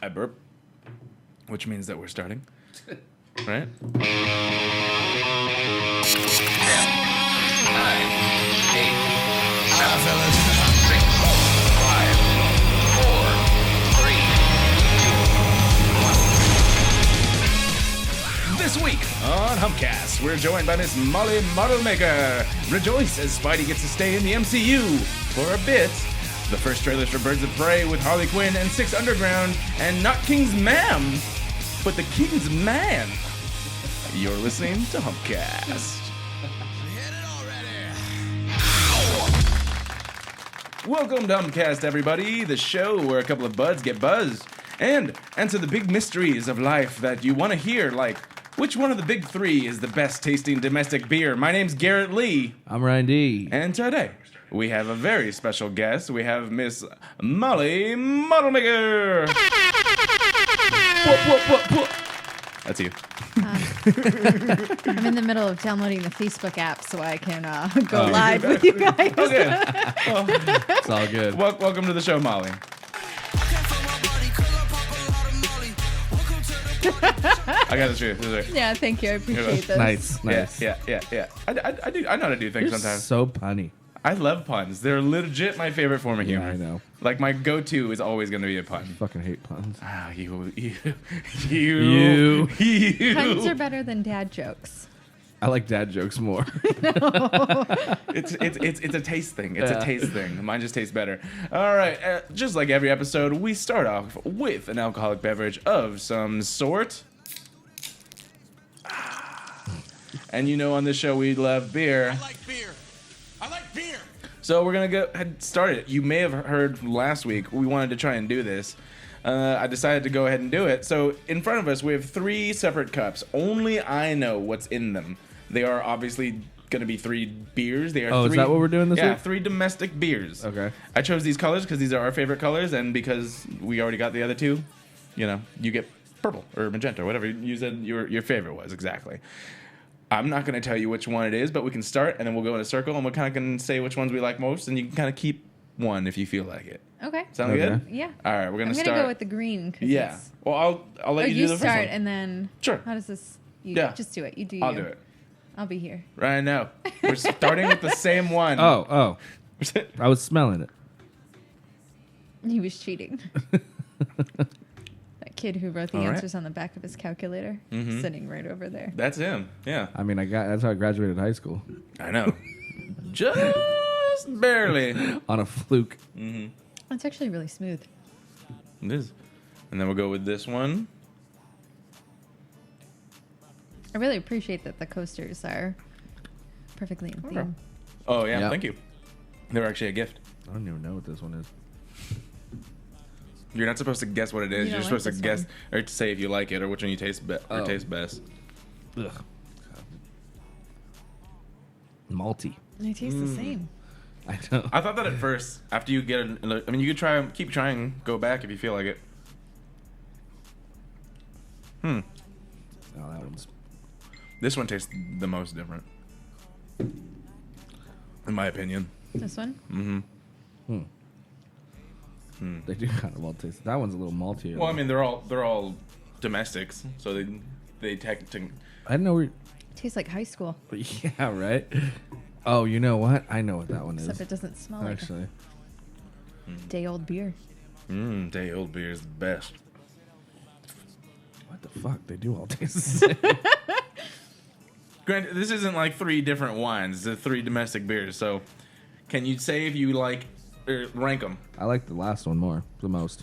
I burp, which means that we're starting, right? 10, 9, 8, 7, 6, 5, 4, 3, 2, 1. This week on Humpcast, we're joined by Miss Molly Modelmaker. Rejoice as Spidey gets to stay in the MCU for a bit. The first trailers for Birds of Prey with Harley Quinn and Six Underground, and not King's Man, but the King's Man. You're listening to Humpcast. Welcome to Humpcast, everybody, the show where a couple of buds get buzzed and answer the big mysteries of life that you want to hear, like which one of the big three is the best tasting domestic beer? My name's Garrett Lee. I'm Ryan D. And today, we have a very special guest. We have Miss Molly Modelmaker. That's you. I'm in the middle of downloading the Facebook app so I can go live with you guys. Okay. Well, It's all good. welcome to the show, Molly. I got this. Yeah, thank you. I appreciate this. Nice. Yeah. I do. I know how to do things You're sometimes. so punny. I love puns. They're legit my favorite form of humor. Yeah, I know. Like my go-to is always going to be a pun. Fucking hate puns. Ah, you. Puns are better than dad jokes. I like dad jokes more. It's a taste thing. It's a taste thing. Mine just tastes better. All right. Just like every episode, we start off with an alcoholic beverage of some sort. And you know, on this show, we love beer. I like beer. So we're going to go ahead and start it. You may have heard last week, we wanted to try and do this. I decided to go ahead and do it. So in front of us, we have 3 separate cups. Only I know what's in them. They are obviously going to be 3 beers. They are Is that what we're doing this week? Yeah, 3 domestic beers. Okay. I chose these colors because these are our favorite colors, and because we already got the other 2, you know, you get purple or magenta or whatever you said your favorite was exactly. I'm not going to tell you which one it is, but we can start, and then we'll go in a circle, and we'll kind of can say which ones we like most, and you can kind of keep one if you feel like it. Okay. Sound Okay. good? Yeah. All right, we're going to start. I'm going to go with the green. Yeah. Well, I'll let you do you the first start one. and then... Sure. How does this... Yeah. Just do it. You do I'll you. do it. I'll be here. Right now. We're starting with the same one. Oh. I was smelling it. He was cheating. That kid who wrote the All right. answers on the back of his calculator, sitting right over there. That's him. Yeah. I mean, that's how I graduated high school. I know. Just barely. On a fluke. It's actually really smooth. It is. And then we'll go with this one. I really appreciate that the coasters are perfectly in theme. Oh, yeah. Yeah. Thank you. They were actually a gift. I don't even know what this one is. You're not supposed to guess what it is. You You're don't like supposed to this guess or to say if you like it or which one you taste Oh. taste best. Ugh. Malty. They taste the same. I know. I thought that at first. After you get it, I mean, you could keep trying, go back if you feel like it. Oh, that one's... This one tastes the most different, in my opinion. This one? They do kind of well taste. That one's a little maltier. Well, I mean, they're all domestics, so they technically. I didn't know we... Tastes like high school. Yeah, right? Oh, you know what? I know what that one Except is. it doesn't smell like Actually. a day-old beer. Day old beer is the best. What the fuck? They do all taste the same. Granted, this isn't like 3 different wines. It's 3 domestic beers. So, can you say if you like or rank them? I like the last one more, the most.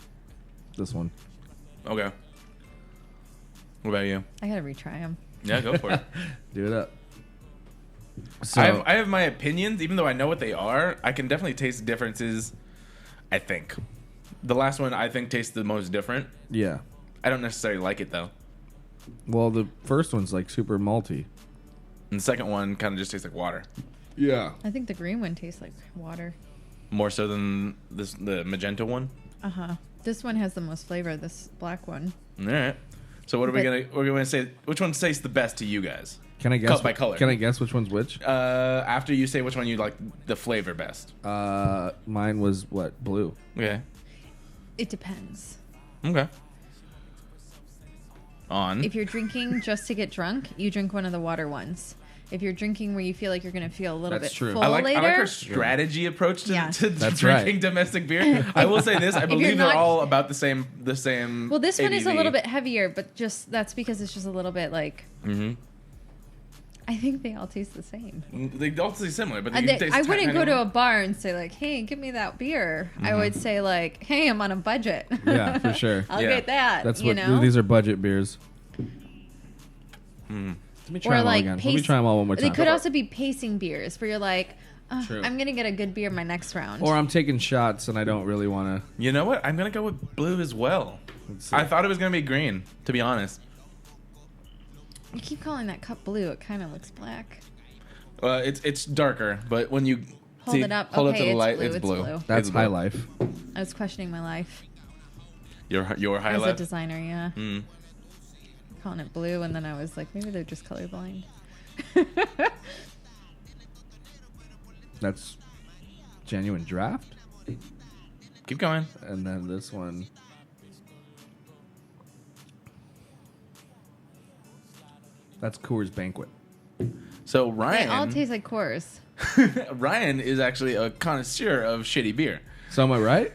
This one. Okay. What about you? I gotta retry them. Yeah, go for it. Do it up. So, I have my opinions, even though I know what they are. I can definitely taste differences. I think the last one I think tastes the most different. yeah. I don't necessarily like it though, Well, the first one's like super malty. and the second one kind of just tastes like water, Yeah. I think the green one tastes like water. more so than the magenta one. This one has the most flavor, this black one. All right. So what are we But- we're gonna say? Which one tastes the best to you guys? Can I guess? By color. Can I guess which one's which? After you say which one you like the flavor best. Mine was what? Blue. Okay. It depends. Okay. on. If you're drinking just to get drunk, you drink one of the water ones. If you're drinking where you feel like you're going to feel a little That's bit true. full I like later, her strategy approach to, Yeah. to That's drinking right. domestic beer. I will say this: I believe they're not- all about the same. well, this one is a ABV. little bit heavier, but just that's because it's just a little bit like. Mm-hmm. I think they all taste the same. They all taste similar, but And they taste I wouldn't go tiny. to a bar and say like, "Hey, give me that beer." I would say like, "Hey, I'm on a budget." Yeah, for sure. I'll Yeah. get that. That's you what know? these are budget beers. Mm. Let me try them all again. Let me try them all one more time. They could also be pacing beers where you're like, True. I'm gonna get a good beer my next round. Or I'm taking shots and I don't really want to. You know what? I'm gonna go with blue as well. I thought it was gonna be green, to be honest. You keep calling that cup blue. It kind of looks black. It's darker, but when you Hold it up. hold Okay, it to the it's light, blue, it's it's blue. blue. That's It's high blue. life. I was questioning my life Your high as a life. designer. Yeah, Mm. calling it blue, and then I was like, maybe they're just colorblind. That's genuine draft. Keep going. And then this one. That's Coors Banquet. So They Ryan, all taste like Coors. Ryan is actually a connoisseur of shitty beer. So am I right?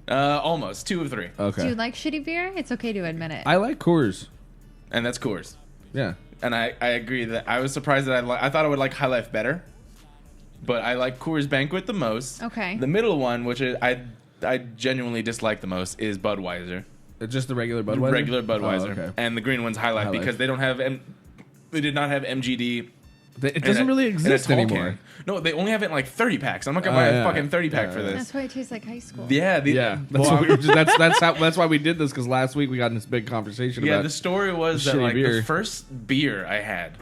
Almost 2 of 3, Okay. Do you like shitty beer? It's okay to admit it. I like Coors. and that's Coors. Yeah. And I agree that I was surprised that I thought I would like High Life better, but I like Coors Banquet the most. Okay. The middle one, which I genuinely dislike the most, is Budweiser. It's just the regular Budweiser? Regular Budweiser, Oh, okay. and the green one's High Life High Life. because they don't have they did not have MGD. It in doesn't a- really in a exist tall anymore. can. No, they only have it in like 30 packs. I'm not gonna Oh, buy yeah. a fucking 30 pack Yeah, for yeah. this. That's why it tastes like high school. Yeah, Yeah, that's, well, what that's why we did this, because last week we got in this big conversation yeah, about the story was that shitty like beer. the first beer I had,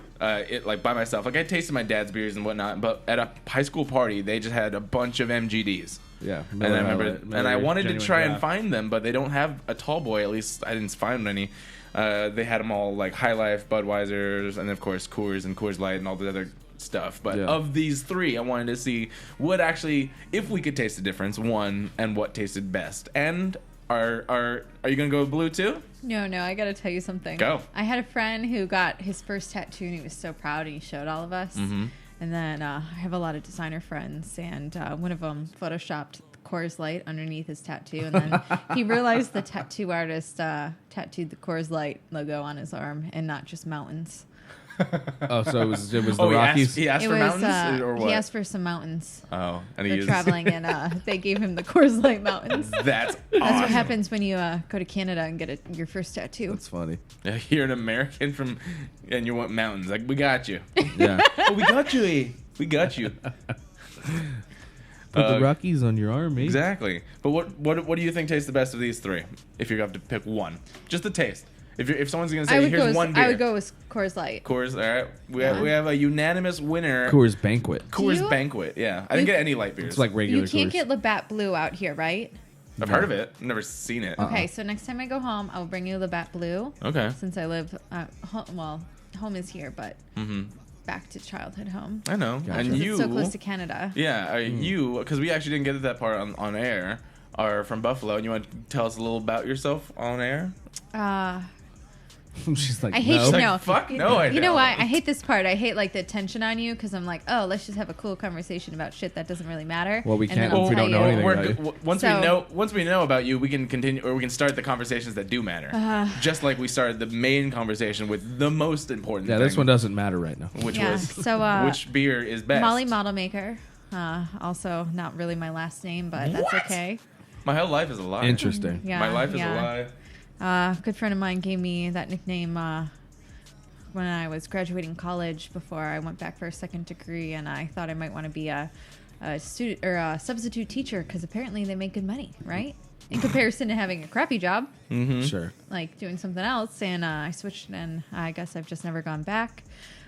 it like by myself. Like I tasted my dad's beers and whatnot, but at a high school party they just had a bunch of MGDs. yeah. And I Miller remember, High Life, and I Miller wanted to Genuine try and Draft. find them, but they don't have a tall boy. At least I didn't find any. They had them all like High Life, Budweisers, and of course Coors and Coors Light and all the other stuff. But Yeah. of these 3, I wanted to see what actually, if we could taste the difference, one, and what tasted best. And are you gonna go with blue too? No, I gotta tell you something. Go. I had a friend who got his first tattoo and he was so proud and he showed all of us. Mm-hmm. And then I have a lot of designer friends, and one of them photoshopped Coors Light underneath his tattoo, and then he realized the tattoo artist tattooed the Coors Light logo on his arm and not just mountains. Oh, so it was the Oh, Rockies. he asked It for was mountains or what? he asked for some mountains. Oh, and he They're used traveling, and they gave him the Coors Light mountains. That's That's awesome. what happens when you go to Canada and get your first tattoo. That's funny. Yeah, you're an American and you want mountains. Like we got you. Yeah. Oh, we got you. Eh? We got you. Put the Rockies on your arm, mate. Exactly. But what do you think tastes the best of these 3? If you have to pick one, just the taste. If someone's gonna say here's one beer, I would go with Coors Light. Coors. All right, we Yeah. have a unanimous winner. Coors Banquet. Coors Do you- Banquet. Yeah, I didn't get any light beers. It's like regular You can't Coors. get Labatt Blue out here, right? I've heard of it. Never seen it. Okay, so next time I go home, I'll bring you Labatt Blue. Okay. Since I live, home is here, but Mm-hmm. back to childhood home. I know. Gotcha. And 'Cause you. it's so close to Canada. Yeah, you, because we actually didn't get to that part on air, are from Buffalo, and you want to tell us a little about yourself on air? She's like, I hate no. She's like, no. fuck no, I You know don't. why? I hate this part. I hate like the tension on you because I'm like, oh, let's just have a cool conversation about shit that doesn't really matter. Well, we And can't then I'll if we tell don't know you. anything about you. Once So- we know about you, we can continue, or we can start the conversations that do matter. Just like we started the main conversation with the most important. Yeah, thing, this one doesn't matter right now. which Yeah, was so, which beer is best. Molly Model Maker. Also, not really my last name, but that's What? okay. My whole life is a lie. Interesting. Yeah, My life is yeah. a lie. A good friend of mine gave me that nickname when I was graduating college before I went back for a second degree, and I thought I might want to be a student or a substitute teacher because apparently they make good money, right? In comparison to having a crappy job, Mm-hmm. Sure. like doing something else, and I switched, and I guess I've just never gone back.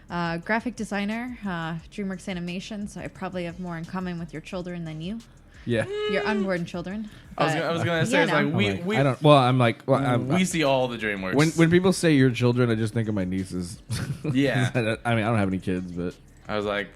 Graphic designer, DreamWorks Animation, so I probably have more in common with your children than you, Yeah. your unborn children. I was gonna say Yeah, it's no. like I'm we like, we I don't. Well, I'm like. Well, we see all the DreamWorks. when people say your children, I just think of my nieces. Yeah. I mean, I don't have any kids, but I was like,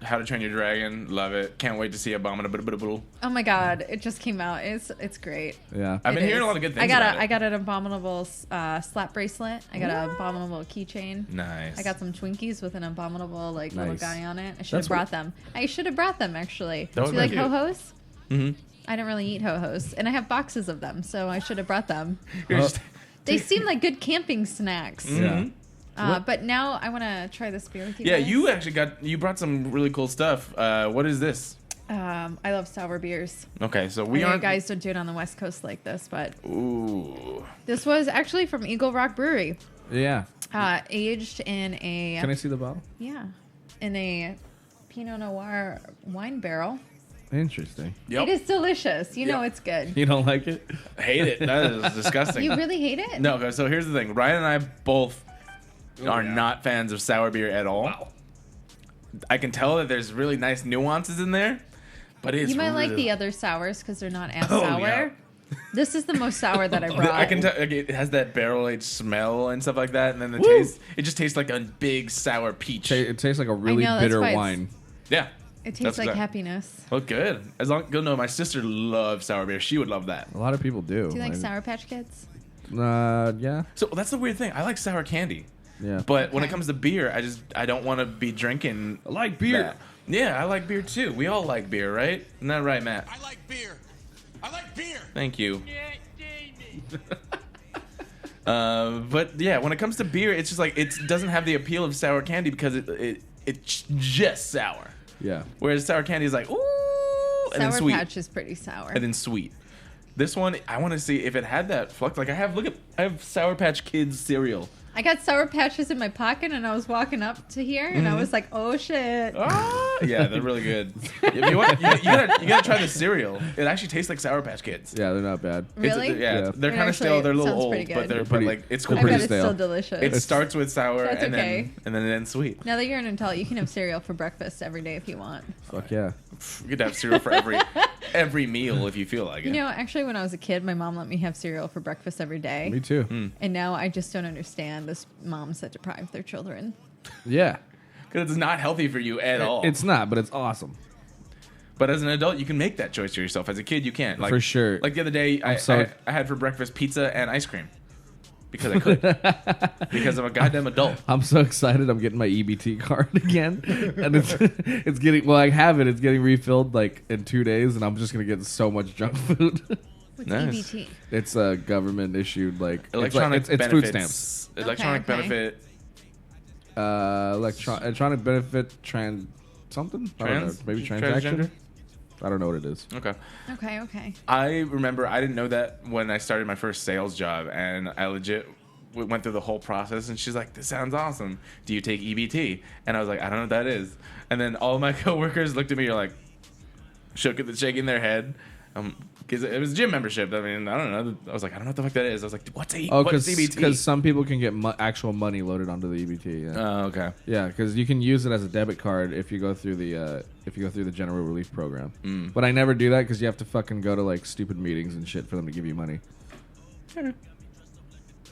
How to Train Your Dragon. Love it. Can't wait to see Abominable. Oh my god, it just came out. It's great. Yeah. I've been It hearing a is. lot of good things about it. I got an Abominable slap bracelet. I got an Abominable keychain. Nice. I got some Twinkies with an Abominable little Nice. guy on it. I should That's have brought them. I should have brought them actually. That Do would you be like cute. ho-hos? Mm-hmm. I don't really eat ho-hos, and I have boxes of them, so I should have brought them. You're just- They seem like good camping snacks. Mhm. But now I want to try this beer with you. Yeah, guys. you actually you brought some really cool stuff. What is this? I love sour beers. Okay, so I we know aren't. guys don't do it on the West Coast like this, but Ooh. this was actually from Eagle Rock Brewery, Yeah. aged in a Can I see the bottle? in a Pinot Noir wine barrel. Interesting. Yep. It is delicious. You know Yep. it's good. You don't like it? Hate it. That is disgusting. You really hate it? No, okay, so here's the thing. Ryan and I both are yeah. not fans of sour beer at all. Wow. I can tell that there's really nice nuances in there, but it's You might like really- the other sours because they're not as Oh, sour. yeah. This is the most sour that I brought. I can tell it has that barrel aged smell and stuff like that, and then the taste. It just tastes like a big sour peach. It tastes like a really know, that's bitter why it's- wine. Yeah. It tastes That's like exact- happiness. Well, good. As long, go no. My sister loves sour beer. She would love that. A lot of people do. Do you like Sour Patch Kids? Yeah. So that's the weird thing. I like sour candy, Yeah. but when it Okay. comes to beer, I don't want to be drinking. I like beer. that. Yeah, I like beer too. We all like beer, right? Isn't that right, Matt? I like beer. I like beer. Thank you. But yeah, when it comes to beer, it's just like it doesn't have the appeal of sour candy because it's just sour. Yeah. Whereas sour candy is like ooh, and then Sour sweet, Patch is pretty sour. and then sweet. This one, I want to see if it had that flux. Like I have Sour Patch Kids cereal. I got Sour Patches in my pocket, and I was walking up to here, and I was like, "Oh shit!" Ah, yeah, they're really good. If you want, you gotta try the cereal. It actually tastes like Sour Patch Kids. Yeah, they're not bad. Really? Yeah, Yeah. they're It kind of actually stale. They're a little sounds old, pretty but good. they're Pretty- like it's they're cool. I pretty bet it's stale. still delicious. It starts with sour That's and okay. then it ends sweet. Now that you're an adult, you can have cereal for breakfast every day if you want. Fuck yeah. You could have cereal for every meal if you feel like it. You know, actually, when I was a kid, my mom let me have cereal for breakfast every day. Me too. Hmm. And now I just don't understand this moms that deprive their children. Yeah. Because it's not healthy for you at all. It's not, but it's awesome. But as an adult, you can make that choice for yourself. As a kid, you can't. Like, For sure. Like the other day, I had for breakfast pizza and ice cream because I could. Because I'm a goddamn adult. I'm so excited. I'm getting my EBT card again, and it's getting I have it. It's getting refilled like in 2 days, and I'm just gonna get so much junk food. What's Nice. EBT? It's a government issued like Electronic it's benefits. food stamps. Electronic Okay. benefit. Electronic benefit something. I don't know. Trans? Maybe transaction. Transgender? I don't know what it is. Okay. Okay. I remember I didn't know that when I started my first sales job, and I legit went through the whole process. And she's like, "This sounds awesome. Do you take EBT?" And I was like, "I don't know what that is." And then all my coworkers looked at me, like, shaking their head, because it was a gym membership. I mean, I don't know. I was like, I don't know what the fuck that is. I was like, what's EBT? Because some people can get actual money loaded onto the EBT. Yeah. Oh, okay. Yeah, because you can use it as a debit card if you go through the general relief program. But I never do that because you have to fucking go to like stupid meetings and shit for them to give you money.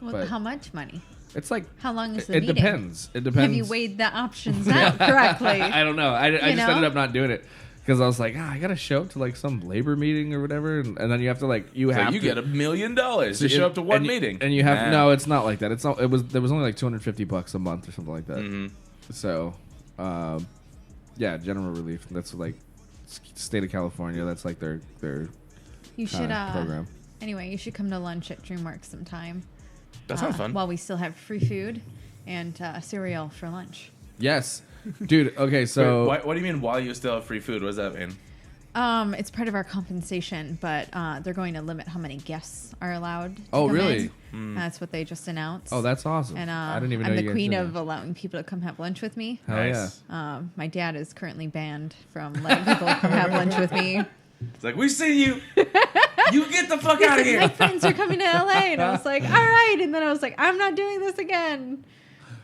Well, But- how much money? It's like How long is the it meeting? depends. It depends. Have you weighed the options out correctly? I don't know. I just know? ended up not doing it because I was like, I gotta show up to like some labor meeting or whatever, and then you have to like So have you to, get $1 million to show up to one and meeting, and you have Nah. no. It's not like that. It's not. It was there was only like $250 a month or something like that. Mm-hmm. So, yeah, general relief. That's like state of California. That's like their You should program. Anyway, you should come to lunch at DreamWorks sometime. That sounds fun. While we still have free food and cereal for lunch. Yes, dude. Okay, so Wait, what do you mean while you still have free food? What does that mean? It's part of our compensation, but they're going to limit how many guests are allowed. To Oh, come really? in. That's what they just announced. oh, that's awesome. And I didn't even know I'm you the guys queen did of that. allowing people to come have lunch with me. Hell Nice. My dad is currently banned from letting people come have lunch with me. It's like, we see you. You get the fuck out of My here. friends are coming to LA, and I was like, all right. And then I was like, I'm not doing this again.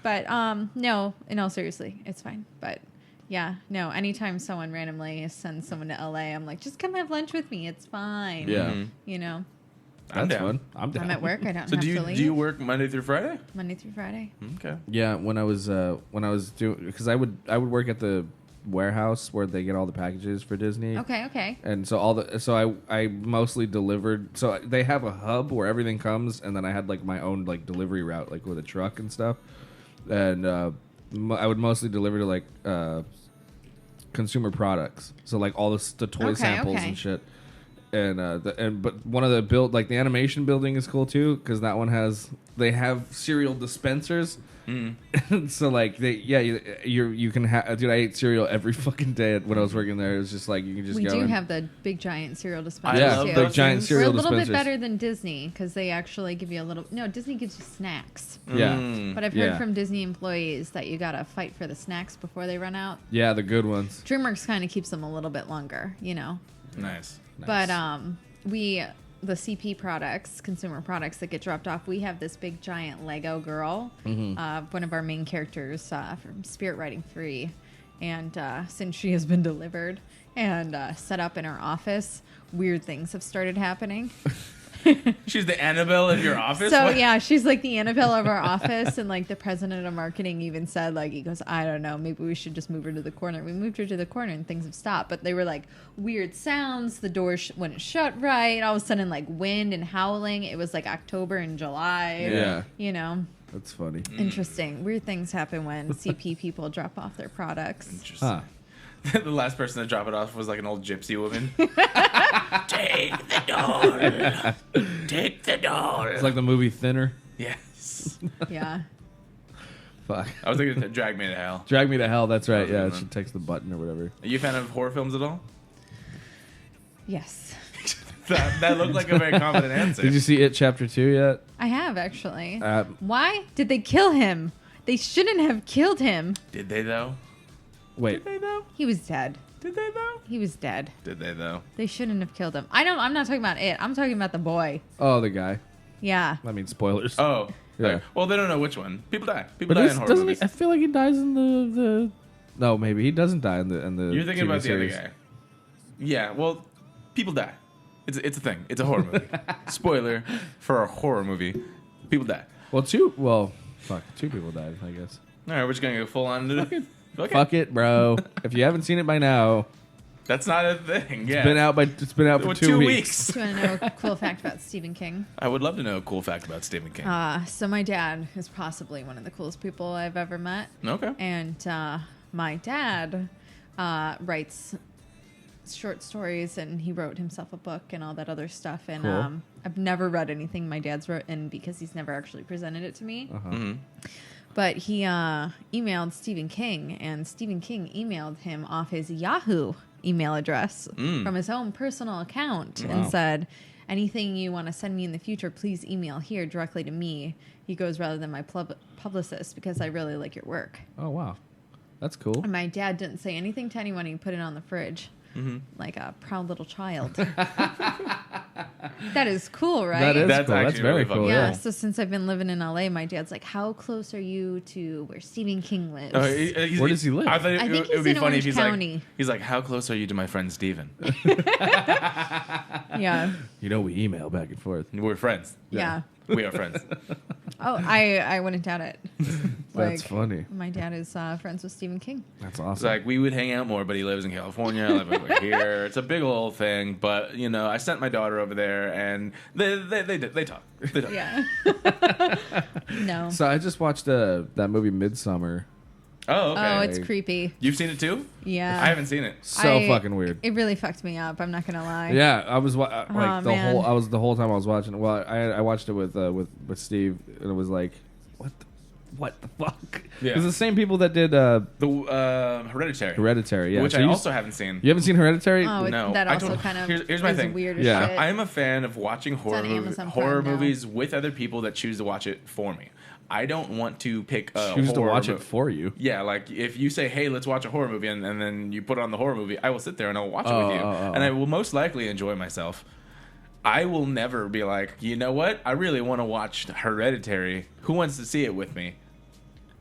But no, in all seriously, it's fine. But yeah, no, anytime someone randomly sends someone to LA, I'm like, just come have lunch with me. It's fine. Yeah. Mhm. You know, I'm That's down. fun. I'm down. I'm at work. I don't So have do to leave. you work Monday through Friday? Monday through Friday. Okay. Yeah, when I was doing because I would work at the warehouse where they get all the packages for Disney. Okay. And so I mostly delivered. So they have a hub where everything comes, and then I had like my own like delivery route, like with a truck and stuff. And I would mostly deliver to like consumer products. So like all the toy samples and shit. And but one of the animation building is cool too, because that one they have cereal dispensers. So like you can have, dude, I ate cereal every fucking day when I was working there. It was just like you can just go. We do and, have the big giant cereal dispensers. yeah, too. the giant cereal We're a little dispensers. bit better than Disney because they actually give you a little. No, Disney gives you snacks. Yeah, But I've heard from Disney employees that you gotta fight for the snacks before they run out. yeah, the good ones. DreamWorks kind of keeps them a little bit longer, Nice. But the CP products, consumer products that get dropped off, we have this big giant Lego girl, one of our main characters from Spirit Riding Free. And since she has been delivered and set up in our office, weird things have started happening. She's the Annabelle of your office? So What? yeah, she's like the Annabelle of our office, and like the president of marketing even said, like, he goes, I don't know, maybe we should just move her to the corner. We moved her to the corner and things have stopped, but they were like weird sounds. The door wouldn't shut right. All of a sudden, like wind and howling. It was like October and July. Yeah. That's funny. Interesting. Weird things happen when CP people drop off their products. Interesting. Huh. The last person to drop it off was like an old gypsy woman. Take the doll. Take the doll. It's like the movie Thinner. Yes. Yeah. Fuck. I was thinking Drag Me to Hell. Drag Me to Hell. That's right. Okay, Yeah, then. she takes the button or whatever. Are you a fan of horror films at all? Yes. That looked like a very confident answer. Did you see It Chapter 2 yet? I have, actually. Uh, Why did they kill him? They shouldn't have killed him. Did they though? Wait. Did they though? He was dead. Did they though? He was dead. Did they though? They shouldn't have killed him. I'm not talking about it. I'm talking about the boy. Oh, the guy. Yeah. I mean, spoilers. Oh. Yeah. Okay. Well, they don't know which one. People die. People But die in horror doesn't movies. he? I feel like he dies in the. No, maybe he doesn't die in the. You're thinking TV about series. the other guy. Yeah. Well, people die. It's a thing. It's a horror movie. Spoiler for a horror movie. People die. Well, fuck, 2 people died, I guess. All right, we're just gonna go full on into it. Okay. Fuck it, bro. If you haven't seen it by now, That's not a thing. Yeah. it's been out for Well, 2 weeks. weeks. Do you want to know a cool fact about Stephen King? I would love to know a cool fact about Stephen King. So my dad is possibly one of the coolest people I've ever met. Okay. And my dad writes short stories, and he wrote himself a book and all that other stuff. And Cool. I've never read anything my dad's written because he's never actually presented it to me. Mm-hmm. But he emailed Stephen King, and Stephen King emailed him off his Yahoo email address from his own personal account and said, anything you want to send me in the future, please email here directly to me. He goes, rather than my publicist, because I really like your work. Oh, wow. That's cool. And my dad didn't say anything to anyone. He put it on the fridge like a proud little child. That is cool, right? That is That's cool. That's actually very really fucking cool. Yeah, Yeah. so since I've been living in LA, my dad's like, how close are you to where Stephen King lives? Where does he live? I thought I think it would he's be in funny if Orange County. he's like, how close are you to my friend Steven? Yeah. You know, we email back and forth. We're friends. Yeah. We are friends. Oh, I wouldn't doubt it. That's funny. My dad is friends with Stephen King. That's It's awesome. like we would hang out more, but he lives in California. I live over here. It's a big old thing, but I sent my daughter over there, and they talk. They talk. Yeah. No. So I just watched that movie Midsummer. Oh, okay. Oh, it's creepy. You've seen it too? Yeah. I haven't seen it. So fucking weird. It really fucked me up. I'm not gonna lie. Yeah, I was like Oh, man. the whole time I was watching it. Well, I watched it with Steve, and it was like, what the fuck? Yeah. It's the same people that did The Hereditary. Hereditary, yeah. Which So I you- also haven't seen. You haven't seen Hereditary? Oh, No, that I also don't- kind of here's my is thing. weird as Yeah. shit. I am a fan of watching horror on Amazon horror Prime now. movies with other people that choose to watch it for me. I don't want to pick a Choose to horror watch mo- it for you. Yeah, like if you say, "Hey, let's watch a horror movie," and then you put on the horror movie, I will sit there and I'll watch it with you, and I will most likely enjoy myself. I will never be like, you know what? I really want to watch Hereditary. Who wants to see it with me?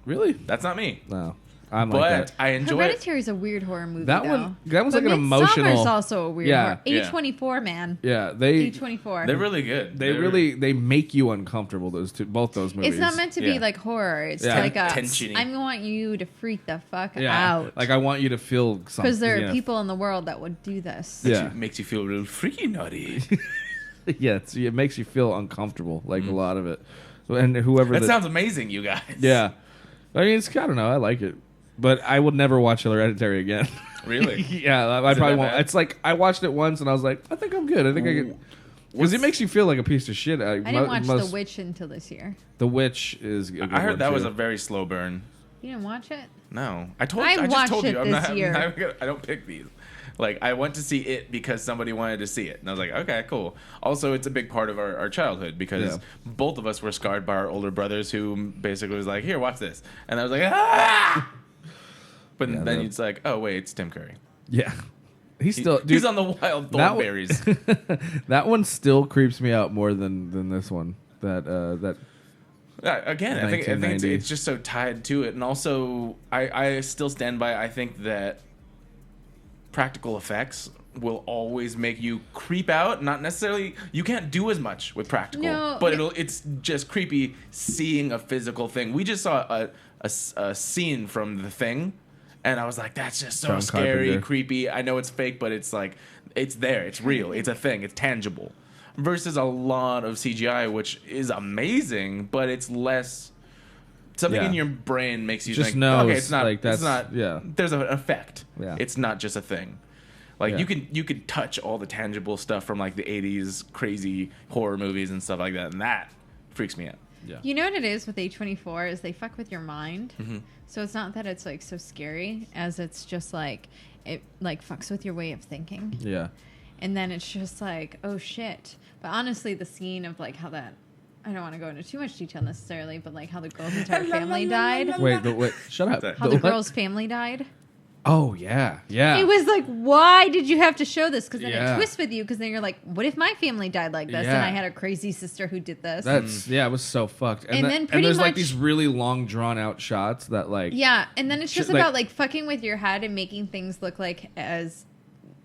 Really? That's not me. No. I'm but like that. I enjoy Hereditary is a weird horror movie. That though. one. That was But like an emotional. Midsommar's also a weird horror. Yeah. A24, man. Yeah, they A24. They're really good. they make you uncomfortable. Both those movies. It's not meant to be like horror. It's Yeah. like a. Tension-y. I want you to freak the fuck Yeah, out. like I want you to feel something. Because there are people in the world that would do this. Yeah. Makes you feel real freaky nutty. Yeah, it makes you feel uncomfortable, like a lot of it. And whoever That sounds amazing, you guys. Yeah, I mean, I don't know. I like it, but I would never watch Hereditary again. Really? Yeah, I probably won't. bad? It's like I watched it once and I was like, I think I'm good. I think I can. Because it makes you feel like a piece of shit. I didn't watch The Witch until this year. The Witch is. A good I heard one that too. was a very slow burn. You didn't watch it? No, I I just watched told it you. this year. I don't pick these. Like, I went to see it because somebody wanted to see it. And I was like, okay, cool. Also, it's a big part of our childhood because both of us were scarred by our older brothers who basically was like, here, watch this. And I was like, ah! But then it's like, oh, wait, it's Tim Curry. Yeah. He's He's on the wild thornberries. That one still creeps me out more than this one. That Again, I think 1990. it's just so tied to it. And also, I still stand by, I think that practical effects will always make you creep out. Not necessarily, you can't do as much with practical, but it's just creepy seeing a physical thing. We just saw a scene from The Thing, and I was like, that's just so John scary, Carpenter. creepy. I know it's fake, but it's like, it's there, it's real, it's a thing, it's tangible. Versus a lot of CGI, which is amazing, but it's less. Something in your brain makes you just think, knows, okay, it's not. like, it's not. yeah. There's an effect. Yeah. It's not just a thing. Like Yeah. you could touch all the tangible stuff from like the '80s crazy horror movies and stuff like that, and that freaks me out. Yeah. You know what it is with A24 is they fuck with your mind. Mm-hmm. So it's not that it's like so scary as it's just like it like fucks with your way of thinking. Yeah. And then it's just like, oh shit. But honestly, the scene of like how that, I don't want to go into too much detail necessarily, but like how the girl's entire family died. Wait, shut up. How the girl's family died. Oh yeah, yeah. It was like, why did you have to show this? Because then Yeah. it twists with you. Because then you're like, what if my family died like this? Yeah. And I had a crazy sister who did this. That's it was so fucked. And then pretty there's like much- these really long drawn out shots that like Yeah, and then it's just Shit, like- about like fucking with your head and making things look like as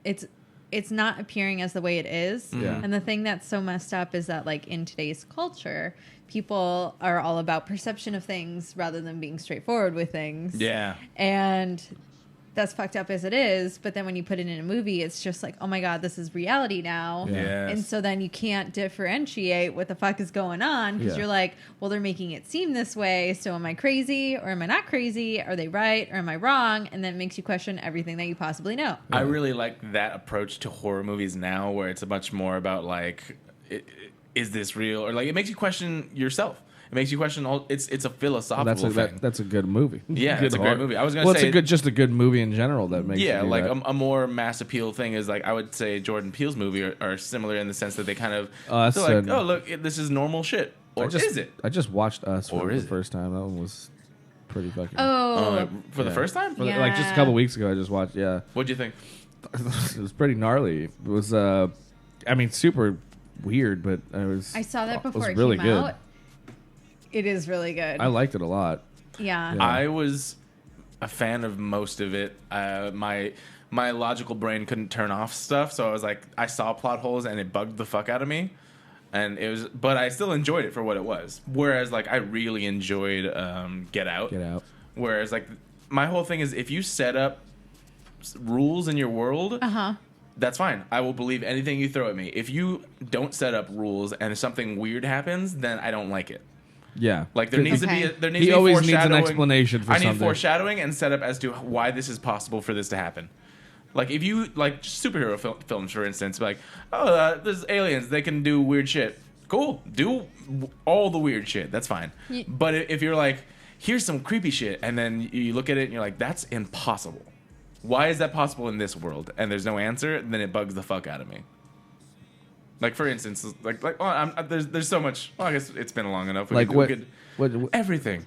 it's not appearing as the way it is. Yeah. And the thing that's so messed up is that like in today's culture, people are all about perception of things rather than being straightforward with things. Yeah. And that's fucked up as it is, but then when you put it in a movie, it's just like, oh my god, this is reality now. Yeah. Yes. And so then you can't differentiate what the fuck is going on because Yeah. you're like, well, they're making it seem this way, so am I crazy or am I not crazy? Are they right or am I wrong? And then it makes you question everything that you possibly know. I really like that approach to horror movies now, where it's much more about like, is this real? Or like, it makes you question yourself. It makes you question all. It's a philosophical thing. that's a good movie. Yeah, Good it's a great horror. movie. I was gonna say just a good movie in general that makes yeah, you do like that. a more mass appeal thing is like I would say Jordan Peele's movie are similar in the sense that they kind of Us they're like, and- oh look, this is normal shit, or is it? I just watched Us Or for the is it? first time. That one was pretty fucking. Oh, For the Yeah. first time, Like just a couple weeks ago, I just watched. Yeah, what'd you think? it was pretty gnarly. It was, I mean, super weird, but I saw that before it really came good. out. It is really good. I liked it a lot. yeah. Yeah. I was a fan of most of it. My logical brain couldn't turn off stuff, so I was like, I saw plot holes and it bugged the fuck out of me. And it was, but I still enjoyed it for what it was. Whereas, like, I really enjoyed Get Out. Get Out. Whereas, like, my whole thing is if you set up rules in your world, that's fine. I will believe anything you throw at me. If you don't set up rules and something weird happens, then I don't like it. Yeah, Like there needs to be Okay. there needs He to be always needs an foreshadowing. explanation for I need something. foreshadowing and setup as to why this is possible for this to happen. Like if you like superhero films, for instance, like there's aliens, they can do weird shit. Cool, do all the weird shit. That's fine. Yeah. But if you're like, here's some creepy shit, and then you look at it and you're like, that's impossible. Why is that possible in this world? And there's no answer. Then it bugs the fuck out of me. Like for instance, there's so much. Well, I guess it's been long enough. Like what? Everything.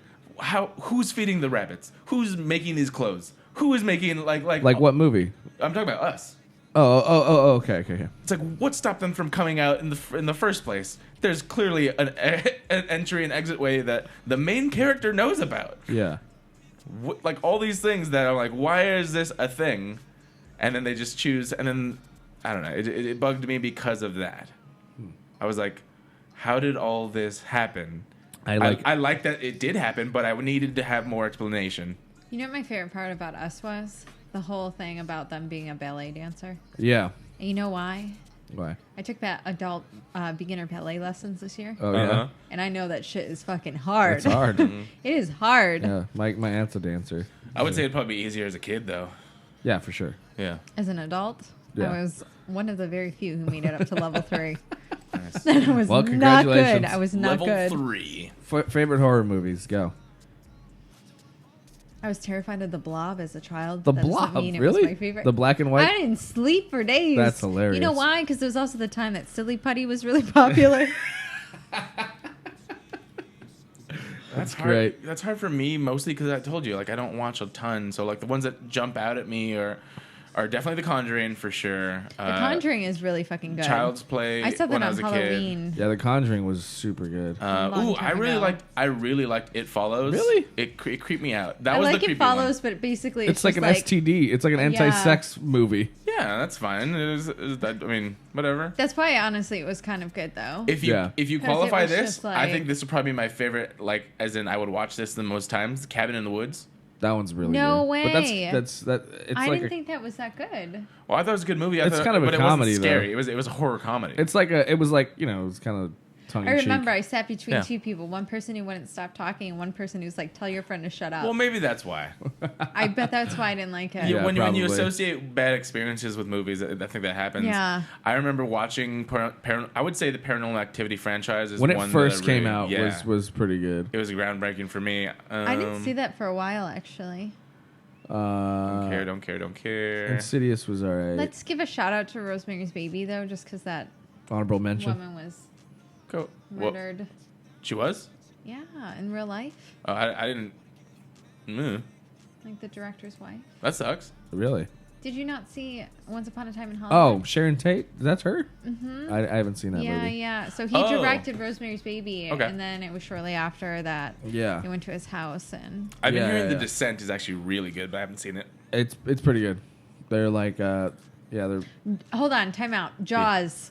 Who's feeding the rabbits? Who's making these clothes? Who is making like what movie? I'm talking about Us. Oh, okay. It's like what stopped them from coming out in the first place? There's clearly an entry and exit way that the main character knows about. Yeah. like all these things that are like, why is this a thing? And then they just choose, and then I don't know. It bugged me because of that. I was like, how did all this happen? I like that it did happen, but I needed to have more explanation. You know what my favorite part about Us was? The whole thing about them being a ballet dancer. Yeah. And you know why? Why? I took that adult beginner ballet lessons this year. Oh, yeah? And I know that shit is fucking hard. It's hard. It is hard. Yeah, my aunt's a dancer. I would say it'd probably be easier as a kid, though. Yeah, for sure. Yeah. As an adult, Yeah. I was one of the very few who made it up to level 3. Nice. I was Well, not congratulations. good. I was not Level good. 3. Favorite horror movies? Go. I was terrified of The Blob as a child. The That doesn't Blob? mean it Really? was my favorite. The black and white? I didn't sleep for days. That's hilarious. You know why? Because there was also the time that Silly Putty was really popular. That's hard. great. That's hard for me, mostly because I told you, like, I don't watch a ton. So, like, the ones that jump out at me are definitely The Conjuring for sure. The Conjuring is really fucking good. Child's Play. I saw that when I on was a Halloween. Yeah, The Conjuring was super good. Kid. long I time really ago. liked It Follows. Really? It creeped me out. That I was like the creepy It Follows, but basically It's like just an STD. It's like an anti-sex movie. one. Yeah, that's fine. I mean, whatever. That's why, honestly, it was kind of good, though. If you 'Cause it qualify was this, just I like- think this would probably be my favorite. Like, as in, I would watch this the most times. Cabin in the Woods. That one's really No good. way. But it's I like didn't think that was that good. Well, I thought it was a good movie. It's kind of a but comedy, it wasn't scary. though. It was a horror comedy. it was like, it was kind of tongue I in cheek. remember I sat between Yeah. two people. One person who wouldn't stop talking, and one person who's like, "Tell your friend to shut up." well, maybe that's why. I bet that's why I didn't like it. Yeah, when you probably. associate bad experiences with movies, I think that happens. Yeah. I remember watching. I would say the Paranormal Activity franchise is When it one first that I came really- out yeah, was pretty good. it was groundbreaking for me. I didn't see that for a while, actually. Don't care. Insidious was alright. Let's give a shout out to Rosemary's Baby, though, just because that Honorable mention. woman was Go. Well, murdered. she was. Yeah, in real life, Oh, I didn't. like the director's wife. That sucks. Really? Did you not see Once Upon a Time in Hollywood? Oh, Sharon Tate? That's her? Mm-hmm. I haven't seen that Yeah, movie. yeah. So he Oh. directed Rosemary's Baby, Okay. and then it was shortly after that Yeah. they went to his house and. I've been Yeah, hearing yeah. The Descent is actually really good, but I haven't seen it. It's pretty good. They're like, they're... Hold on, time out. Jaws.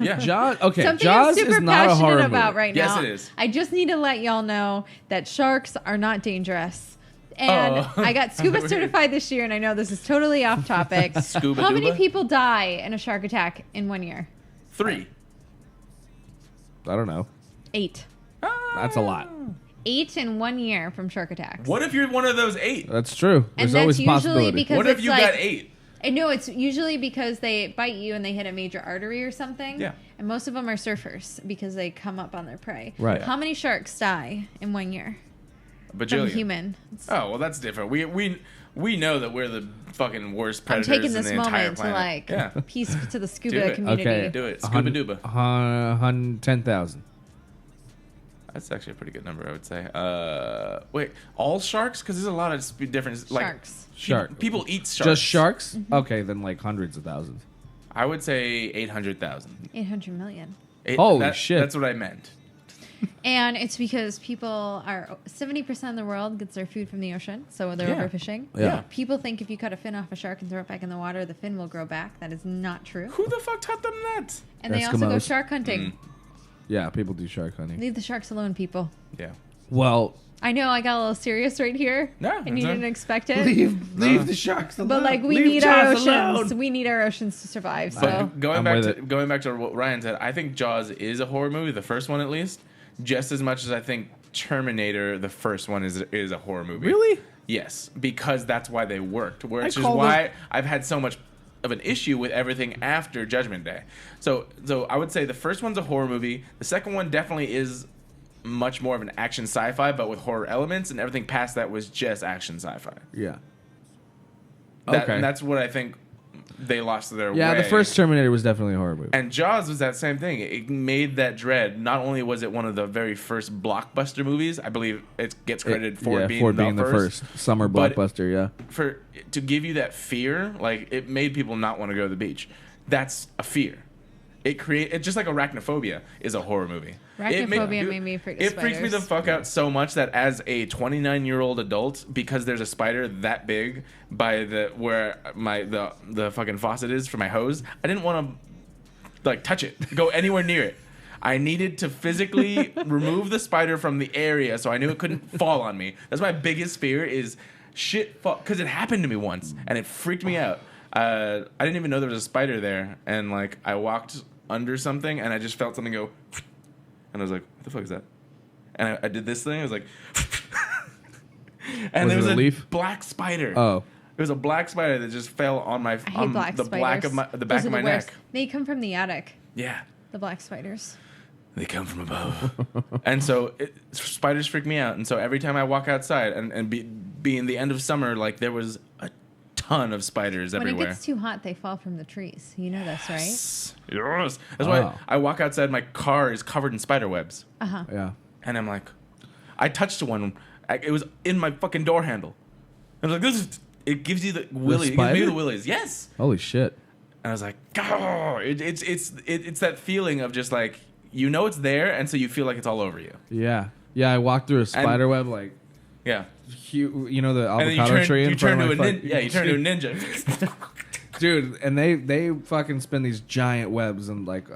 Yeah. Jaws? Okay, Something Jaws I'm super is not a horror passionate about movie. right Yes, now. it is. I just need to let y'all know that sharks are not dangerous. And Oh. I got scuba certified this year, and I know this is totally off topic. Scuba How many duba? people die in a shark attack in 1 year? 3. I don't know. 8. That's a lot. 8 in 1 year from shark attacks. What if you're one of those 8? That's true. And There's that's always a usually possibility. because What if it's you like, got 8? And no, it's usually because they bite you and they hit a major artery or something. Yeah. And most of them are surfers because they come up on their prey. Right. How many sharks die in 1 year from Bajillion. human? Oh, well, that's different. We know that we're the fucking worst I'm predators taking in this the entire moment to planet. like Yeah. peace to the Do scuba it. community. Okay. Do it. Scuba duba. 10,000. That's actually a pretty good number, I would say. Wait, all sharks? Because there's a lot of different... Like, Sharks. Shark. People eat sharks. Just sharks? Mm-hmm. Okay, then like hundreds of thousands. I would say 800,000. 800 million. Holy shit. That's what I meant. And it's because people are 70% of the world gets their food from the ocean, so they're Yeah. overfishing. Yeah. People think if you cut a fin off a shark and throw it back in the water, the fin will grow back. That is not true. Who the fuck taught them that? And they also go Eskimos. shark hunting. Mm. Yeah, people do shark hunting. Leave the sharks alone, people. Yeah. Well, I know I got a little serious right here, No, and you that's didn't expect it. leave the sharks alone. But like we Leave need our Jaws oceans. alone. We need our oceans to survive. So But I'm with it. going back to what Ryan said, I think Jaws is a horror movie, the first one at least, just as much as I think Terminator, the first one, is a horror movie. Really? Yes, because that's why they worked. Which is call why I've had so much of an issue with everything after Judgment Day. So I would say the first one's a horror movie. The second one definitely is much more of an action sci-fi, but with horror elements, and everything past that was just action sci-fi. Yeah. And that's what I think they lost their way. Yeah, the first Terminator was definitely a horror movie. And Jaws was that same thing. It made that dread. Not only was it one of the very first blockbuster movies, I believe it gets credited for being the first summer but blockbuster. Yeah. to give you that fear, like it made people not want to go to the beach. That's a fear. It's just like Arachnophobia is a horror movie. Arachnophobia made me afraid of It freaks me the fuck out so much that as a 29-year-old adult, because there's a spider that big by where the fucking faucet is for my hose, I didn't want to like touch it, go anywhere near it. I needed to physically remove the spider from the area so I knew it couldn't fall on me. That's my biggest fear is shit, because it happened to me once and it freaked me out. I didn't even know there was a spider there, and like I walked under something and I just felt something go, and I was like, what the fuck is that? And I did this thing. I was like, and there was a leaf? Black spider. Oh. It was a black spider that just fell on my the back of my neck. They come from the attic. Yeah. The black spiders. They come from above. And so spiders freak me out. And so every time I walk outside and being the end of summer, like there was a ton of spiders everywhere. When it gets too hot, they fall from the trees. You know this, right? Yes. That's why I walk outside, my car is covered in spider webs. Uh-huh. Yeah. And I'm like, I touched one. It was in my fucking door handle. I was like, it gives you the willies. It gives me the willies. Yes. Holy shit. And I was like, oh, it's that feeling of just like, you know it's there, and so you feel like it's all over you. Yeah. Yeah, I walked through a spider web, like... Yeah. You know the avocado tree in front of my... you turn to a ninja. Dude, and they fucking spin these giant webs and like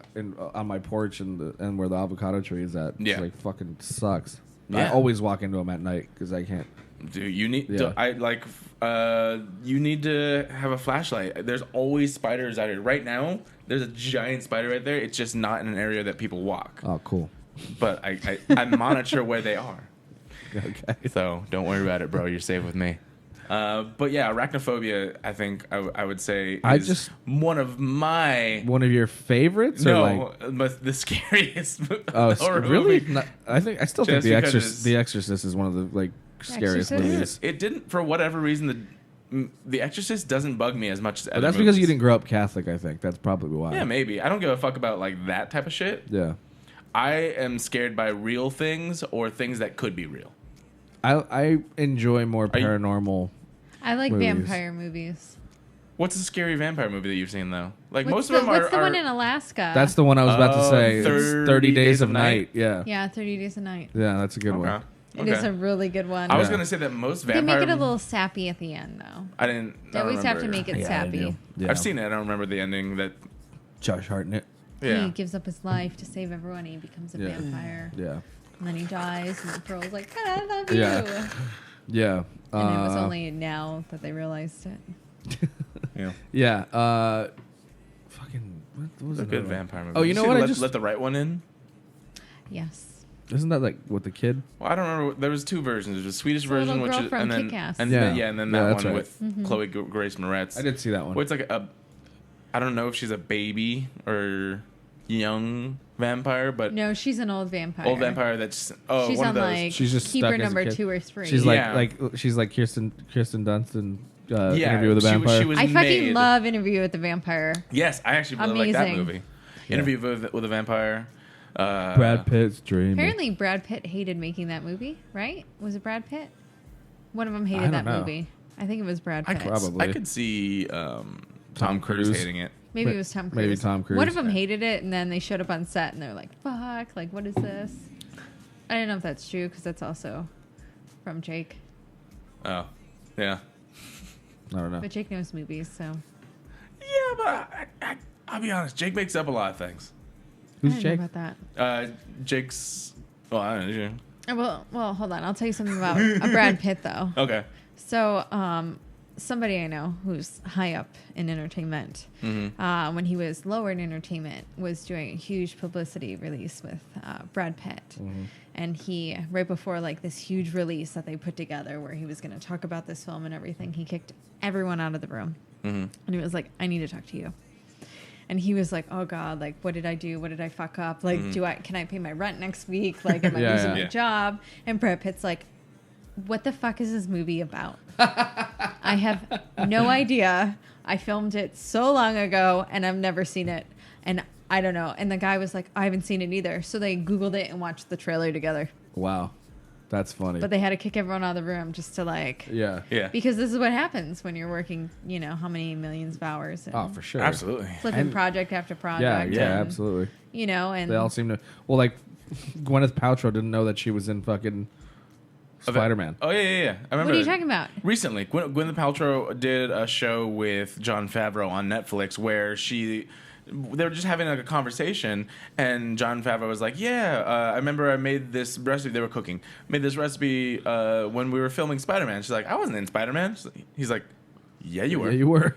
on my porch and where the avocado tree is at. Yeah. It's like fucking sucks. Yeah. I always walk into them at night because I can't... Dude, you need you need to have a flashlight. There's always spiders out here. Right now, there's a giant spider right there. It's just not in an area that people walk. Oh, cool. But I monitor where they are. Okay. So don't worry about it, bro. You're safe with me. But yeah, arachnophobia, I think I would say is one of your favorites? No, but the scariest. Oh, really? I still think The Exorcist is one of the like scariest movies. It didn't, for whatever reason, The Exorcist doesn't bug me as much as but that's because you didn't grow up Catholic, I think. That's probably why. Yeah, maybe. I don't give a fuck about like that type of shit. Yeah. I am scared by real things or things that could be real. I enjoy more paranormal. I like vampire movies. What's a scary vampire movie that you've seen though? Like most of them What's the one in Alaska? That's the one I was about to say. 30 Days of Night. Yeah. Yeah, 30 Days of Night. Yeah, that's a good one. It is a really good one. I was gonna say that most vampire. They make it a little sappy at the end, though. I didn't. They always have to make it sappy. Yeah. I've seen it. I don't remember the ending. That Josh Hartnett. Yeah. He gives up his life to save everyone. And he becomes a vampire. Yeah. And then he dies, and the girl's like, "I love you." Yeah. Yeah. And it was only now that they realized it. Yeah. Yeah. Fucking. What was a good vampire movie? Oh, you know what? I just let the right one in. Yes. Isn't that like with the kid? Well, I don't remember. There was two versions. There's a Swedish version, which is and then that one with Chloe Grace Moretz. I did see that one. Where it's like I don't know if she's a baby or young vampar, but no, she's an old vampire. Old vampire that's she's one on of those. Like she's just keeper number 2 or 3. She's like Kirsten Dunst in Interview with a Vampire. She was I fucking love Interview with the Vampire. Yes, I actually really like that movie. Yeah. Interview with a Vampire. Brad Pitt's dream. Apparently, Brad Pitt hated making that movie. Right? Was it Brad Pitt? One of them hated that movie. I think it was Brad Pitt. I could see Tom Cruise hating it. Maybe it was Tom Cruise. Maybe Tom Cruise. One of them hated it, and then they showed up on set, and they're like, "Fuck! Like, what is this?" I don't know if that's true because that's also from Jake. Oh, yeah. I don't know. But Jake knows movies, so. Yeah, but I'll be honest. Jake makes up a lot of things. Who's I Jake? Know about that. Jake's. Well, I don't know. Well, hold on. I'll tell you something about Brad Pitt, though. Okay. So, somebody I know who's high up in entertainment, when he was lower in entertainment, was doing a huge publicity release with Brad Pitt. And he, right before like this huge release that they put together where he was going to talk about this film and everything, he kicked everyone out of the room. And he was like, "I need to talk to you." And he was like, "Oh God, like, what did I do? What did I fuck up? Like, can I pay my rent next week? Like, am I losing my job?" And Brad Pitt's like, "What the fuck is this movie about? I have no idea. I filmed it so long ago and I've never seen it. And I don't know." And the guy was like, "I haven't seen it either." So they Googled it and watched the trailer together. Wow. That's funny. But they had to kick everyone out of the room just to like. Yeah. Because this is what happens when you're working, how many millions of hours. Oh, for sure. Absolutely. Flipping project after project. Yeah, absolutely. And they all seem to. Well, like Gwyneth Paltrow didn't know that she was in fucking Spider-Man. Oh yeah. I remember. What are you talking about? Recently, Gwyneth Paltrow did a show with Jon Favreau on Netflix where they were just having like a conversation, and Jon Favreau was like, I remember I made this recipe. They were cooking. Made this recipe when we were filming Spider-Man. She's like, I wasn't in Spider-Man. He's like, yeah, you were. Yeah, you were.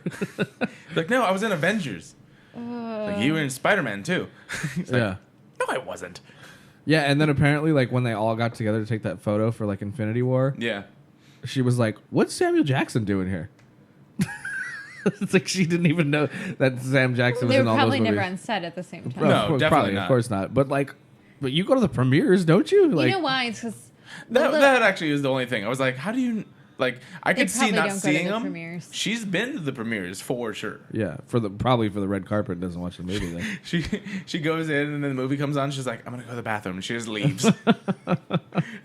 Like, no, I was in Avengers. Like, you were in Spider-Man too. He's like, no, I wasn't. Yeah, and then apparently, like, when they all got together to take that photo for, like, Infinity War, she was like, what's Samuel Jackson doing here? It's like she didn't even know that Sam Jackson was in all those movies. They were probably never on set at the same time. No, definitely probably, not. Of course not. But you go to the premieres, don't you? Like, you know why? It's because... That actually was the only thing. I was like, how do you... Like, I could see not seeing them. Premieres. She's been to the premieres for sure. Yeah, probably for the red carpet. Doesn't watch the movie then. she goes in and then the movie comes on. She's like, I'm gonna go to the bathroom, and she just leaves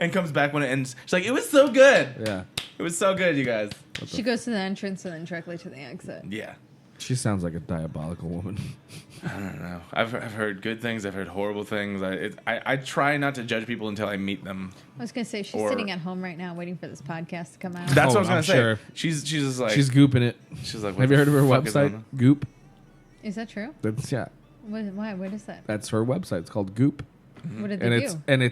and comes back when it ends. She's like, it was so good. Yeah, it was so good, you guys. She goes to the entrance and then directly to the exit. Yeah. She sounds like a diabolical woman. I don't know. I've heard good things. I've heard horrible things. I try not to judge people until I meet them. I was gonna say she's sitting at home right now waiting for this podcast to come out. That's what I was gonna say. Sure. She's just like she's gooping it. She's like, have you heard of her website? Goop. Is that true? That's Why? What is that? That's her website. It's called Goop. What did they do?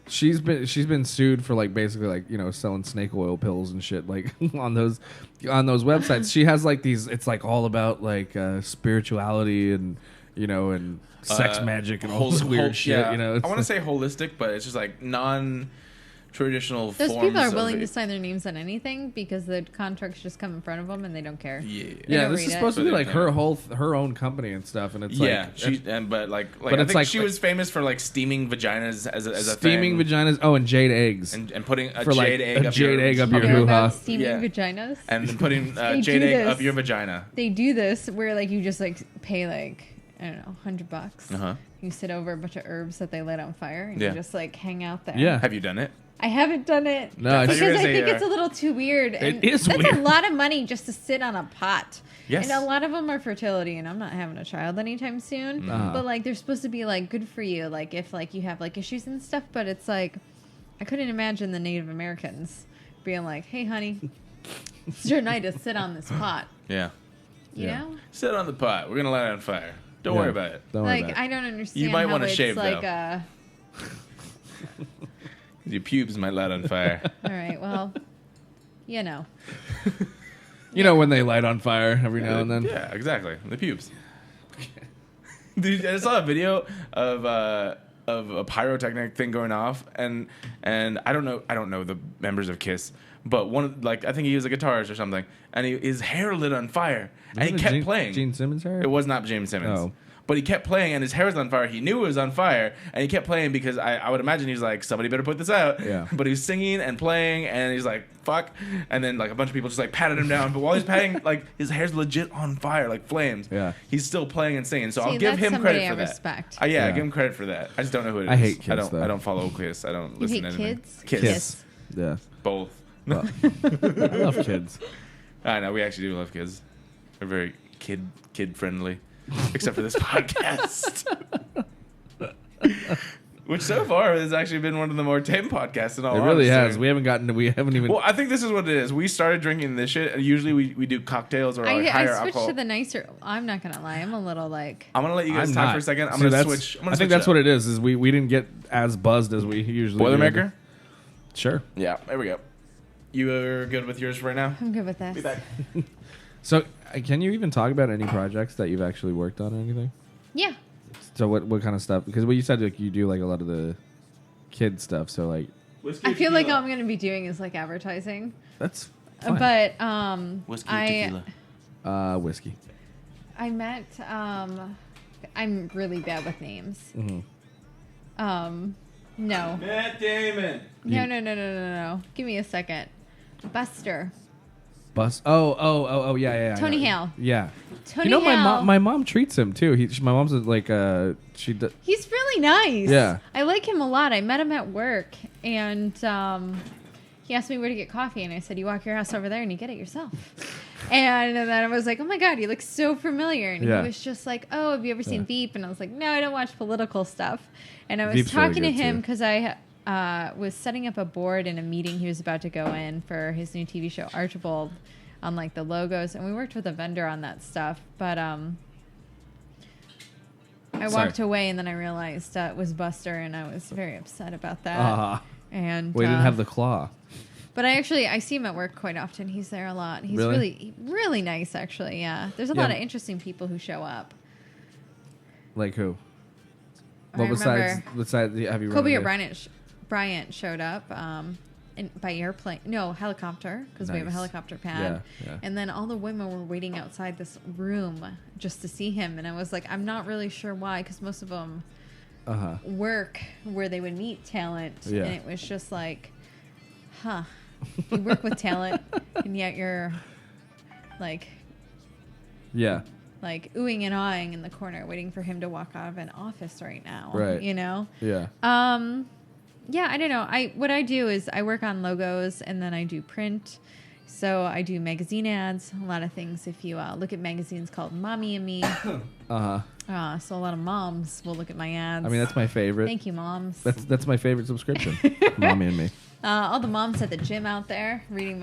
She's been sued for like basically like selling snake oil pills and shit like on those websites. She has like these. It's like all about like spirituality and and sex magic and all this weird shit. Yeah. I want to say holistic, but it's just like non-traditional. Those people are willing to sign their names on anything because the contracts just come in front of them and they don't care. Yeah. This is supposed to be like her own company and stuff, and it's but I think she was famous for like steaming vaginas as a steaming thing. vaginas. Oh, and jade eggs and putting a for jade egg up your hoo ha. Steaming vaginas and then putting jade egg up your vagina. They do this where like you just like pay like I don't know $100. You sit over a bunch of herbs that they lit on fire and you just like hang out there. Yeah. Have you done it? I haven't done it no, because I think it's a little too weird. And it is that's weird. a lot of money just to sit on a pot. Yes. And a lot of them are fertility, and I'm not having a child anytime soon. But like they're supposed to be like good for you, like if like you have like issues and stuff. But it's like I couldn't imagine the Native Americans being like, "Hey, honey, it's your night to sit on this pot." Yeah. You know? Sit on the pot. We're gonna light it on fire. Don't worry about it. I don't understand. You might want to shave like, though. Your pubes might light on fire. All right. Well, you know when they light on fire every now and then. Yeah, exactly. The pubes. Dude, I saw a video of a pyrotechnic thing going off, and I don't know the members of Kiss, but I think he was a guitarist or something, and his hair lit on fire, and he kept playing. Gene Simmons' hair? It was not James Simmons. Oh. But he kept playing, and his hair was on fire. He knew it was on fire, and he kept playing because I would imagine he was like, somebody better put this out. Yeah. But he was singing and playing, and he's like, fuck. And then like a bunch of people just like patted him down. But while he's patting, like his hair's legit on fire, like flames. Yeah. He's still playing and singing. So See, I'll give him credit for that. Respect. Yeah, I give him credit for that. I just don't know who it is. I hate Kiss, I don't follow Kiss. I don't listen to anything. Kiss? Yeah. Both. Well, I love kids. I know, we actually do love kids. We're very kid friendly. Except for this podcast. Which so far has actually been one of the more tame podcasts in all honesty. It really has. We haven't even... Well, I think this is what it is. We started drinking this shit, and usually we do cocktails or higher alcohol. I switched to the nicer... I'm not going to lie. I'm a little like... I'm going to let you guys talk for a second. I'm going to switch. I think that's what it is we didn't get as buzzed as we usually Boilermaker? Sure. Yeah, there we go. You are good with yours right now? I'm good with this. Be back. So, can you even talk about any projects that you've actually worked on or anything? Yeah. So, what kind of stuff? Because you said like you do like a lot of the kid stuff. So, like, I feel like all I'm going to be doing is like advertising. That's fine. But whiskey or tequila? Whiskey. I met. I'm really bad with names. Mm-hmm. No. Matt Damon. No. Give me a second. Buster. Yeah. Tony Hale. Yeah. Tony you know, Hale. my mom treats him too. My mom's like He's really nice. Yeah. I like him a lot. I met him at work, and he asked me where to get coffee, and I said, you walk your ass over there and you get it yourself. And then I was like, oh my God, he looks so familiar. And he was just like, oh, have you ever seen Veep? And I was like, no, I don't watch political stuff. And I was Veep's talking really to good, him too. because I was setting up a board in a meeting he was about to go in for his new TV show, Archibald, on like the logos. And we worked with a vendor on that stuff. But I walked away, and then I realized it was Buster, and I was very upset about that. And we didn't have the claw. But I see him at work quite often. He's there a lot. He's really nice, actually. Yeah, there's a lot of interesting people who show up. Like who? I besides have you? Kobe or Bryant showed up by airplane. No, helicopter, because we have a helicopter pad. Yeah. And then all the women were waiting outside this room just to see him. And I was like, I'm not really sure why, because most of them work where they would meet talent. Yeah. And it was just like, you work with talent, and yet you're like oohing and awing in the corner, waiting for him to walk out of an office right now. Right. You know? Yeah. Yeah, I don't know. What I do is I work on logos, and then I do print. So I do magazine ads, a lot of things. If you look at magazines called Mommy and Me. So a lot of moms will look at my ads. I mean, that's my favorite. Thank you, moms. That's my favorite subscription. Mommy and Me. All the moms at the gym out there reading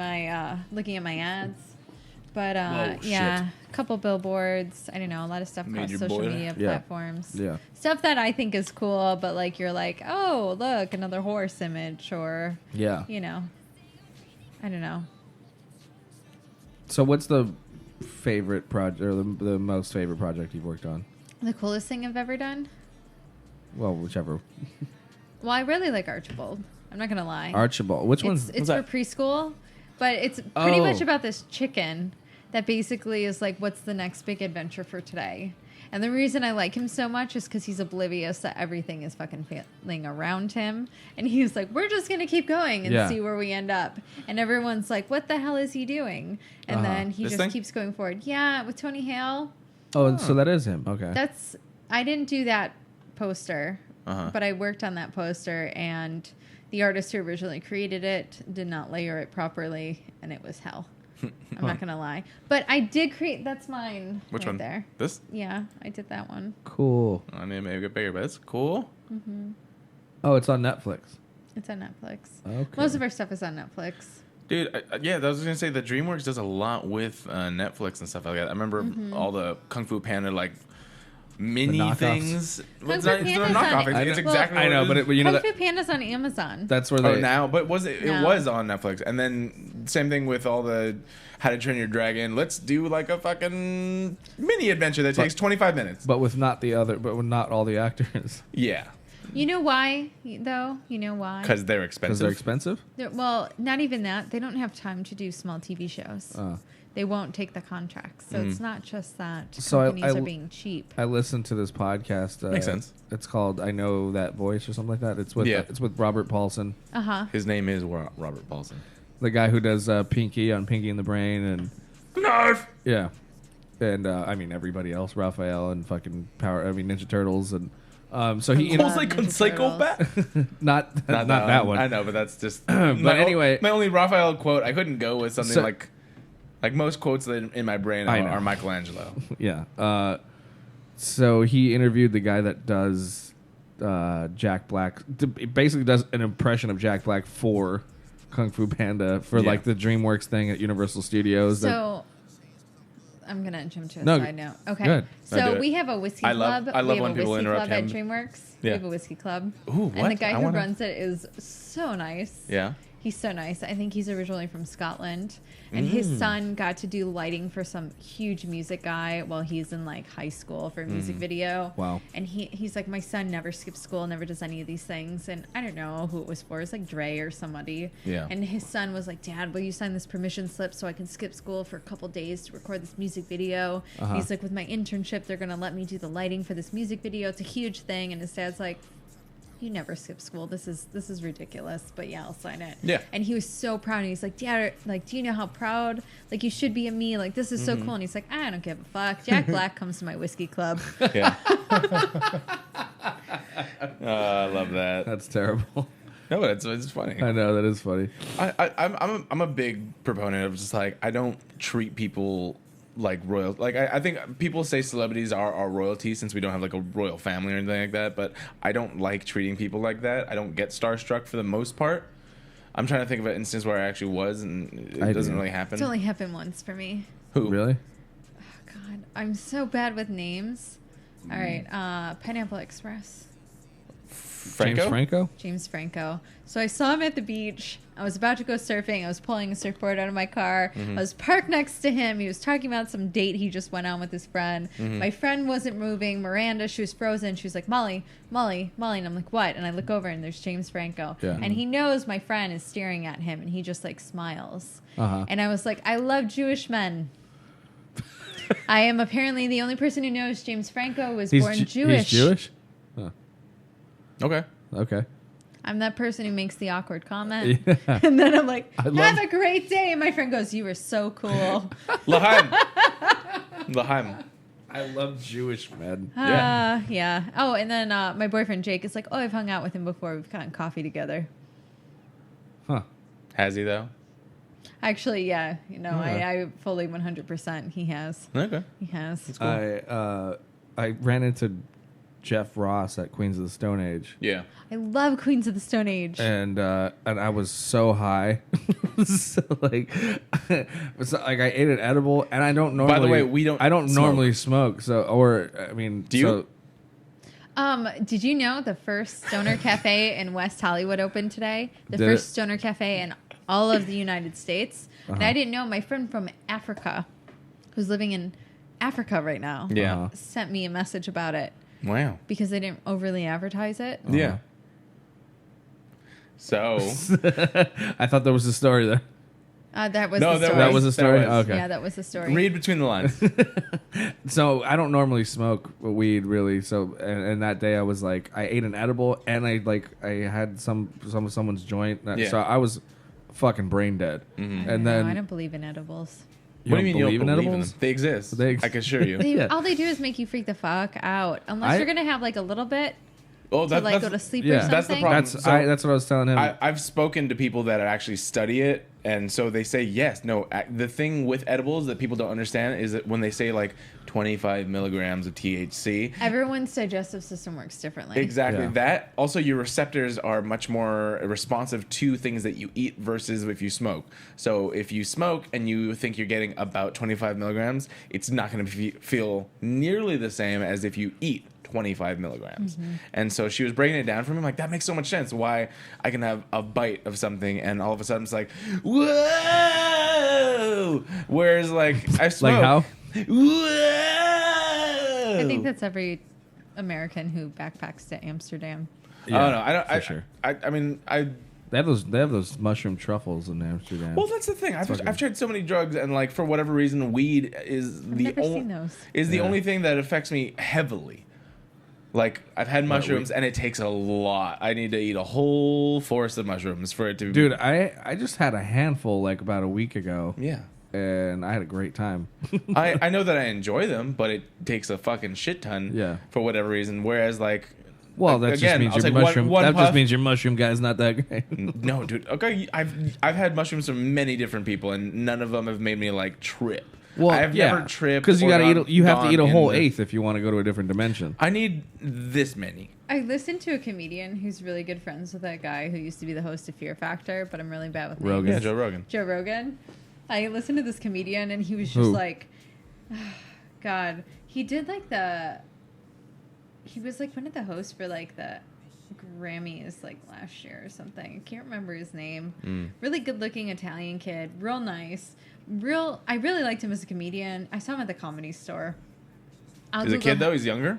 looking at my ads. But a couple billboards. I don't know, a lot of stuff across social media platforms. Yeah. Stuff that I think is cool, but like you're like, oh, look, another horse image, or you know, I don't know. So what's the favorite project, or the most favorite project you've worked on? The coolest thing I've ever done? Well, whichever. Well, I really like Archibald. I'm not gonna lie. Archibald. Which one's It's for preschool, but it's pretty much about this chicken that basically is like, what's the next big adventure for today? And the reason I like him so much is because he's oblivious that everything is fucking failing around him. And he's like, we're just going to keep going and see where we end up. And everyone's like, what the hell is he doing? And then he keeps going forward. Yeah, with Tony Hale. Oh, so that is him. Okay. I didn't do that poster, but I worked on that poster, and the artist who originally created it did not layer it properly, and it was hell. I'm not gonna lie, but I did create. That's mine. Which right one? There. This? Yeah, I did that one. Cool. I mean, maybe get bigger, but it's cool. Mm-hmm. Oh, it's on Netflix. It's on Netflix. Okay. Most of our stuff is on Netflix. Dude, I was gonna say that DreamWorks does a lot with Netflix and stuff like that. I remember all the Kung Fu Panda mini things. Kung Fu Panda's knockoff. on- It's exactly. I know, what it but is. you know Kung that Fu Panda's on Amazon. that's where they now, but was it? No. It was on Netflix, and then same thing with all the How to Train Your Dragon. Let's do like a fucking mini adventure that takes 25 minutes. but with not all the actors. Yeah, You know why, though? You know why? because they're Because expensive. they're expensive. Well, not even that. They don't have time to do small TV shows. They won't take the contracts. So it's not just that So companies are being cheap. I listened to this podcast. Makes sense. It's called "I Know That Voice" or something like that. It's with Robert Paulson, His name is Robert Paulson. the guy who does Pinky on Pinky and the Brain, and Nerf. yeah, and I mean everybody else, Raphael and fucking Ninja Turtles, and so he Love like Ninja psychopath. not that one. I know, but that's just. But anyway, my only Raphael quote I couldn't go with something So- like most quotes that in my brain I know. are Michelangelo. Yeah. So he interviewed the guy that does Jack Black. Basically, does an impression of Jack Black for Kung Fu Panda for like the DreamWorks thing at Universal Studios. So I'm gonna jump to a No, side note. Okay. good. I do So it. we have a whiskey I club. love we have when a people whiskey interrupt club at him. DreamWorks. Yeah. We have a whiskey club. Ooh, And the what? guy I who wanna- runs it is so nice. Yeah. He's so nice. I think he's originally from Scotland. And his son got to do lighting for some huge music guy while he's in like high school for a music video. Wow. And he's like, my son never skips school, never does any of these things. And I don't know who it was for. It's like Dre or somebody. Yeah. And his son was like, Dad, will you sign this permission slip so I can skip school for a couple days to record this music video? And he's like, with my internship, they're going to let me do the lighting for this music video. It's a huge thing. And his dad's like, you never skip school. This is ridiculous, but yeah, I'll sign it. Yeah. And he was so proud. And he's like, Dad, like, do you know how proud like you should be of me? Like, this is so cool. And he's like, I don't give a fuck. Jack Black comes to my whiskey club. Yeah. I love that. That's terrible. No, but it's funny. I know, that is funny. I'm a big proponent of just like, I don't treat people like royal. Like I think people say celebrities are royalty since we don't have like a royal family or anything like that. But I don't like treating people like that. I don't get starstruck for the most part. I'm trying to think of an instance where I actually was, and it doesn't really happen. It's only happened once for me. Who? Really? Oh, God, I'm so bad with names. All right, Pineapple Express. Franco? James Franco? James Franco. So I saw him at the beach. I was about to go surfing. I was pulling a surfboard out of my car. I was parked next to him. He was talking about some date he just went on with his friend. My friend wasn't moving. Miranda, she was frozen. She was like, Molly. And I'm like, what? And I look over and there's James Franco. Yeah. And he knows my friend is staring at him and he just like smiles. Uh-huh. And I was like, I love Jewish men. I am apparently the only person who knows James Franco was born Jewish. He's Jewish? Huh. Okay. Okay. I'm that person who makes the awkward comment. Yeah. And then I'm like, I have love- a great day. And my friend goes, you were so cool. Lahaim. Lahaim. I love Jewish men. Yeah. Oh, and then my boyfriend Jake is like, oh, I've hung out with him before. We've gotten coffee together. Huh. Has he though? Actually, yeah. You know, Yeah. I fully 100% he has. Okay. He has. Cool. I ran into Jeff Ross at Queens of the Stone Age. Yeah. I love Queens of the Stone Age. And I was so high. so like I ate an edible, and I don't normally. By the way, I don't normally smoke. So, or I mean, do you? Did you know the first stoner cafe in West Hollywood opened today? The Did first it? stoner cafe in all of the United States. And I didn't know. My friend from Africa, who's living in Africa right now, Yeah. sent me a message about it Wow. because they didn't overly advertise it. Yeah. So. I thought there was a story there. That was No, the that story. That was a story. That was. Okay. Yeah, that was the story. Read between the lines. So I don't normally smoke weed really. So and that day I was like, I ate an edible and I had some of someone's joint. Yeah. So I was fucking brain dead. And then I don't believe in edibles. What do you mean you don't believe in edibles? them? They exist. They ex- I can assure you. Yeah. All they do is make you freak the fuck out. Unless you're gonna have like a little bit Oh, to like go to sleep or yeah. something. That's the problem. That's So- that's what I was telling him. I've spoken to people that actually study it, and so they say yes. No, the thing with edibles that people don't understand is that when they say like 25 milligrams of THC, Everyone's digestive system works differently. exactly Yeah. that. Also, your receptors are much more responsive to things that you eat versus if you smoke. So if you smoke and you think you're getting about 25 milligrams, it's not going to feel nearly the same as if you eat 25 milligrams. And so she was breaking it down for me. I'm like, that makes so much sense. Why I can have a bite of something and all of a sudden it's like, whoa! Whereas like I smoke. like how? Whoa! I think that's every American who backpacks to Amsterdam. Oh no, I don't. for sure. I mean, They have those mushroom truffles in Amsterdam. well, that's the thing. I've tried so many drugs, and like for whatever reason, weed is never seen those. the Yeah. only thing that affects me heavily. Like I've had mushrooms, and it takes a lot. I need to eat a whole forest of mushrooms for it to. Dude, I just had a handful like about a week ago. Yeah. And I had a great time. I know that I enjoy them, but it takes a fucking shit ton. Yeah. For whatever reason, whereas like. Well, that again, just I'll means your take mushroom. one that puff. just means your mushroom guy's not that great. No, dude. Okay, I've had mushrooms from many different people, and none of them have made me like trip. Well, I've never tripped because you or gotta gone- eat. You have to eat a gone whole in the- eighth if you want to go to a different dimension. I need this many. I listened to a comedian who's really good friends with that guy who used to be the host of Fear Factor, but I'm really bad with names. Rogan. Yeah, Joe Rogan. Joe Rogan. I listened to this comedian and he was just Who? like, God, he did like he was like one of the hosts for like the Grammys like last year or something. I can't remember his name. Really good looking Italian kid, real nice. I really liked him as a comedian. I saw him at the Comedy Store. Is he a kid though? He's younger.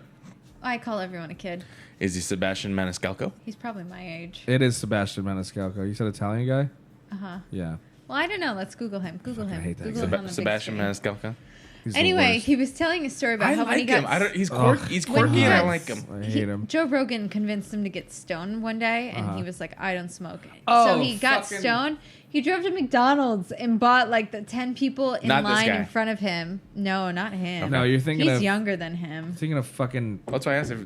I call everyone a kid. Is he Sebastian Maniscalco? He's probably my age. It is Sebastian Maniscalco. You said Italian guy? Uh-huh. Yeah. Well, I don't know. Let's Google him. Google him. hate that Google guy. him on the big Sebastian screen. Maniscalco. He's Anyway, he was telling a story about I how when he like him. got He's quirky, and I like him. I hate him. Joe Rogan convinced him to get stoned one day, and he was like, "I don't smoke." Oh, so he got stoned. He drove to McDonald's and bought like the 10 people in Not this line guy. in front of him. No, not him. No, you're thinking He's of younger than him. thinking of fucking That's why I asked if,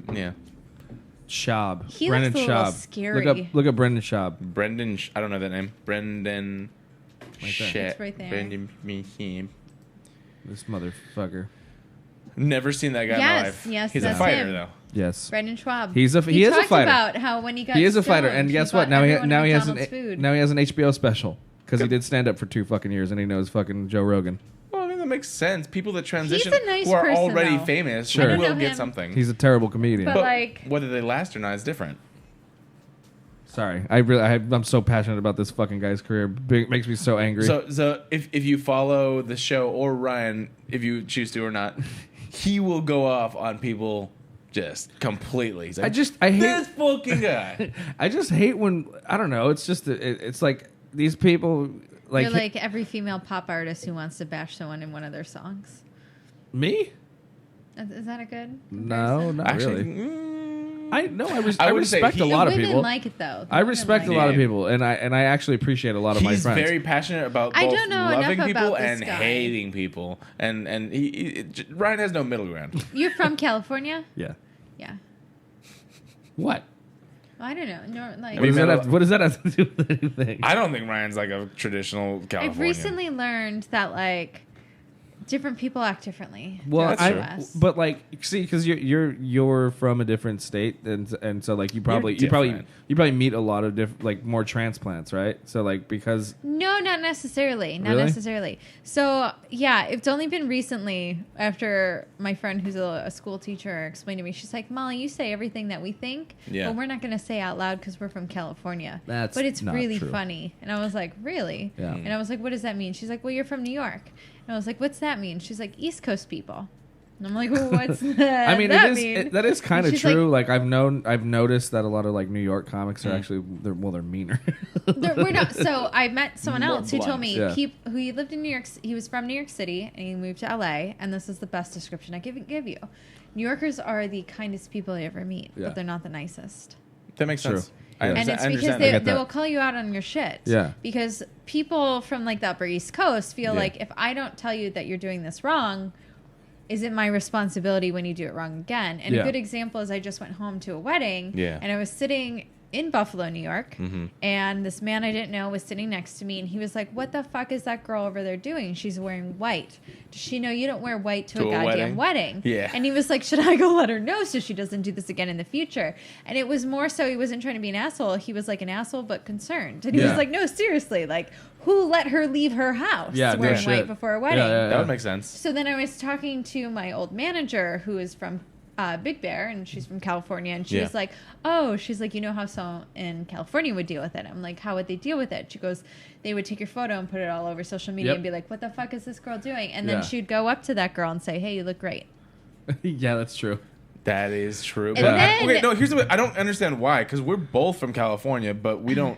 Schaub. He Brendan looks a little Schaub. scary. Look up Brendan Schaub. Brendan, I don't know that name. Brendan. Right there. Shit. It's right there. Brendan. This motherfucker. Never seen that guy in my life. Yes, He's a that's fighter him. though. Yes. Brendan Schwab. He is a He fighter. about how when he got He is a fighter, stoned, and guess he what? bought Now he everyone has McDonald's food. now he has an HBO special because he did stand up for 2 fucking years and he knows fucking Joe Rogan. Well, I mean that makes sense. People that transition He's a nice who are person, already though. famous Sure. I don't will know get him. something. He's a terrible comedian. But, like- whether they last or not is different. Sorry, I'm so passionate about this fucking guy's career. Makes me so angry. So if you follow the show or Ryan, if you choose to or not, he will go off on people just completely. He's like, I hate this fucking guy. I just hate when I don't know. It's just it's like these people like You're like every female pop artist who wants to bash someone in one of their songs. me. Is that a good No, comparison? not Actually, really. I I would say respect a he- lot of women people. like it though. The I women respect like a lot it. of people, and I actually appreciate a lot of my He's friends. very passionate about I both don't know loving enough people about this and guy. hating people, and Ryan has no middle ground. You're from California? Yeah. Yeah. What? I don't know. No, like I mean, What does that have to do with anything? I don't think Ryan's like a traditional Californian. I've recently learned that like different people act differently. Well, That's true. but like, see, because you're from a different state, and so like you probably different. meet a lot of like more transplants, right? So like because No, not necessarily. Not Really? necessarily. So, yeah, it's only been recently after my friend who's a school teacher explained to me, she's like, Molly, you say everything that we think, Yeah. but we're not going to say out loud because we're from California. That's But it's not really true. funny. And I was like, really? Yeah. And I was like, what does that mean? She's like, well, you're from New York. And I was like, what's that mean? She's like, East Coast people. And I'm like, well, what's that? I mean, that that is kind of she's true. Like I've noticed that a lot of like New York comics are actually they're meaner. We're not. So I met someone More else who told me blunt. Yeah. he lived in New York. He was from New York City and he moved to LA. And this is the best description I can give you. New Yorkers are the kindest people you ever meet, Yeah. but they're not the nicest. That makes True. sense. Yeah. I And understand- it's I because understand they, that. they will call you out on your shit. Yeah. Because people from like the Upper East Coast feel Yeah. like if I don't tell you that you're doing this wrong, is it my responsibility when you do it wrong again? And Yeah. a good example is I just went home to a wedding Yeah. and I was sitting in Buffalo, New York, Mm-hmm. and this man I didn't know was sitting next to me and he was like, what the fuck is that girl over there doing? She's wearing white. Does she know you don't wear white to a goddamn wedding? Yeah. And he was like, should I go let her know so she doesn't do this again in the future? And it was more so he wasn't trying to be an asshole. He was like an asshole but concerned. And he Yeah. was like, no, seriously, like who let her leave her house Yeah, no wearing shit. white before a wedding? Yeah. That would make sense. So then I was talking to my old manager who is from Big Bear, and she's from California, and she Yeah. was like, oh, she's like, you know how someone in California would deal with it? I'm like, how would they deal with it? She goes, they would take your photo and put it all over social media Yep. and be like, what the fuck is this girl doing? And then Yeah. she'd go up to that girl and say, hey, you look great. Yeah, that's true. That is true. And But then- okay, no. Here's the. I don't understand why, because we're both from California, but we don't.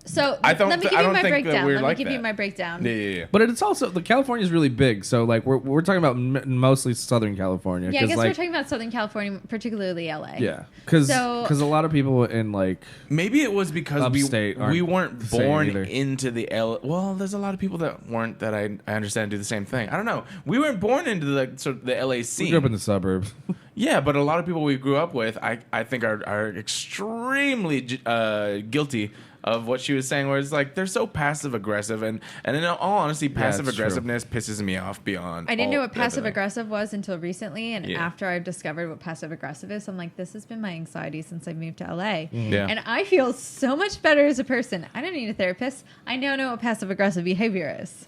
So I don't let me th- give I you don't my think that breakdown. we're Let me like give you that. my breakdown. Yeah. But it's also the California is really big, so like we're talking about mostly Southern California. Yeah, I 'cause, guess like, we're talking about Southern California, particularly LA. Yeah, because So- a lot of people in like Maybe it was because Upstate we aren't weren't the same born either. into the L. Well, there's a lot of people that weren't that I understand do the same thing. I don't know. We weren't born into the sort of the LA scene. we grew up in the suburbs. Yeah, but a lot of people we grew up with, I think are extremely guilty of what she was saying, where it's like they're so passive aggressive, and in all honesty, passive it's true. aggressiveness pisses me off beyond. I didn't know all- what passive everything. aggressive was until recently, and Yeah. after I've discovered what passive aggressive is, I'm like, this has been my anxiety since I moved to LA. Yeah. And I feel so much better as a person. I don't need a therapist. I now know what passive aggressive behavior is.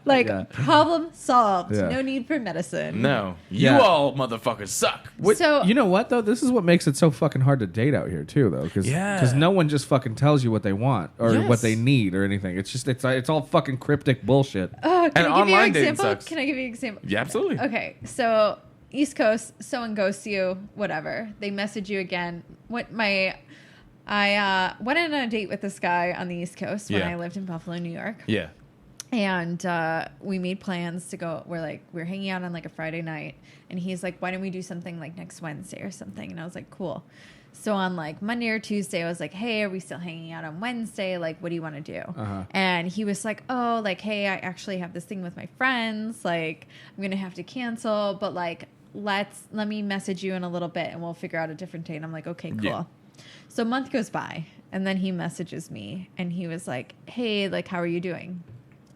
Like, Yeah. problem solved. Yeah. No need for medicine. No, Yeah. you all motherfuckers suck. So You know what though? This is what makes it so fucking hard to date out here too, though, because Yeah. no one just fucking tells you what they want or Yes. what they need or anything. It's just it's all fucking cryptic bullshit. can And I give you an online dating example? sucks. Can I give you an example? Yeah, absolutely. Okay, so East Coast, someone ghosts you, whatever. They message you again. I went on a date with this guy on the East Coast when Yeah. I lived in Buffalo, New York. Yeah. And we made plans to go. We're hanging out on like a Friday night, and he's like, "Why don't we do something like next Wednesday or something?" And I was like, "Cool." So on like Monday or Tuesday, I was like, "Hey, are we still hanging out on Wednesday? Like, what do you want to do?" And he was like, "Oh, like, hey, I actually have this thing with my friends. Like, I'm gonna have to cancel, but like, let me message you in a little bit, and we'll figure out a different date." And I'm like, "Okay, cool." Yeah. So a month goes by, and then he messages me, and he was like, "Hey, like, how are you doing?"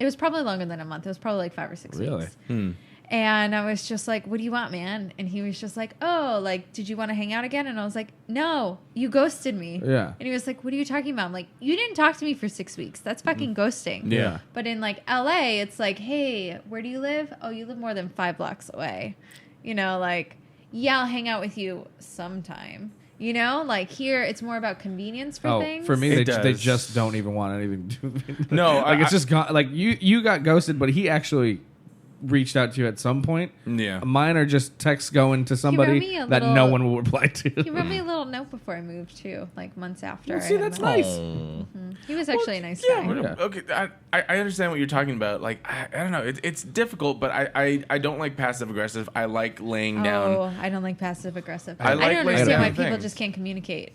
It was probably longer than a month. It was probably like 5 or 6 weeks. And I was just like, "What do you want, man?" And he was just like, "Oh, like, did you want to hang out again?" And I was like, "No, you ghosted me." Yeah. And he was like, "What are you talking about?" I'm like, "You didn't talk to me for 6 weeks. That's fucking ghosting." Yeah. But in like LA, it's like, "Hey, where do you live?" "Oh, you live more than 5 blocks away." You know, like, "Yeah, I'll hang out with you sometime." You know, like here, it's more about convenience for things. For me, they just don't even want anything to do. No, like it's just gone. Like you got ghosted, but he actually reached out to you at some point. Yeah. Mine are just texts going to somebody that no one will reply to. He wrote me a little note before I moved too, like months after. Well, see, that's nice. He was actually a nice guy. Yeah. Okay, I understand what you're talking about. Like, I don't know. It's difficult, but I don't like passive aggressive. I like laying down. Oh, I don't like passive aggressive. I don't laying understand down why people things. just can't communicate.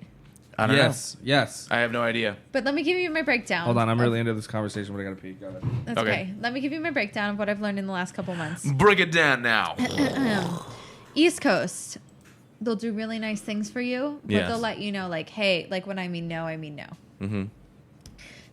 I don't know. Yes. I have no idea. But let me give you my breakdown. Hold on, I'm really into this conversation, but I gotta pee. Go ahead. That's okay. Let me give you my breakdown of what I've learned in the last couple months. Break it down now. East Coast, they'll do really nice things for you, but Yes. they'll let you know, like, hey, like when I mean no, I mean no. Mm-hmm.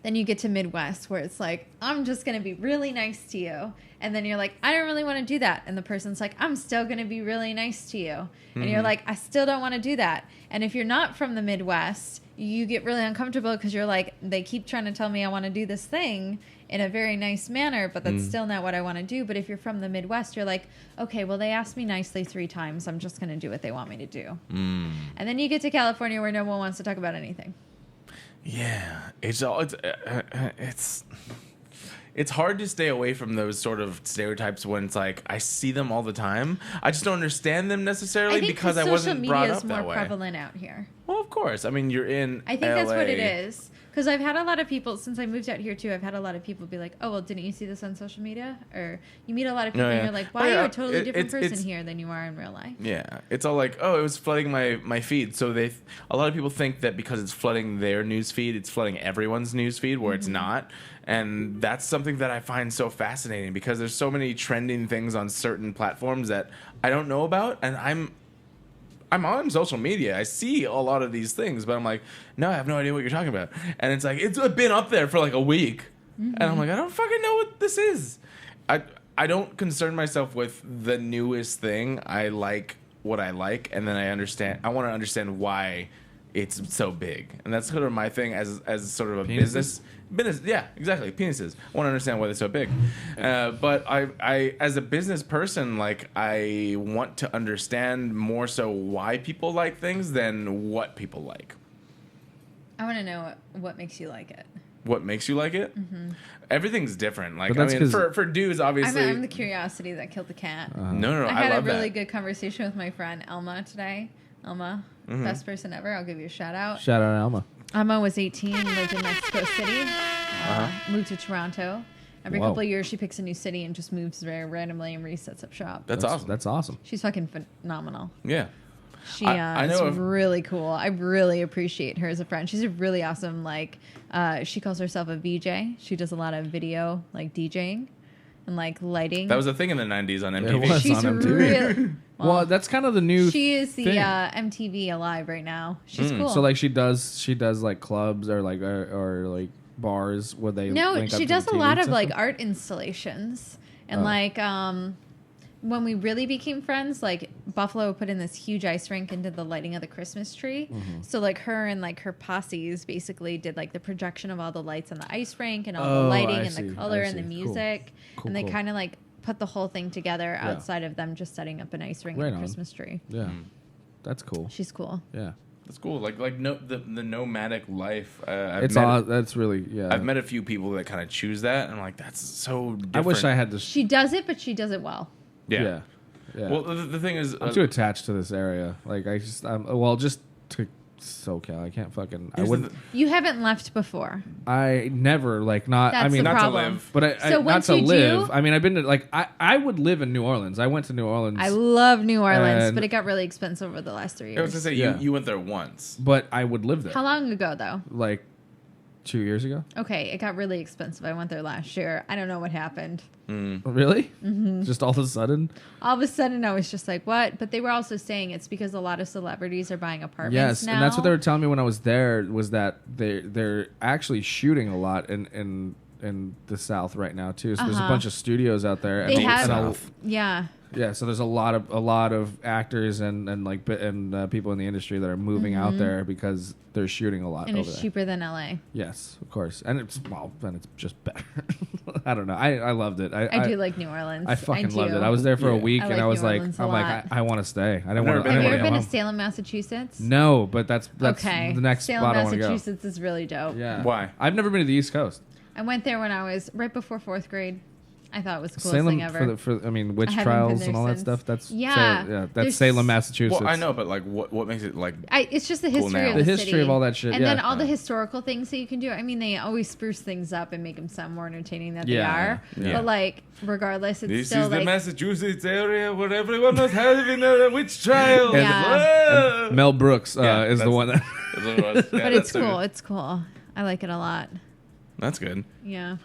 Then you get to Midwest where it's like, I'm just going to be really nice to you. And then you're like, I don't really want to do that. And the person's like, I'm still going to be really nice to you. And you're like, I still don't want to do that. And if you're not from the Midwest, you get really uncomfortable because you're like, they keep trying to tell me I want to do this thing in a very nice manner, but that's still not what I want to do. But if you're from the Midwest, you're like, okay, well, they asked me nicely 3 times. I'm just going to do what they want me to do. And then you get to California where no one wants to talk about anything. Yeah, it's hard to stay away from those sort of stereotypes when it's like I see them all the time. I just don't understand them necessarily because I wasn't brought up that way. Social media is more prevalent out here. Well, of course. I mean, you're in I think LA. that's what it is. Because I've had a lot of people, since I moved out here too, I've had a lot of people be like, oh, well, didn't you see this on social media? Or you meet a lot of people and you're like, why are you a totally different person here than you are in real life? Yeah. It's all like, oh, it was flooding my feed. So a lot of people think that because it's flooding their news feed, it's flooding everyone's news feed where it's not. And that's something that I find so fascinating because there's so many trending things on certain platforms that I don't know about. And I'm on social media. I see a lot of these things, but I'm like, no, I have no idea what you're talking about. And it's like, it's been up there for like a week. And I'm like, I don't fucking know what this is. I don't concern myself with the newest thing. I like what I like. And then I want to understand why it's so big. And that's sort of my thing as sort of a business. Yeah, exactly. Penises. I want to understand why they're so big. But I, as a business person, like I want to understand more so why people like things than what people like. I want to know what makes you like it. What makes you like it? Mm-hmm. Everything's different. Like, I mean, for dudes, obviously. I'm the curiosity that killed the cat. No. I had love a really that. good conversation with my friend Elma today. Elma, best person ever. I'll give you a shout out. Shout out to Alma. Emma was 18, lived in Mexico City, moved to Toronto. Every couple of years, she picks a new city and just moves very randomly and resets up shop. That's awesome. That's awesome. She's fucking phenomenal. Yeah. She is really cool. I really appreciate her as a friend. She's a really awesome, like, she calls herself a VJ. She does a lot of video, like, DJing and, like, lighting. That was a thing in the 90s on MTV. It was She's on MTV. really... Well, that's kind of the new She is the thing. MTV Alive right now. She's cool. So like she does like clubs or like bars where they link up she to does the a TV lot of system? like art installations and like when we really became friends, like Buffalo put in this huge ice rink into the lighting of the Christmas tree. So like her and like her posses basically did like the projection of all the lights on the ice rink and all the lighting and the color and the music, and they kind of like put the whole thing together outside of them just setting up an ice rink and a Christmas tree. Yeah, that's cool. She's cool. Yeah, that's cool. Like the nomadic life. That's really I've met a few people that kind of choose that, and I'm like, that's so different. I wish I had this. She does it, but she does it well. Yeah. Well, the thing is, I'm too attached to this area. Like I'm just to SoCal. I can't fucking. I Here's wouldn't. You haven't left before. I never like not. That's I mean, the not to problem. live. but So not once to you live. do- I mean, I've been to like I would live in New Orleans. I went to New Orleans. I love New Orleans, And- but it got really expensive over the last 3 I was years. gonna say Yeah. you went there once. but I would live there. How long ago though? Like 2 years ago. Okay, it got really expensive. I went there last year. I don't know what happened. Really? Mm-hmm. Just all of a sudden? All of a sudden, I was just like, "What?" But they were also saying it's because a lot of celebrities are buying apartments Yes, now. and that's what they were telling me when I was there. Was that they're actually shooting a lot in the South right now too. So there's a bunch of studios out there. They have, and yeah. yeah. So there's a lot of actors and people in the industry that are moving out there because they're shooting a lot And over it's there. cheaper than LA. Yes, of course, and it's just better. I don't know. I loved it. I do like New Orleans. I fucking do. loved it. I was there for a Yeah. week, I and like I was New like, Orleans a I'm like, lot. I want to stay. I don't Never want been to. Have you there. ever been to Home. Salem, Massachusetts? No, but that's Okay. the next Salem, spot I want to go. Massachusetts is really dope. Yeah. Why? I've never been to the East Coast. I went there when I was right before 4th grade. I thought it was the coolest Salem thing ever. for I mean, witch I haven't been trials there and all that since. stuff. That's Yeah. that's There's- Salem, Massachusetts. Well, I know, but like, what makes it like? It's just the Cool history now. of The the history city. of all that shit, And yeah. then all the historical things that you can do. I mean, they always spruce things up and make them sound more entertaining than Yeah, they are. yeah. But like, regardless, it's This still is the like Massachusetts area where everyone was having a witch trial. Yeah. And Mel Brooks Yeah, is the that's- one that. That's what it was. Yeah, but it's that's cool. good. It's cool. I like it a lot. That's good. Yeah.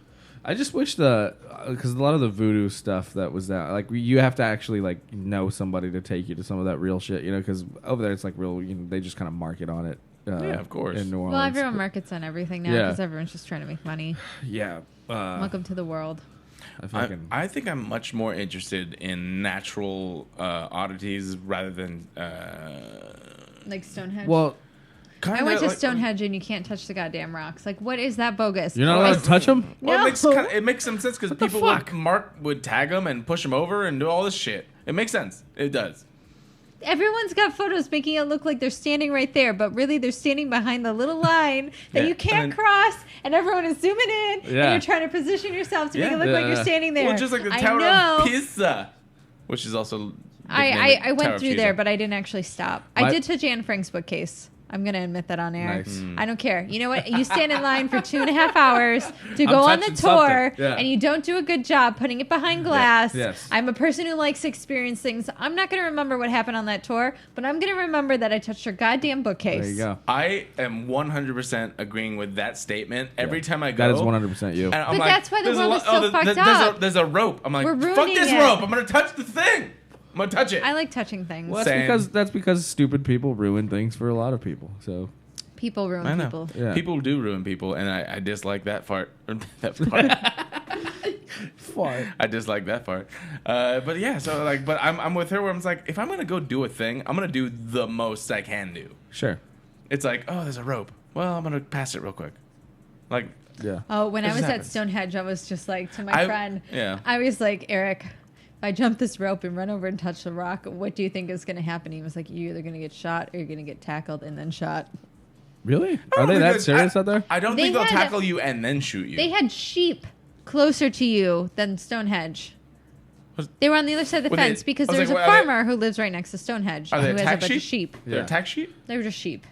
I just wish because a lot of the voodoo stuff that was that like you have to actually like know somebody to take you to some of that real shit, because over there it's like real. They just kind of market on it. Yeah, of course. In New Orleans. Well, everyone markets on everything now Yeah. because everyone's just trying to make money. Yeah. Welcome to the world. I think I'm much more interested in natural oddities rather than. Like Stonehenge. Well, I went to Stonehenge and you can't touch the goddamn rocks. Like, what is that bogus? you're not allowed to touch them. Well, No. it makes some sense because What the people fuck? would tag them and push them over and do all this shit. It makes sense. It does. Everyone's got photos making it look like they're standing right there, but really they're standing behind the little line that Yeah, you can't and then- cross, and everyone is zooming in, and Yeah. you're trying to position yourself to make Yeah. it look like Yeah. you're standing there. Well, just like the I Tower know. of Pisa, which is also. I nicknamed went Tower of through Pisa. there, but I didn't actually stop. I My- did touch Anne Frank's bookcase. I'm going to admit that on air. Nice. I don't care. You know what? You stand in line for 2.5 hours to go on the touching tour, something. Yeah. and you don't do a good job putting it behind glass. Yes. I'm a person who likes to experience things. I'm not going to remember what happened on that tour, but I'm going to remember that I touched your goddamn bookcase. There you go. I am 100% agreeing with that statement every time I go. That is 100% you. And I'm But that's why the there's a world lot- is so there's- fucked there's up. There's a rope. I'm like, We're fuck ruining this it. rope. I'm gonna touch the thing. I'm gonna touch it. I like touching things. Well, Same. that's because stupid people ruin things for a lot of people. So People ruin I know. people. Yeah. People do ruin people, and I dislike that part. That part. I dislike that part. But yeah, so like, but I'm with her where I'm like, if I'm gonna go do a thing, I'm gonna do the most I can do. sure. It's like, oh, there's a rope. Well, I'm gonna pass it real quick. Like, Yeah. Oh, when It I was just at happens. Stonehenge, I was just like to my friend. Yeah. I was like, Eric, if I jump this rope and run over and touch the rock, what do you think is going to happen? He was like, you're either going to get shot or you're going to get tackled and then shot. Really? Are they that serious out there? I don't They think they'll had- tackle you and then shoot you. They had sheep closer to you than Stonehenge. Was- They were on the other side of the Were they- fence because I was there's like, a are they- farmer who lives right next to Stonehenge Are who they has a attack bunch sheep? of sheep. They're Yeah. attack sheep. They were just sheep.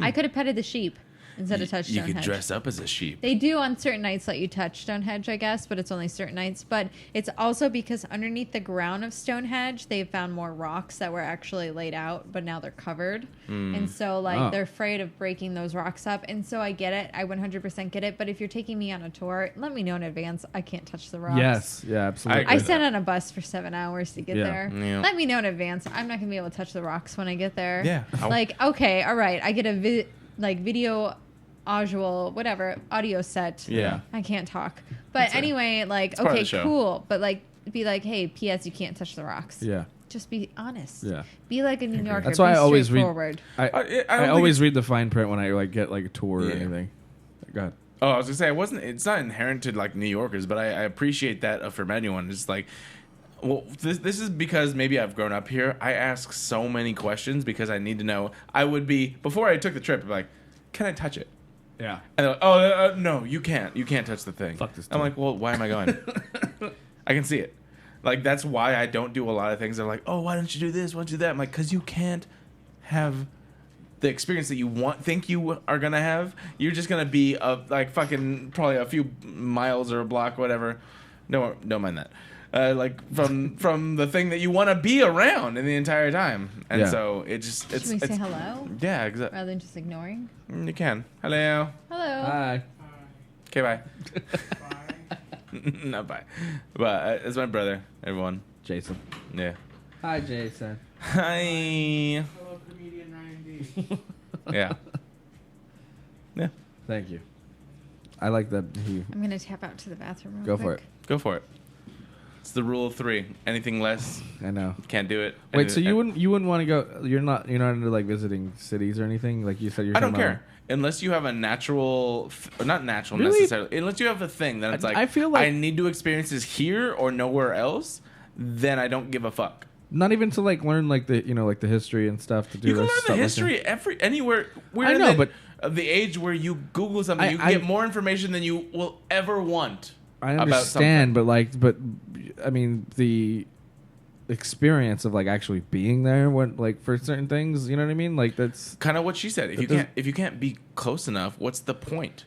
I could have petted the sheep instead of touched You Stonehenge. could dress up as a sheep. They do on certain nights let you touch Stonehenge, I guess, but it's only certain nights. But it's also because underneath the ground of Stonehenge, they found more rocks that were actually laid out, but now they're covered. And so, like, Oh. they're afraid of breaking those rocks up. And so I get it. I 100% get it. But if you're taking me on a tour, let me know in advance. I can't touch the rocks. Yes. Yeah. Absolutely. I agree. sat on a bus for 7 hours to get Yeah. there. Yeah. Let me know in advance. I'm not gonna be able to touch the rocks when I get there. Yeah. Like, okay, all right. I get a video, audio set. Yeah. I can't talk. But anyway, like, part of okay, the show. cool. But like, be like, hey, P.S. You can't touch the rocks. Yeah. Just be honest. Yeah. Be like a New Yorker. That's why be I always read. straightforward. I don't always think read the fine print when I like get like a tour or Yeah. anything. Go ahead. Oh, I was gonna say it's not inherent to like New Yorkers, but I appreciate that from anyone. It's like, well, this is because maybe I've grown up here. I ask so many questions because I need to know. I would be before I took the trip, I'd be like, can I touch it? Yeah. And they're like, oh no, you can't. You can't touch the thing. Fuck this I'm tour. like, well, why am I going? I can see it. Like that's why I don't do a lot of things. They're like, oh, why don't you do this? Why don't you do that? I'm like, because you can't have the experience that you think you are gonna have, you're just gonna be like fucking probably a few miles or a block, whatever. No, don't mind that. Like from the thing that you want to be around in the entire time, and so it's Should we say hello? Yeah, exactly. Rather than just ignoring. You can. Hello. Hello. Hi. Okay, bye. Not bye. But it's my brother. Everyone. Jason. Yeah. Hi, Jason. Hi. Hello, comedian Ryan D. Yeah. Yeah. Thank you. I like that I'm gonna tap out to the bathroom. Go Real for quick. it. Go for it. It's the rule of 3. Anything less, I know. can't do it. Wait, so you wouldn't want to go? You're not into like visiting cities or anything? Like you said, you're. I don't care unless you have a natural, not natural Really? necessarily. Unless you have a thing that it's like I feel like I need to experience this here or nowhere else. Then I don't give a fuck. Not even to like learn like the like the history and stuff to do. You can this learn stuff the history anywhere. We're I know, in but of the age where you Google something, you can get more information than you will ever want. I understand, but I mean the experience of like actually being there when like for certain things, you know what I mean? Like that's kind of what she said. If you can't be close enough, what's the point?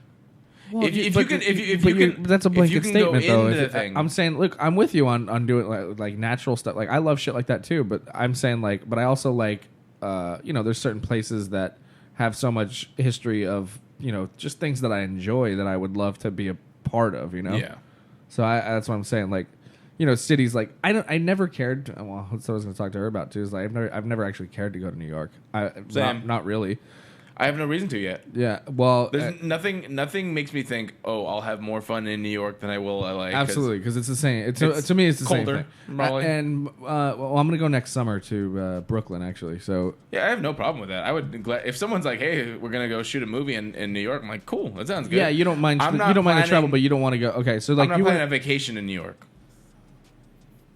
Well, that's a blanket statement though. I'm saying, look, I'm with you on doing like natural stuff. Like I love shit like that too, but I'm saying like, but I also like, there's certain places that have so much history of just things that I enjoy that I would love to be a part of. Yeah. So that's what I'm saying. Like, cities like I never cared. Well, that's what I was going to talk to her about too. Is like I've never actually cared to go to New York. Not really. I have no reason to yet. Yeah, well, there's nothing makes me think, oh, I'll have more fun in New York than I will LA. Absolutely, because it's the same. To me, it's the colder, same thing. And well, I'm gonna go next summer to Brooklyn, actually. So yeah, I have no problem with that. I would if someone's like, hey, we're gonna go shoot a movie in New York. I'm like, cool, that sounds good. Yeah, you don't mind. You don't mind the travel, but you don't want to go. Okay, so like I'm not planning a vacation in New York.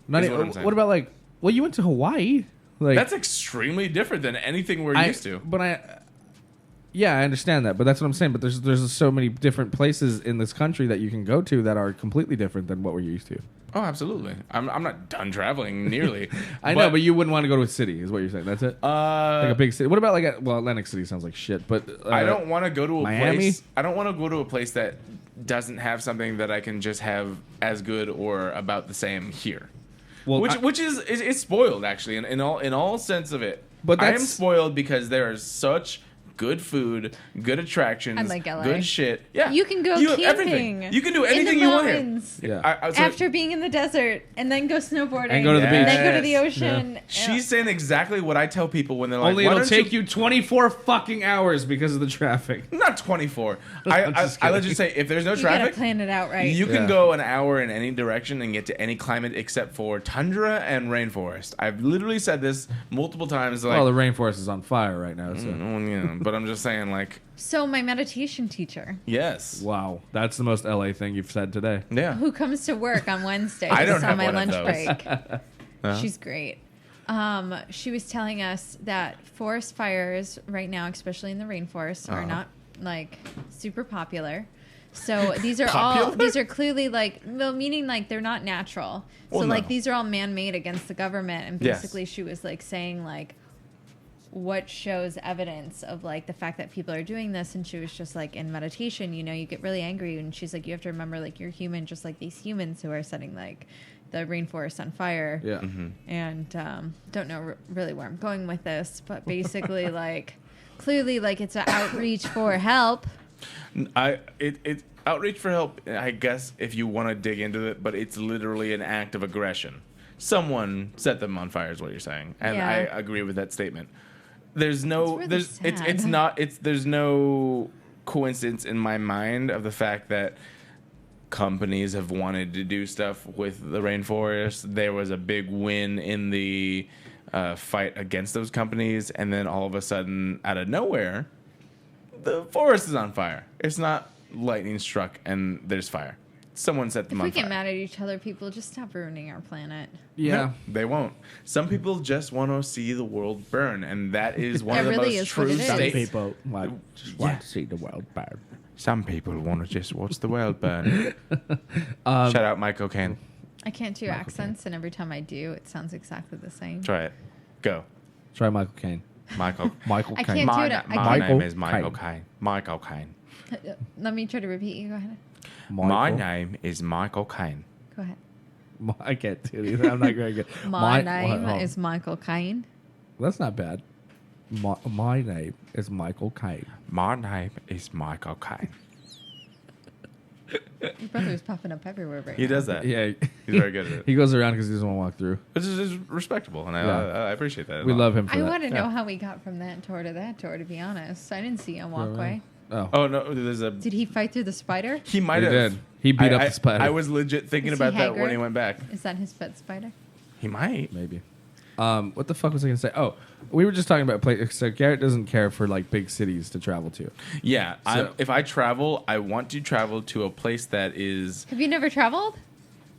What about like? Well, you went to Hawaii. Like that's extremely different than anything we're used to. But yeah, I understand that, but that's what I'm saying. But there's so many different places in this country that you can go to that are completely different than what we're used to. Oh, absolutely. I'm not done traveling nearly. I know, but you wouldn't want to go to a city, is what you're saying. That's it. Like a big city. What about like Atlantic City sounds like shit, but I don't want to go to a Miami? place. I don't want to go to a place that doesn't have something that I can just have as good or about the same here. Well, which is it's spoiled actually in all sense of it. But I am spoiled because there is such good food, good attractions, I like LA. good shit. Yeah, you can go camping. Everything. You can do anything you want here. Yeah. After being in the desert, and then go snowboarding, and go to the beach, and then go to the ocean. Yeah. She's saying exactly what I tell people when they're like, only it'll take you 24 fucking hours because of the traffic. Not 24. I let's just say if there's no traffic, you gotta plan it out right. You can go an hour in any direction and get to any climate except for tundra and rainforest. I've literally said this multiple times. Like, well, the rainforest is on fire right now. So. Yeah, but I'm just saying, like. So my meditation teacher. Yes. Wow, that's the most LA thing you've said today. Yeah. Who comes to work on Wednesday? I don't have on my one lunch of those. break. She's great. She was telling us that forest fires right now, especially in the rainforest, are not like super popular. So these are clearly like, well, meaning like they're not natural. So like these are all man-made against the government. And basically she was like saying like, what shows evidence of like the fact that people are doing this, and she was just like, in meditation, you get really angry, and she's like, you have to remember like you're human just like these humans who are setting like the rainforest on fire. Yeah. And don't know really where I'm going with this, but basically like clearly like it's an outreach for help. It's outreach for help, I guess, if you want to dig into it, but it's literally an act of aggression. Someone set them on fire is what you're saying, and I agree with that statement. There's no there's no coincidence in my mind of the fact that companies have wanted to do stuff with the rainforest. There was a big win in the fight against those companies, and then all of a sudden, out of nowhere, the forest is on fire. It's not lightning struck and there's fire. Someone set them on fire. If we get mad at each other, people just stop ruining our planet. Yeah. No, they won't. Some people just want to see the world burn, and that is one of the really most is true what it is. states. Some people want to see the world burn. Some people want to just watch the world burn. Shout out Mike Cocaine. I can't do accents, and every time I do, it sounds exactly the same. Try it. Go. Try Michael Caine. Michael I Caine. can't do it. My Michael name is Michael Caine. Caine. Michael Caine. Let me try to repeat you. Go ahead. My name is Michael Caine. Go ahead. I can't do it. I'm not very good. My name is Michael Caine. That's not bad. My name is Michael Caine. My name is Michael Caine. Your brother's popping up everywhere right He now. does that. Yeah, He's very good at it. He goes around because he doesn't want to walk through. Which is respectable, and Yeah. I appreciate that. We love him for I that. want to know how we got from that tour to that tour, to be honest. I didn't see him walk away. Oh, Oh no, there's a. Did he fight through the spider? He might he have. did. He beat up the spider. I was legit thinking Is he about that when Haggard? he went back. Is that his pet spider? He might. Maybe. What the fuck was I gonna say? Oh, we were just talking about places. So Garrett doesn't care for like big cities to travel to. Yeah, So- if I travel, I want to travel to a place that is Have you never traveled?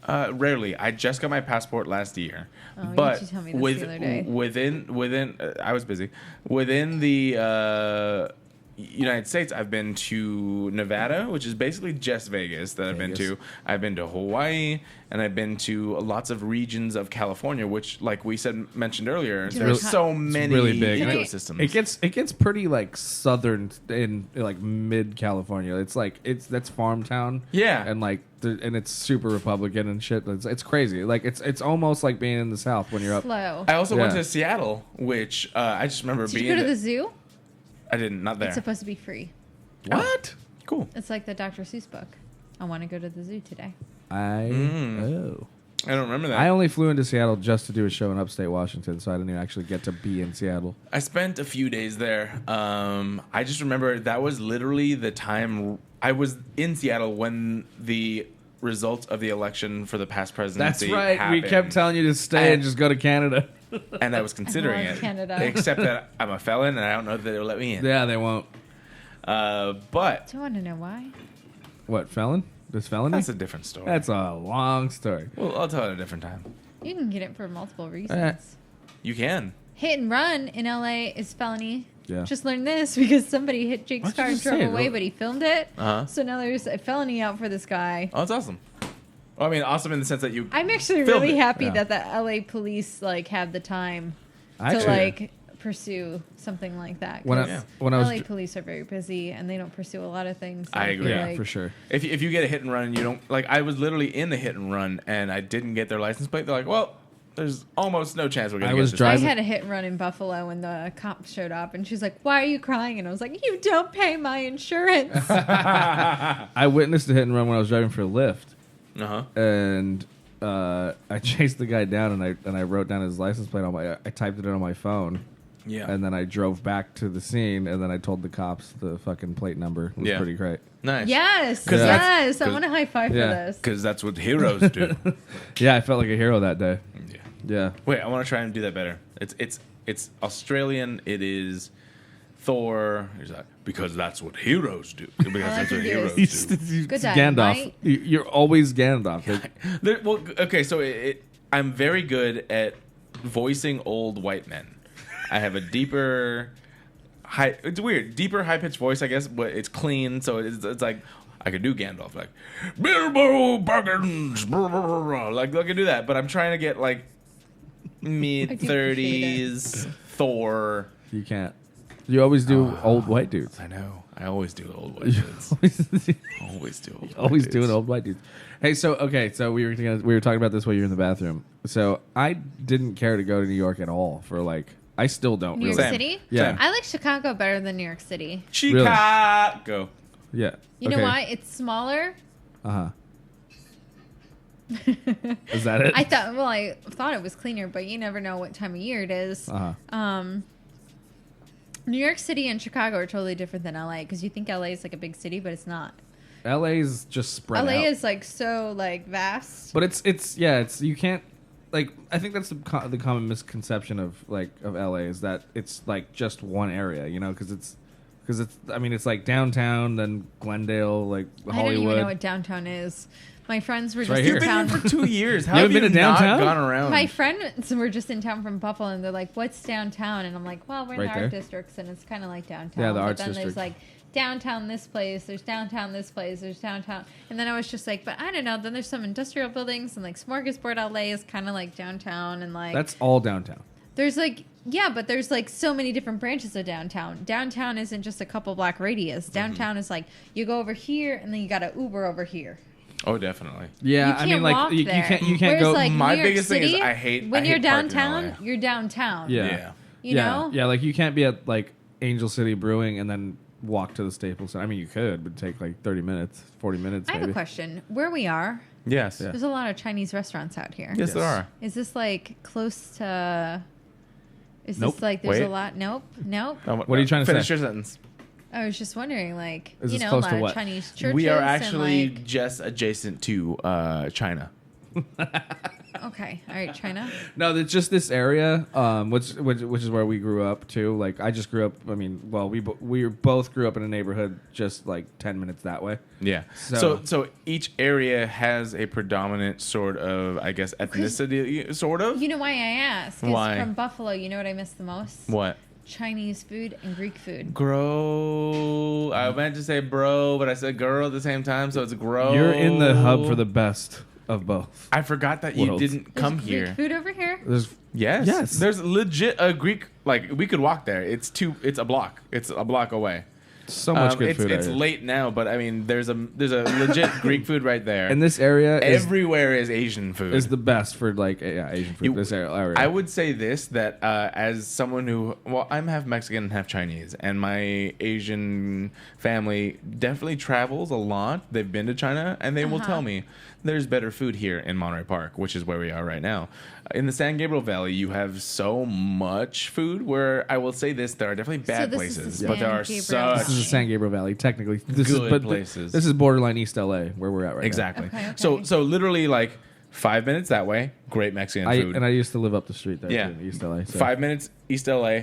rarely. I just got my passport last year, Oh, you but did tell me this the other day. within I was busy. Within the United States, I've been to Nevada, which is basically just Vegas that I've been to. I've been to Hawaii, and I've been to lots of regions of California, which, like we mentioned earlier, Do there's they- so many really big. ecosystems. It gets pretty like southern in like mid California. It's like that's farm town. Yeah. and like and it's super Republican and shit. It's crazy. Like it's almost like being in the South when you're up. Slow. I also went Yeah. to Seattle, which I just remember Did being. you go to the zoo? I didn't, not there. It's supposed to be free. What? Cool. It's like the Dr. Seuss book. I want to go to the zoo today. I don't remember that. I only flew into Seattle just to do a show in upstate Washington, so I didn't even actually get to be in Seattle. I spent a few days there. I just remember that was literally the time I was in Seattle when the results of the election for the past presidency happened. We kept telling you to stay and And- just go to Canada. And I was considering love it. Canada. Except that I'm a felon and I don't know that they'll let me in. Yeah, they won't. But Do you want to know why? What, felon? This felony? that's a different story. That's a long story. Well, I'll tell it a different time. You can get it for multiple reasons. You can. Hit and run in LA is felony. Yeah. Just learned this because somebody hit Jake's Why'd you car and just drove say it? away, but he filmed it. Uh-huh. So now there's a felony out for this guy. Oh, that's awesome. Well, I mean, awesome in the sense that you. I'm actually Filmed really it. happy Yeah. that the LA police like have the time Actually, to like pursue something like that. When I- 'cause when I was LA dr- police are very busy and they don't pursue a lot of things. So I feel agree. yeah, like- for sure. If you get a hit and run and you don't like, I was literally in the hit and run and I didn't get their license plate. They're like, well, there's almost no chance we're gonna. I get was this. I driving- had a hit and run in Buffalo when the cop showed up and she's like, "Why are you crying?" And I was like, "You don't pay my insurance." I witnessed a hit and run when I was driving for Lyft, Uh-huh. and I chased the guy down, and I wrote down his license plate on I typed it in on my phone, Yeah. and then I drove back to the scene, and then I told the cops the fucking plate number. It was Yeah. pretty great. Nice. Yes, 'Cause yes. I 'cause- want a high five Yeah. for this. Because that's what heroes do. Yeah, I felt like a hero that day. Yeah. Yeah. Wait, I want to try and do that better. It's Australian. It is Thor. He's like, because that's what heroes do. Because that's what can do heroes this. do. Good dad, Gandalf. right? You're always Gandalf. Well, okay, so I'm very good at voicing old white men. I have a deeper, it's weird, deeper high pitched voice, I guess, but it's clean. So it's like I could do Gandalf, like Bilbo Baggins, blah, blah, blah, blah. Like I could do that, but I'm trying to get like mid-30s Thor. You can't. You always do old white dudes. I know. I always do old white dudes. Always do old. Always white doing dudes. old white dudes. Hey, so we were talking about this while you were in the bathroom. So I didn't care to go to New York at all for like. I still don't. New York really. Same. City? Yeah. I like Chicago better than New York City. Chicago. Yeah. You know why? It's smaller. Uh huh. Is that it? I thought it was cleaner, but you never know what time of year it is. Uh-huh. New York City and Chicago are totally different than LA because you think LA is like a big city, but it's not. LA's just spread LA out. is like so like vast. But it's you can't like I think that's the common misconception of LA is that it's like just one area, you know, because it's I mean it's like downtown, then Glendale, like I Hollywood. don't even know what downtown is. My friends were just right in here. You've been town. here for 2 years. How You have haven't you been to not downtown? gone around? My friends were just in town from Buffalo, and they're like, "What's downtown?" And I'm like, "Well, we're in Right the there? art districts, and it's kind of like downtown." Yeah, the but arts then district. there's like downtown this place, there's downtown this place, there's downtown, and then I was just like, "But I don't know." Then there's some industrial buildings, and like Smorgasbord LA is kind of like downtown, and like That's all downtown. there's like Yeah, but there's like so many different branches of downtown. Downtown isn't just a couple block radius. Downtown is like you go over here and then you got to Uber over here. Oh, definitely. Yeah, You I can't mean, like walk you there. can't Whereas, go. like, My New York biggest thing is City, I hate when I you're hate parking in downtown, LA. you're downtown. Yeah. You know? Yeah, like you can't be at like Angel City Brewing and then walk to the Staples Center. I mean, you could, but it'd take like 30 minutes, 40 minutes. I have a question. Where we are, Yes. Yeah. there's a lot of Chinese restaurants out here. Yes, there are. Is this like close to? Is Nope. this like there's Wait. a lot? Nope. Oh, What are you trying to finish say? your sentence. I was just wondering, like, Is you this know, a close lot to of what? Chinese churches. We are actually and, like, just adjacent to China. okay. All right, China. No, it's just this area, which is where we grew up too. Like I just grew up. I mean, well, we both grew up in a neighborhood just like 10 minutes that way. Yeah. So each area has a predominant sort of, I guess, ethnicity, sort of. You know why I ask? 'Cause Why? From Buffalo, you know what I miss the most? What? Chinese food and Greek food. Grow. I meant to say bro, but I said girl at the same time, so it's grow. You're in the hub for the best of both. I forgot that you worlds. didn't There's come Greek here. food over here? There's Yes. Yes. There's legit a Greek. Like we could walk there. It's a block. It's a block away. so much good food. It's out here. late now, but I mean, there's a legit Greek food right there. And this area everywhere is Asian food. is the best for like Asian food. This area. I would say this that as someone who, well, I'm half Mexican and half Chinese, and my Asian family definitely travels a lot. They've been to China, and they will tell me there's better food here in Monterey Park, which is where we are right now. In the San Gabriel Valley, you have so much food. Where I will say this, there are definitely bad this is the places, San but there are Gabriel such This is the San Gabriel Valley. Technically, this Good is places. This is borderline East LA, where we're at right exactly. Okay. So literally like 5 minutes that way, great Mexican now. food. I used to live up the street there. Yeah. too, in East LA. So. 5 minutes East LA,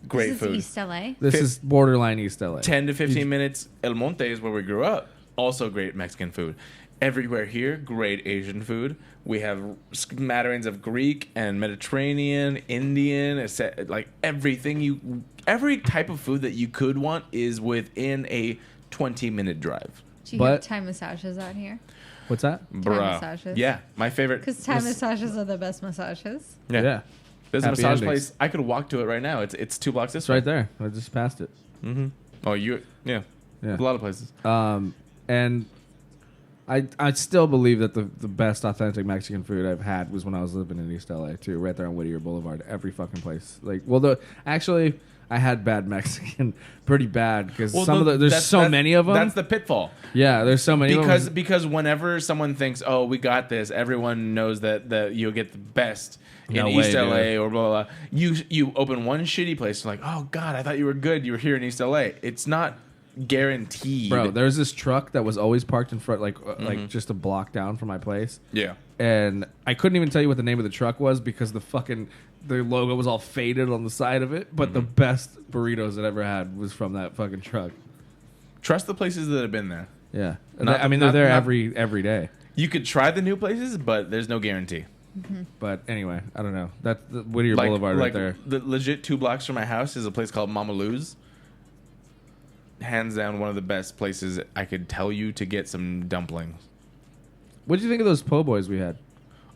great this food. is East LA. This Fif- is borderline East LA. 10 to 15 minutes El Monte is where we grew up. Also great Mexican food. Everywhere here, great Asian food. We have smatterings of Greek and Mediterranean, Indian, like everything every type of food that you could want is within a 20-minute drive. Do you But- have Thai massages out here? What's that? Bruh. massages. Yeah, my favorite. Because Thai massages are the best massages. Yeah. Yeah. There's a Happy massage endings. place. I could walk to it right now. It's 2 blocks this It's way. right there. I just passed it. Oh, yeah. Yeah. A lot of places. And I still believe that the best authentic Mexican food I've had was when I was living in East LA too, right there on Whittier Boulevard. Every fucking place. Like, well, actually I had bad Mexican, pretty bad because there's so many of them. That's the pitfall. Yeah, there's so many. of them. Because whenever someone thinks, "Oh, we got this," everyone knows that you'll get the best in No East way, LA dude. or blah blah blah. You open one shitty place, you're like, "Oh God, I thought you were good. You were here in East LA." It's not guaranteed, Bro, there's this truck that was always parked in front, like just a block down from my place. Yeah. And I couldn't even tell you what the name of the truck was because the logo was all faded on the side of it. But the best burritos that I ever had was from that fucking truck. Trust the places that have been there. Yeah, Not- I mean they're there not- every day. You could try the new places, but there's no guarantee. But anyway, I don't know. That's the Whittier Boulevard right there. The legit 2 blocks from my house is a place called Mama Lou's. Hands down, one of the best places I could tell you to get some dumplings. What did you think of those po' boys we had?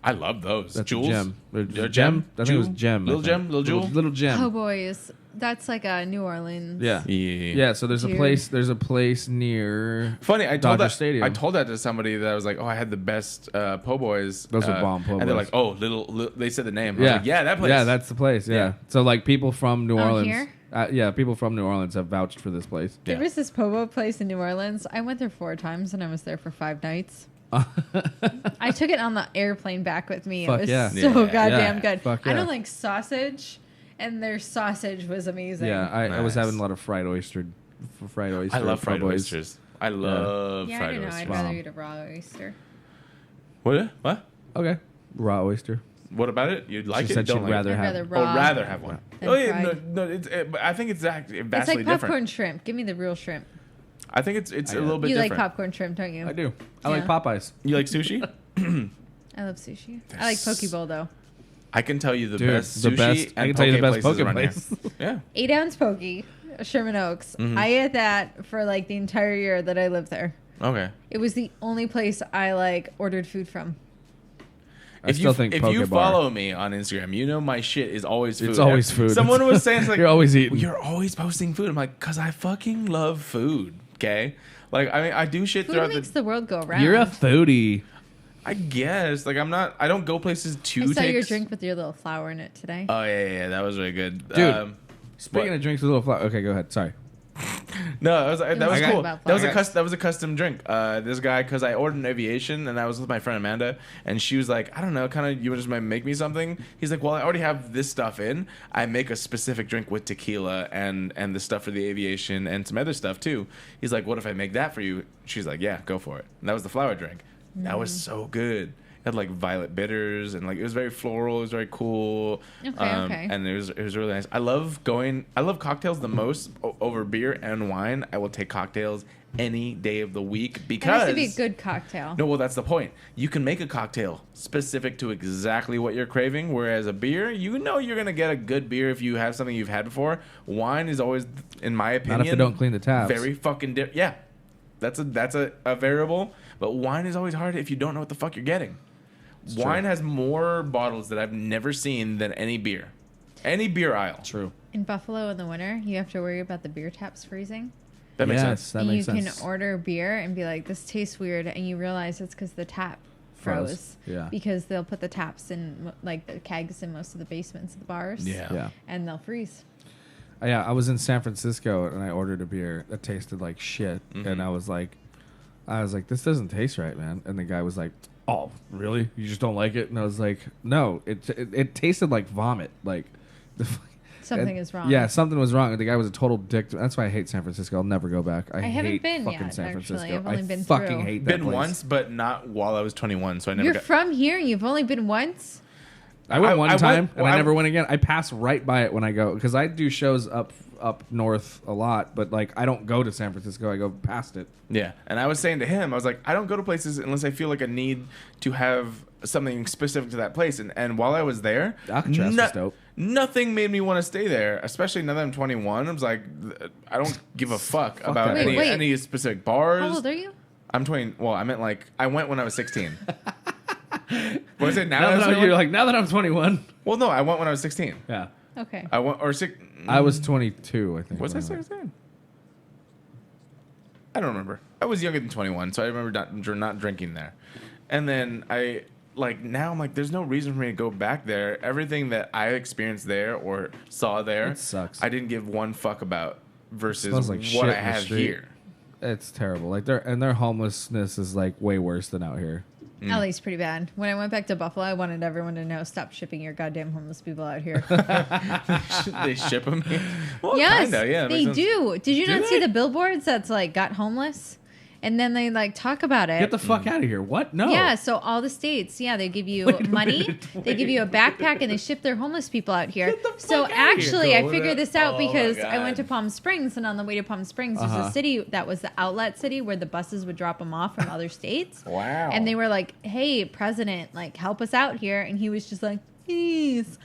I love those. That's Jules? a gem. They're Gem? I think it was Jewel? Gem. I Little think. Gem? Little Jewel? Little Gem. Oh boys, that's like a New Orleans. Yeah. Yeah. Yeah. So there's Dude. a place near. Funny, I told Dodger that Stadium. I told that to somebody that I was like, "Oh, I had the best po' boys." Those are bomb po' And they're boys. like, "Oh, little." They said the name. I was like, "Yeah, that place." Yeah, that's the place. Yeah. Yeah. So like people from New Oh, Orleans. here? Yeah, people from New Orleans have vouched for this place. There Yeah. was this pobo place in New Orleans. I went there 4 times and I was there for 5 nights. I took it on the airplane back with me. Fuck It was yeah. so Yeah. goddamn Yeah. good. Fuck I yeah. don't like sausage, and their sausage was amazing. Yeah, I was Nice. having a lot of fried oyster. I love fried po' boys. oysters. I love Yeah, I fried don't know. oysters. I'd Wow. rather eat a raw oyster. What? Okay, raw oyster. What about it? You'd like She it? said Don't she'd like rather it? I'd have. rather Oh, raw. rather have one. than Oh yeah, fried. no, but I think it's vastly It's like popcorn different. shrimp. Give me the real shrimp. I think it's a little bit You different. like popcorn shrimp, don't you? I do. I Yeah. like Popeyes. You like sushi? I love sushi. I like poke bowl though. I can tell you the Dude, best the sushi best. and I can tell you the poke best places poke around here. place. Yeah. 8-ounce poke, Sherman Oaks. Mm-hmm. I ate that for like the entire year that I lived there. Okay. It was the only place I like ordered food from. I still think if Poke you Bar. follow me on Instagram, you know my shit is always food. It's always food. Someone was saying, like, you're always eating. You're always posting food. I'm like, because I fucking love food, okay? Like, I mean, I do shit Food throughout makes the world go round. You're a foodie. I guess. Like, I don't go places to I saw take... your drink with your little flower in it today. Oh, yeah. That was really good. Dude, speaking of drinks with a little flower. Okay, go ahead. Sorry. No, that was cool. About That was a custom drink. This guy, because I ordered an aviation, and I was with my friend Amanda, and she was like, I don't know, kind of, you just might make me something. He's like, well, I already have this stuff in. I make a specific drink with tequila and the stuff for the aviation and some other stuff too. He's like, what if I make that for you? She's like, yeah, go for it. And that was the flower drink. That was so good. It had like violet bitters and like it was very floral. It was very cool. Okay. And it was really nice. I love cocktails the most over beer and wine. I will take cocktails any day of the week because it has to be a good cocktail. No, well, that's the point. You can make a cocktail specific to exactly what you're craving, whereas a beer, you know you're gonna get a good beer if you have something you've had before. Wine is always, in my opinion, Not if they don't clean the tabs. very fucking yeah. That's a variable, but wine is always hard if you don't know what the fuck you're getting. Wine has more bottles that I've never seen than any beer. Any beer aisle. True. In Buffalo in the winter, you have to worry about the beer taps freezing. That makes sense. That makes sense. You can order beer and be like, this tastes weird, and you realize it's because the tap froze. Yeah. Because they'll put the taps in, like the kegs in most of the basements of the bars. Yeah. And they'll freeze. Yeah, I was in San Francisco and I ordered a beer that tasted like shit, and I was like, this doesn't taste right, man. And the guy was like, oh, really? You just don't like it? And I was like, no, it tasted like vomit. Like, Something is wrong. Yeah, something was wrong. The guy was a total dick. That's why I hate San Francisco. I'll never go back. I haven't hate been fucking yet, San actually. Francisco. I've only I been fucking through. hate that Been place. once, but not while I was 21, so I never You're got... from here? You've only been once? I went one time, well, and I never went again. I pass right by it when I go, because I do shows up north a lot, but like I don't go to San Francisco. I go past it. Yeah, and I was saying to him, I was like, I don't go to places unless I feel like a need to have something specific to that place. And while I was there, Alcatraz was dope. Nothing made me want to stay there, especially now that I'm 21. I was like, I don't give a fuck about that. Wait. any specific bars. How old are you? I'm 20. Well, I meant like I went when I was 16. Was it now? Now that I was that 21? you're like, now that I'm 21. Well, no, I went when I was 16. Yeah. Okay. I went or six. I was 22, I think. Was I 16? I don't remember. I was younger than 21, so I remember not drinking there. And then now I'm like, there's no reason for me to go back there. Everything that I experienced there or saw there, It sucks. I didn't give one fuck about versus Smells like shit what I in the have street. here. It's terrible. Like their homelessness is like way worse than out here. LA's pretty bad. When I went back to Buffalo, I wanted everyone to know, stop shipping your goddamn homeless people out here. They ship them here? Well, Yes, kinda, yeah, that they makes sense. do. Did you Do not see they? the billboards that's like got homeless? And then they like talk about it. Get the fuck out of here. What? No. Yeah, so all the states, they give you Wait a money, minute, they give you a backpack, and they ship their homeless people out here. Get the So fuck outta here, actually, I Cole. figured this out Oh my because I God. went to Palm Springs, and on the way to Palm Springs, there's a city that was the outlet city where the buses would drop them off from other states. Wow. And they were like, "Hey, president, like help us out here," and he was just like, "Please."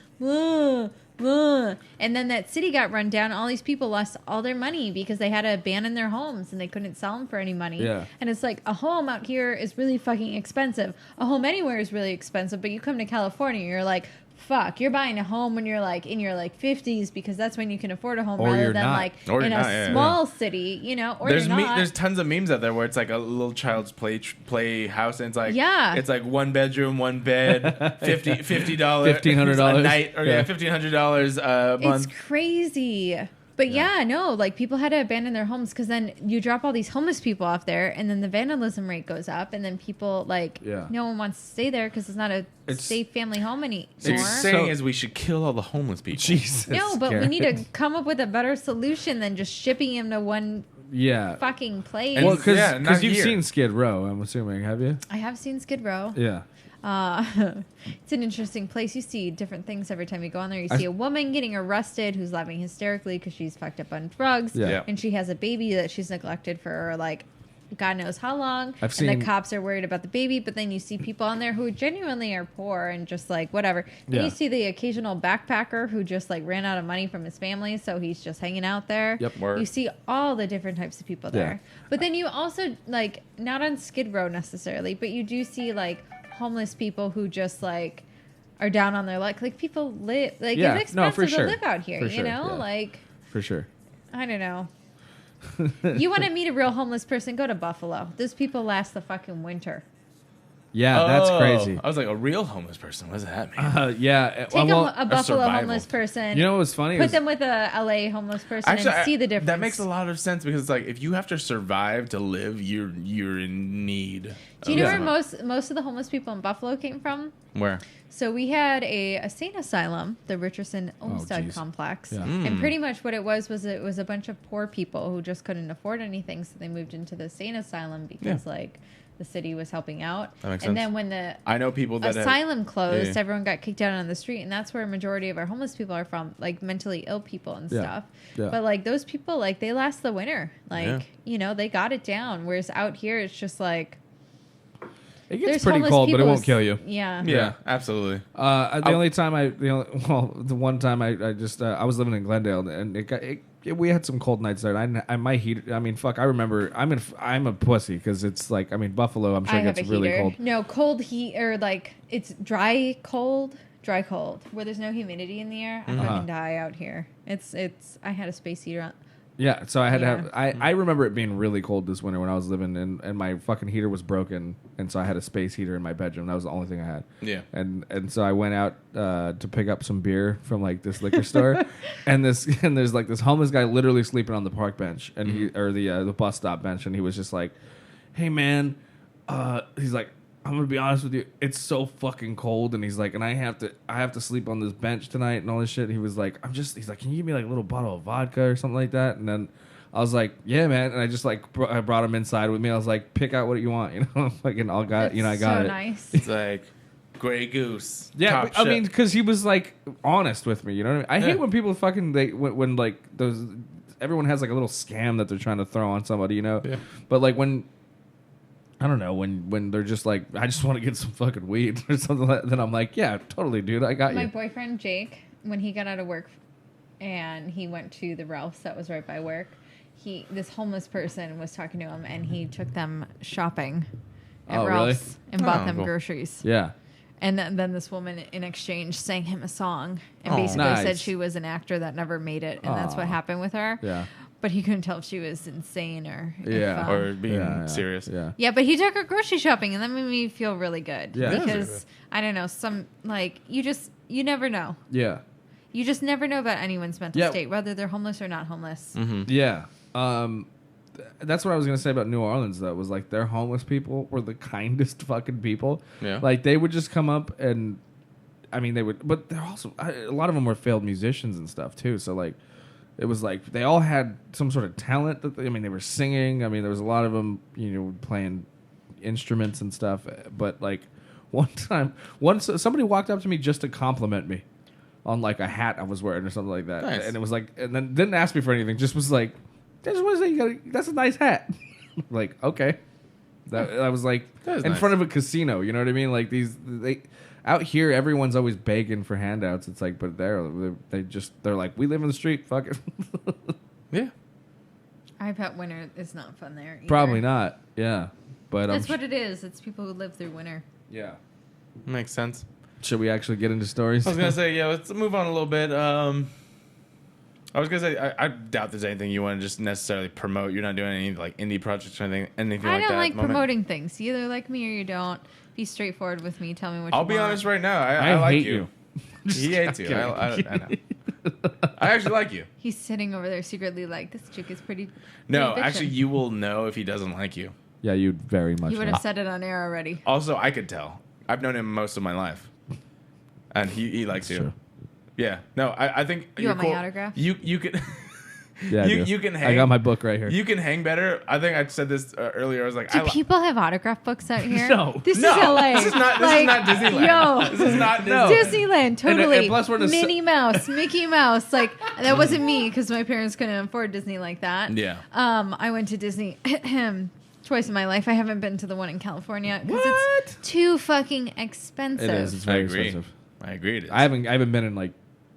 And then that city got run down. All these people lost all their money because they had to abandon their homes and they couldn't sell them for any money. Yeah. And it's like a home out here is really fucking expensive. A home anywhere is really expensive, but you come to California, you're like, fuck, you're buying a home when you're like in your like 50s because that's when you can afford a home Or rather you're than not. like Or in you're a not, yeah, small city, or you're not. There's tons of memes out there where it's like a little child's play house, and it's like it's like one bedroom, one bed, $50 $1,500 a night, or Yeah. $1,500 a month. It's crazy. But like people had to abandon their homes because then you drop all these homeless people off there and then the vandalism rate goes up and then people no one wants to stay there because it's not a safe family home anymore. So you're saying is we should kill all the homeless people. Jesus. No, but Karen. we need to come up with a better solution than just shipping him to one fucking place. And Well, because not you've here. seen Skid Row, I'm assuming, have you? I have seen Skid Row. Yeah. It's an interesting place. You see different things every time you go on there. You see a woman getting arrested who's laughing hysterically because she's fucked up on drugs. Yeah. And she has a baby that she's neglected for like God knows how long. I've and seen- the cops are worried about the baby, but then you see people on there who genuinely are poor and just like whatever. Then Yeah. you see the occasional backpacker who just like ran out of money from his family, so he's just hanging out there. Yep. Word. You see all the different types of people there. But then you also like not on Skid Row necessarily, but you do see like homeless people who just like are down on their luck. Like people live like Yeah, it's no, expensive for to sure. live out here. For You sure, know, yeah. like For sure. I don't know. You want to meet a real homeless person? Go to Buffalo. Those people last the fucking winter. Yeah, that's crazy. I was like, a real homeless person. What does that mean? Yeah. Take a Buffalo survival. homeless person. You know what was funny? Put them with a LA homeless person and see the difference. That makes a lot of sense because it's like if you have to survive to live, you're in need. Do you know where most of the homeless people in Buffalo came from? Where? So we had a sane asylum, the Richardson Olmsted complex, Yeah. and pretty much what it was a bunch of poor people who just couldn't afford anything, so they moved into the sane asylum because like the city was helping out. That makes and sense. then when the I know people that asylum closed, yeah. everyone got kicked out on the street, and that's where a majority of our homeless people are from, like mentally ill people and stuff. Yeah. But like those people, like they last the winter, like Yeah. you know they got it down. Whereas out here, it's just like. It There's gets pretty homeless cold, but it people won't kill you. Yeah. Yeah, absolutely. The one time I just I was living in Glendale and we had some cold nights there. And my heat. I mean, fuck. I remember. I'm a pussy because it's like Buffalo. I'm sure I it have gets a really heater. cold. No, cold heat or like it's dry cold, where there's no humidity in the air. I fucking die out here. It's. I had a space heater on. Yeah, so I had to Yeah. have. I remember it being really cold this winter when I was living and my fucking heater was broken, and so I had a space heater in my bedroom. That was the only thing I had. Yeah. And so I went out to pick up some beer from like this liquor store, and there's like this homeless guy literally sleeping on the park bench and the bus stop bench, and he was just like, "Hey man," he's like, "I'm gonna be honest with you, it's so fucking cold," and he's like, "And I have to sleep on this bench tonight and all this shit." He was like, he's like, "Can you give me like a little bottle of vodka or something like that?" And then I was like, "Yeah, man," and I just like I brought him inside with me. I was like, "Pick out what you want," you know, fucking all got, I got so it. nice. It's like Grey Goose. Yeah, top but, I shelf. mean, because he was like honest with me, you know what I mean? I hate when people fucking when like those everyone has like a little scam that they're trying to throw on somebody, you know? Yeah. But like when I don't know when they're just like, I just want to get some fucking weed or something like that. Then I'm like, yeah, totally, dude. I got My you. boyfriend Jake, when he got out of work, and he went to the Ralph's that was right by work. This homeless person was talking to him, and he took them shopping at Oh, Ralph's really? and bought them cool. groceries. Yeah. And then this woman, in exchange, sang him a song and Oh, basically nice. said she was an actor that never made it, and that's what Aw. happened with her. Yeah. But he couldn't tell if she was insane or Yeah. If, or being Yeah. serious. Yeah. yeah, but he took her grocery shopping, and that made me feel really good. Yeah. Yeah, Because I don't know, some like you never know. Yeah. You just never know about anyone's mental Yeah. state, whether they're homeless or not homeless. Yeah. That's what I was gonna say about New Orleans though, was like their homeless people were the kindest fucking people. Yeah. Like they would just come up and I mean they would, but they're also a lot of them were failed musicians and stuff too. So like it was like they all had some sort of talent that they were singing. I mean there was a lot of them, playing instruments and stuff. But like one time, somebody walked up to me just to compliment me on like a hat I was wearing or something like that, Nice. and it was like, and then didn't ask me for anything. Just was like, I just want to say that's a nice hat. Like okay, that was like That is in nice. front of a casino. You know what I mean? Like they out here, everyone's always begging for handouts. It's like, but they're like, we live in the street. Fuck it. Yeah. I bet winter is not fun there either. Probably not. Yeah, but That's what it is. It's people who live through winter. yeah. Makes sense. Should we actually get into stories? I was gonna say, yeah, let's move on a little bit. I was gonna say, I doubt there's anything you want to just necessarily promote. You're not doing any like indie projects or anything I like don't that. like at the moment? promoting things. You either like me or you don't. Be straightforward with me. Tell me what I'll you be want. honest right now. I I like hate you. you. He hates you. I know. I actually like you. He's sitting over there secretly like, this chick is pretty. No, pretty bitchin'. actually, you will know if he doesn't like you. Yeah, you very much. You would know. have said it on air already. Also, I could tell. I've known him most of my life, and he likes That's you. true. Yeah. No, I think You you're want my cool. autograph? You can. Yeah, I you do. you can I hang. got my book right here. You can hang better. I think I said this earlier. I was like, Do people have autograph books out here? No. This No, is LA. this is not Disneyland. Yo. This is not No. Disney. Disneyland, totally. and plus we're in a Minnie Mouse, Mickey Mouse. Like, that wasn't me because my parents couldn't afford Disney like that. Yeah. I went to Disney twice in my life. I haven't been to the one in California because What? it's too fucking expensive. It is. It's I very agree. expensive. I agree. It is. I haven't been in like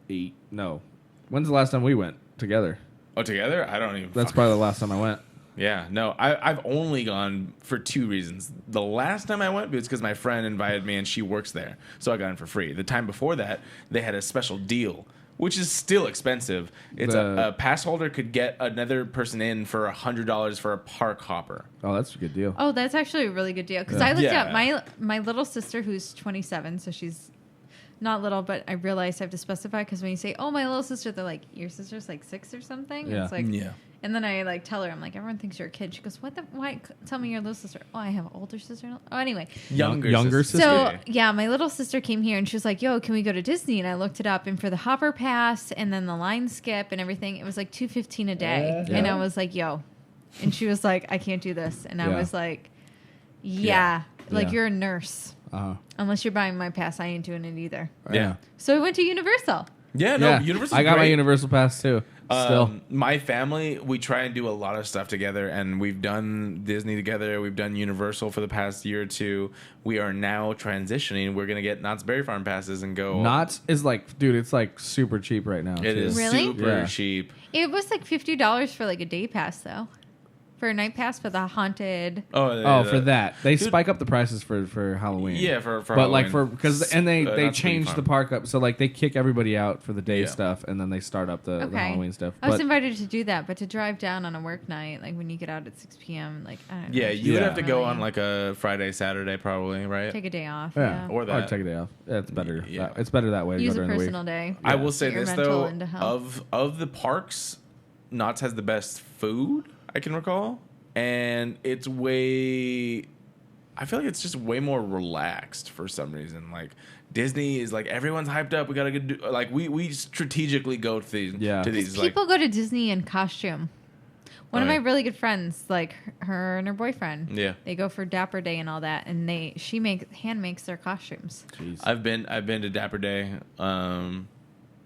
8. No. When's the last time we went together? Oh, together? I don't even. That's probably the last time I went. Yeah, no, I've only gone for 2 reasons. The last time I went, it was because my friend invited me and she works there. So I got in for free. The time before that, they had a special deal, which is still expensive. It's a pass holder could get another person in for $100 for a park hopper. Oh, that's a good deal. Oh, that's actually a really good deal. Because I looked at my little sister, who's 27, so she's not little, but I realized I have to specify because when you say, "Oh, my little sister," they're like, "Your sister's like 6 or something." Yeah. It's like, and then I like tell her, I'm like, "Everyone thinks you're a kid." She goes, "What the? Why? Tell me your little sister." Oh, I have an older sister. Oh, anyway, younger sister. So yeah, my little sister came here and she was like, "Yo, can we go to Disney?" And I looked it up, and for the hopper pass and then the line skip and everything, it was like $215 a day. And I was like, "Yo," and she was like, "I can't do this," and I was like, "Yeah, like you're a nurse." Unless you're buying my pass, I ain't doing it either. Yeah. So we went to Universal. Yeah, no, Universal. I got my Universal pass too. Still, my family, we try and do a lot of stuff together, and we've done Disney together. We've done Universal for the past year or two. We are now transitioning. We're gonna get Knott's Berry Farm passes and go. Knott's is like, dude, it's like super cheap right now. It is Really? super cheap. It was like $50 for like a day pass, though. For a night pass for the haunted. For that they spike up the prices for Halloween. Yeah, for but Halloween. like they That's change pretty the fun. park up, so like they kick everybody out for the day stuff, and then they start up the Halloween stuff. I was invited to do that, but to drive down on a work night, like when you get out at 6 p.m., like I don't know. Yeah, you would have to go really on like a Friday, Saturday, probably, right? take a day off. Yeah, Yeah. Or that. take a day off. Yeah, it's better. Yeah. It's better that way. To Use go a during the week. personal day. I will say Get your this mental though, into health. of the parks, Knott's has the best food I can recall, and it's way. I feel like it's just way more relaxed for some reason. Like Disney is like everyone's hyped up. We gotta do like we strategically go to these. Yeah. To these like People go to Disney in costume. One of my really good friends, like her and her boyfriend, they go for Dapper Day and all that, and she hand makes their costumes. Jeez. I've been to Dapper Day, not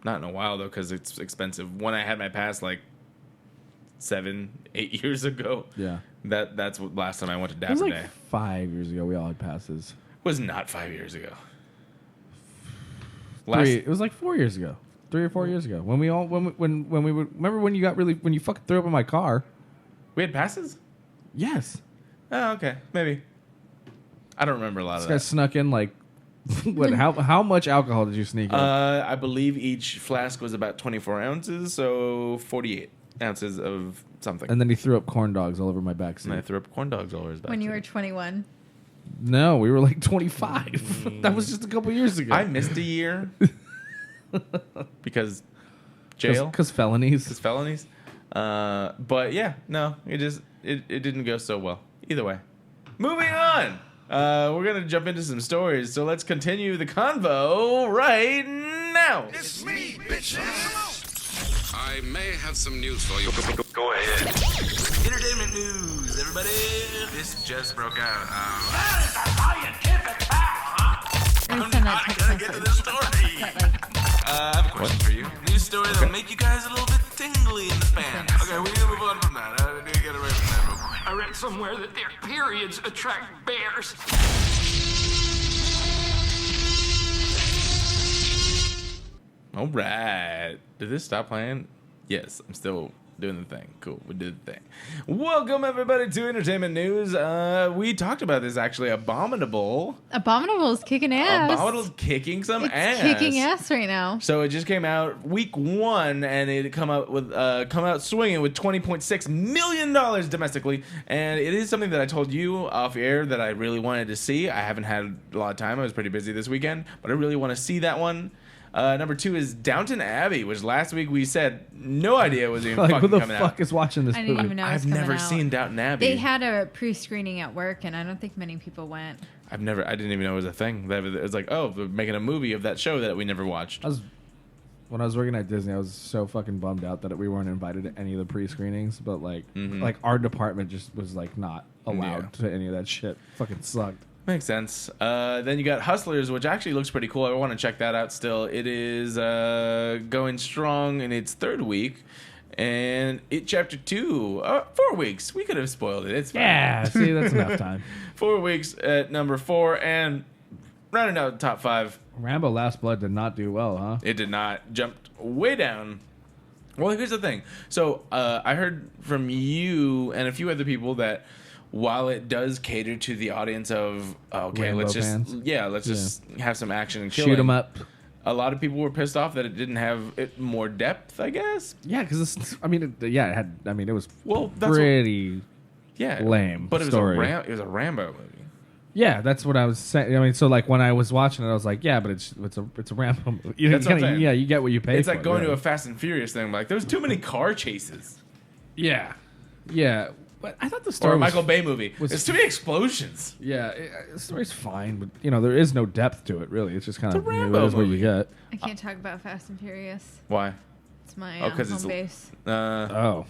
in a while though because it's expensive. When I had my pass like 7-8 years ago, that's what last time I went to Dapper It was like Day. 5 years ago. We all had passes. Was not 5 years ago. It was like 4 years ago. 3 or 4 years ago. When we would remember when you fucking threw up in my car. We had passes? Yes. Oh, okay. Maybe. I don't remember a lot This of guy that. snuck in like what? How much alcohol did you sneak in? I believe each flask was about 24 ounces, so 48 ounces of something. And then he threw up corn dogs all over my backseat. And I threw up corn dogs all over his back. When you were 21. No, we were like 25. That was just a couple years ago. I missed a year because jail. Because felonies. Because felonies. But yeah, no, it didn't go so well. Either way. Moving on. We're going to jump into some stories, so let's continue the convo right now. It's me, bitches. I may have some news for you. Go ahead. Entertainment news, everybody. This just broke out. That is a scientific fact, huh? I'm send that text gotta get to the message. story. But, like, I have a question for you. News story that'll make you guys a little bit tingly in the pants. Okay, we need to move on from that. I need to get away from that real quick. I read somewhere that their periods attract bears. All right. Did this stop playing? Yes, I'm still doing the thing. Cool, we did the thing. Welcome, everybody, to Entertainment News. We talked about this, actually. Abominable. Abominable is kicking ass. Abominable's kicking some it's ass. kicking ass right now. So it just came out week 1, and it come out swinging with $20.6 million domestically, and it is something that I told you off air that I really wanted to see. I haven't had a lot of time. I was pretty busy this weekend, but I really want to see that one. Number 2 is Downton Abbey, which last week we said no idea was even Like, fucking who the coming fuck out. is watching this I movie? didn't even know it was I've coming never out. seen Downton Abbey. They had a pre-screening at work, and I don't think many people went. I didn't even know it was a thing. It was like, oh, they're making a movie of that show that we never watched. When I was working at Disney, I was so fucking bummed out that we weren't invited to any of the pre-screenings. But like our department just was like not allowed to any of that shit. Fucking sucked. Makes sense. Then you got Hustlers, which actually looks pretty cool. I want to check that out still. It is going strong in its 3rd week. And It Chapter 2, 4 weeks. We could have spoiled it. It's fine. Yeah, see, that's enough time. 4 weeks at number 4. And rounding out the top 5. Rambo Last Blood did not do well, huh? It did not. Jumped way down Well, here's the thing. So I heard from you and a few other people that while it does cater to the audience of Rainbow let's fans. just have some action and killing. Shoot them up. A lot of people were pissed off that it didn't have it more depth, I guess. Yeah, because it was that's pretty lame. But it was story. it was a Rambo movie. Yeah, that's what I was saying. I mean, so like when I was watching it, I was like, yeah, but it's a Rambo movie. That's what I'm saying. Yeah, you get what you pay It's for. like going to a Fast and Furious thing. Like, there's too many car chases. Yeah. But I thought the Or story a Michael Bay movie. was- There's too many explosions. Yeah, the story's fine, but there is no depth to it. Really, it's just kind of It's a Rambo it is what you movie. get. I can't talk about Fast and Furious. Why? It's my 'cause home it's base. Oh,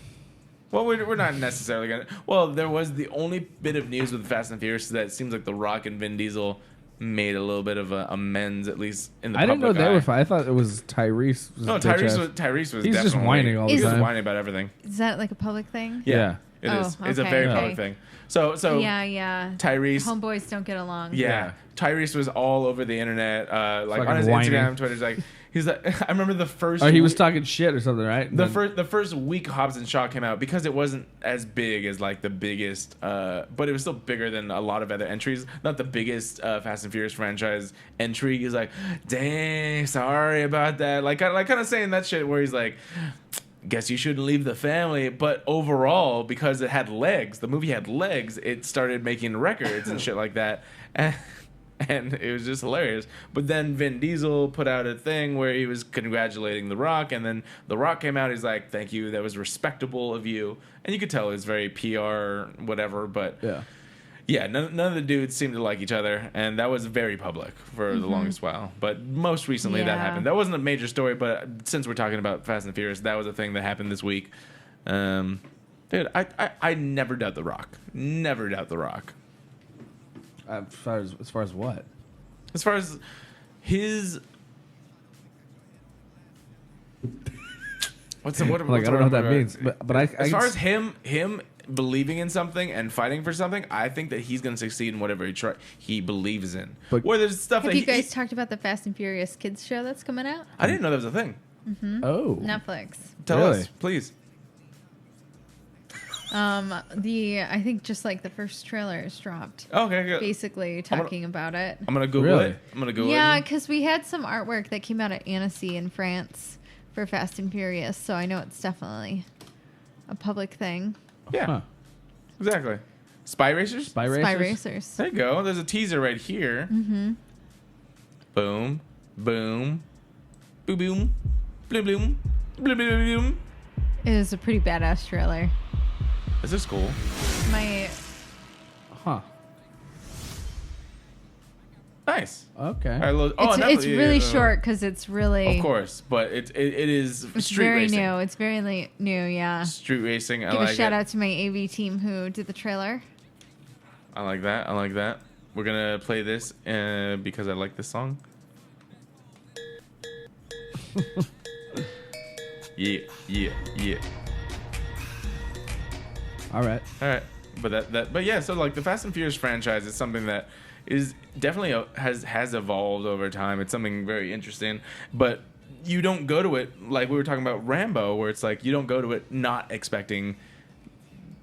Well, we're not necessarily going to... Well, there was the only bit of news with Fast and Furious that it seems like The Rock and Vin Diesel made a little bit of amends, at least in the I didn't know public they eye. were fine. I thought it was Tyrese. No, Tyrese was He's just definitely... whining all the He's just time. whining about everything. Is that like a public thing? Yeah. It is. Oh, It's a okay, very okay. public thing. So Yeah. Tyrese... Homeboys don't get along. Yeah. Tyrese was all over the internet, like on Fucking his whining. Instagram, Twitter. He's like, I remember the first. Oh, he was week- talking shit or something, right? The first week Hobbs and Shaw came out because it wasn't as big as like the biggest, but it was still bigger than a lot of other entries. Not the biggest Fast and Furious franchise entry. He's like, dang, sorry about that. Like kind of saying that shit where he's like, guess you shouldn't leave the family. But overall, because it had legs, the movie had legs, it started making records and shit like that. And it was just hilarious. But then Vin Diesel put out a thing where he was congratulating The Rock, and then The Rock came out. He's like, "Thank you, that was respectable of you." And you could tell it was very PR, whatever. But none of the dudes seemed to like each other, and that was very public for the longest while. But most recently, that Yeah. happened. That wasn't a major story, but since we're talking about Fast and Furious, that was a thing that happened this week. Dude, I never doubt The Rock. Never doubt The Rock. As far as what? As far as his, what I don't know what that means, but as far as him believing in something and fighting for something, I think that he's going to succeed in whatever he believes in. But- where there's stuff Have that you guys talked about the Fast and Furious kids show that's coming out? I didn't know that was a thing. Oh, Netflix. Tell Really? us, please. I think just like the first trailer is dropped. Okay, good. Basically talking about it. I'm gonna Google Really? it. I'm gonna Google Yeah, it. because we had some artwork that came out at Annecy in France for Fast and Furious, so I know it's definitely a public thing. Yeah, Huh. exactly. Spy Racers. Spy Racers. Spy Racers. There you go. There's a teaser right here. Mm-hmm. Boom, boom, boom, boom, bloom, bloom, bloom, bloom, bloom. It was a pretty badass trailer. This is cool. My Huh. Nice. Okay. All right, it's really short because it's really Of course, but it is it's street very racing. new. It's very new. Yeah. Street racing. I Give like a shout it. out to my AV team who did the trailer. I like that. I like that. We're gonna play this because I like this song. Yeah. All right. All right, but yeah. So like the Fast and Furious franchise is something that is definitely has evolved over time. It's something very interesting, but you don't go to it like we were talking about Rambo, where it's like you don't go to it not expecting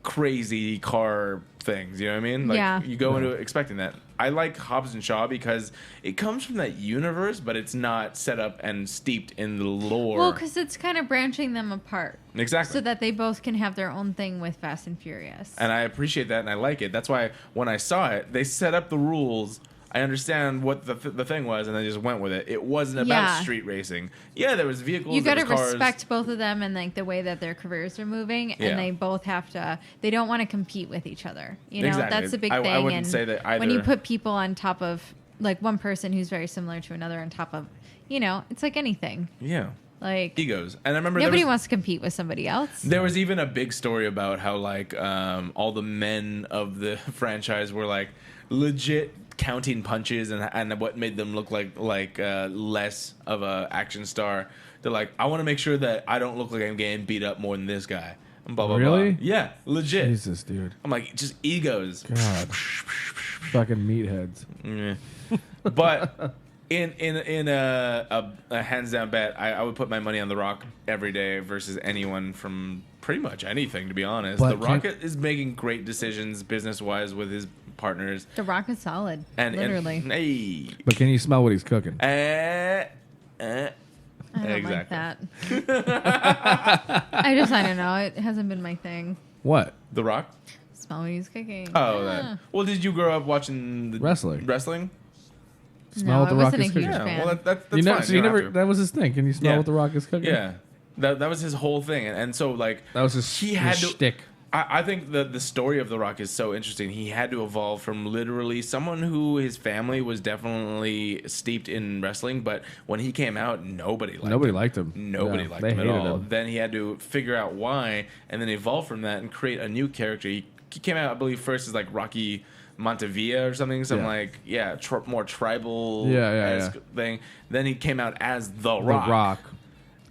crazy car things. You know what I mean? Like Yeah. you go into it expecting that. I like Hobbs and Shaw because it comes from that universe, but it's not set up and steeped in the lore. Well, because it's kind of branching them apart Exactly. so that they both can have their own thing with Fast and Furious. And I appreciate that and I like it. That's why when I saw it, they set up the rules. I understand what the thing was, and I just went with it. It wasn't about Yeah. street racing. Yeah, there was vehicles. You got to there was cars. respect both of them and like the way that their careers are moving, Yeah. and they both have to. They don't want to compete with each other. You know, Exactly. that's a big I thing. wouldn't and say that when you either. put people on top of like one person who's very similar to another on top of, it's like anything. Yeah, Like egos. And I remember nobody wants to compete with somebody else. there was even a big story about how like all the men of the franchise were like legit counting punches and what made them look like less of a action star. They're like, I want to make sure that I don't look like I'm getting beat up more than this guy. And blah blah Really? blah. Yeah, legit. Jesus, dude. I'm like, just egos. God. Fucking meatheads. Yeah. But In a hands down bet, I would put my money on The Rock every day versus anyone from pretty much anything, to be honest. But The Rock is making great decisions business wise with his partners. The Rock is solid. And Literally. Hey. But can you smell what he's cooking? I don't Exactly. like that. I don't know. It hasn't been my thing. What? The Rock? Smell what he's cooking. Oh, Yeah. that. Well, did you grow up watching the Wrestling? No, Smell what I the Rock wasn't is a huge cooking. Yeah, fan. well, that's You know, fine. so You you don't never. have to. That was his thing. Can you smell Yeah. what the Rock is cooking? Yeah. That was his whole thing. And so, like... That was his, He had his to- shtick. I think the story of The Rock is so interesting. He had to evolve from literally someone who his family was definitely steeped in wrestling, but when he came out, nobody liked him. Nobody liked him. Nobody Yeah, liked they him at hated all. him. Then he had to figure out why, and then evolve from that and create a new character. He came out, I believe, first as like Rocky Montevilla or something, more tribal thing. Then he came out as The Rock. The Rock.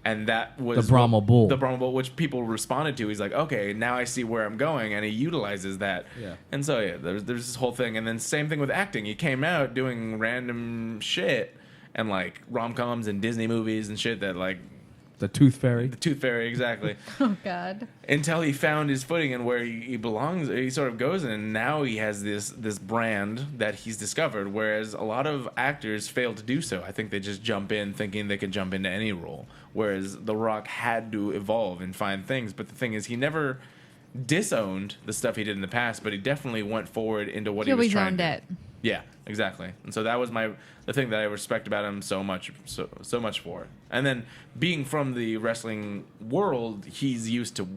And that was The Brahma Bull. The Brahma Bull, which people responded to. He's like, okay, now I see where I'm going, and he utilizes that. Yeah. And so there's this whole thing, and then same thing with acting. He came out doing random shit and like rom-coms and Disney movies and shit that like The Tooth Fairy. the Tooth Fairy exactly. Oh, God. Until he found his footing and where he belongs, he sort of goes in, and now he has this brand that he's discovered. Whereas a lot of actors fail to do so. I think they just jump in thinking they can jump into any role. Whereas The Rock had to evolve and find things. But the thing is, he never disowned the stuff he did in the past, but he definitely went forward into what he was always trying owned to. it. Yeah, exactly. And so that was the thing that I respect about him so much for. And then being from the wrestling world, he's used to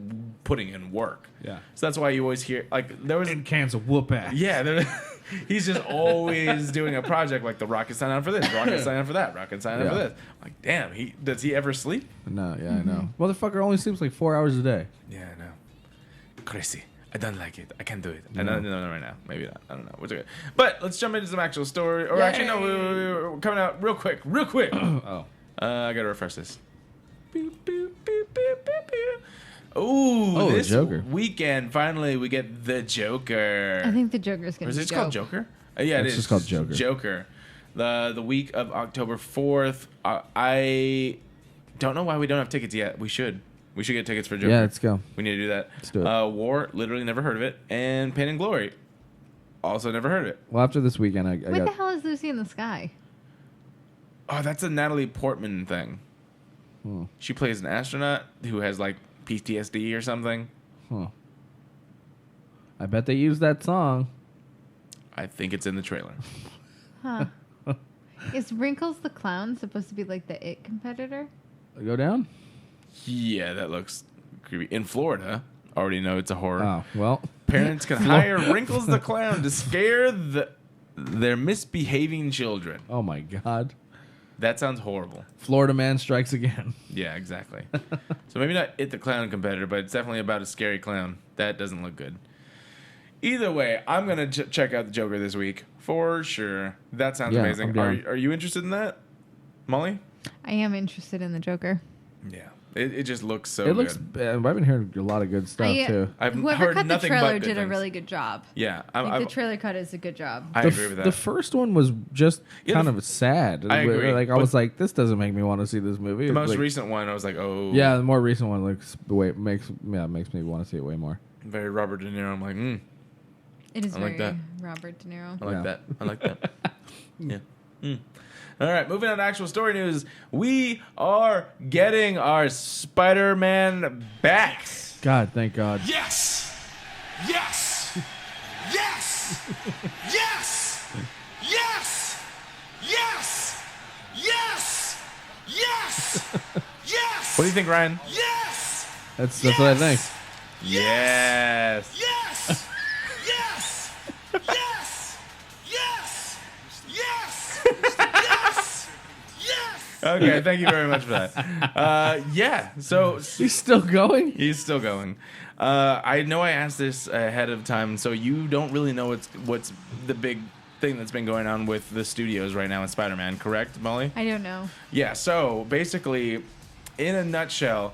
putting in work. Yeah. So that's why you always hear like there was And cans of whoop ass. yeah, he's just always doing a project like The Rock is signing on for this, Rock is signing on for that, Rock is signing on for Yeah. this. I'm like, damn, does he ever sleep? No, yeah, I know. Motherfucker only sleeps like 4 hours a day. Yeah, I know. Crazy. I don't like it. I can't do it. I don't know right now. Maybe not. I don't know. It's okay. But let's jump into some actual story. Or actually, no, we're coming out real quick. Oh. I gotta refresh this. Boop, boop, boop, boop, boop, boop. Ooh, the this Joker. weekend, finally, we get the Joker. I think the Joker's going Or to is be it called dope. Joker? Yeah, it It's is. just called Joker. Joker. The week of October 4th. I don't know why we don't have tickets yet. We should. We should get tickets for Joker. Yeah, let's go. We need to do that. Let's do it. War, literally never heard of it. And Pain and Glory, also never heard of it. Well, after this weekend, I What the got. hell is Lucy in the Sky? Oh, that's a Natalie Portman thing. She plays an astronaut who has like PTSD or something. Huh. I bet they used that song. I think it's in the trailer. Huh. Is Wrinkles the Clown supposed to be like the It competitor? Go down? Yeah, that looks creepy. In Florida, already know it's a horror. Oh, well. Parents can hire Wrinkles the Clown to scare their misbehaving children. Oh, my God. That sounds horrible. Florida man strikes again. Yeah, exactly. So maybe not It the Clown competitor, but it's definitely about a scary clown. That doesn't look good. Either way, I'm going to check out the Joker this week for sure. That sounds Yeah, amazing. I'm down. Are you interested in that, Molly? I am interested in the Joker. Yeah. It just looks so It looks. good. I've been hearing a lot of good stuff, too. I've Whoever heard cut the nothing trailer but good did a things. really good job. Yeah. I think the trailer cut is a good job. I agree with that. The first one was just Yeah, kind of sad. I agree, Like, I but- was like, this doesn't make me want to see this movie. The most Like, recent one, I was like, oh. Yeah, the more recent one makes me want to see it way more. Very Robert De Niro. I'm like, It is I like very that. Robert De Niro. I like Yeah. that. I like that. Yeah. All right, moving on to actual story news. We are getting our Spider-Man back. God, thank God. Yes! Yes! Yes! Yes! Yes! Yes! Yes! Yes! Yes! What do you think, Ryan? Yes! That's what I think. Yes. Yes! Yes! Yes! Yes! Yes! Yes! Yes! Okay, thank you very much for that. Yeah, so He's still going? he's still going. I know I asked this ahead of time, so you don't really know what's the big thing that's been going on with the studios right now in Spider-Man, correct, Molly? I don't know. Yeah, so basically, in a nutshell,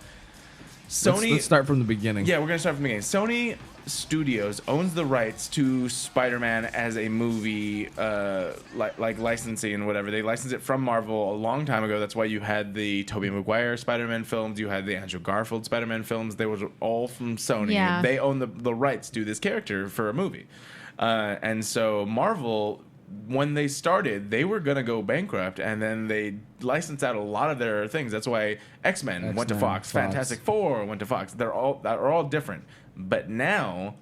Sony... Let's start from the beginning. Yeah, we're going to start from the beginning. Sony Studios owns the rights to Spider-Man as a movie, like licensing and whatever. They licensed it from Marvel a long time ago. That's why you had the Tobey Maguire Spider-Man films. You had the Andrew Garfield Spider-Man films. They were all from Sony. Yeah. They own the rights to this character for a movie. And so Marvel, when they started, they were going to go bankrupt, and then they licensed out a lot of their things. That's why X-Men went to Fox. Fantastic Four went to Fox. They're all different. But now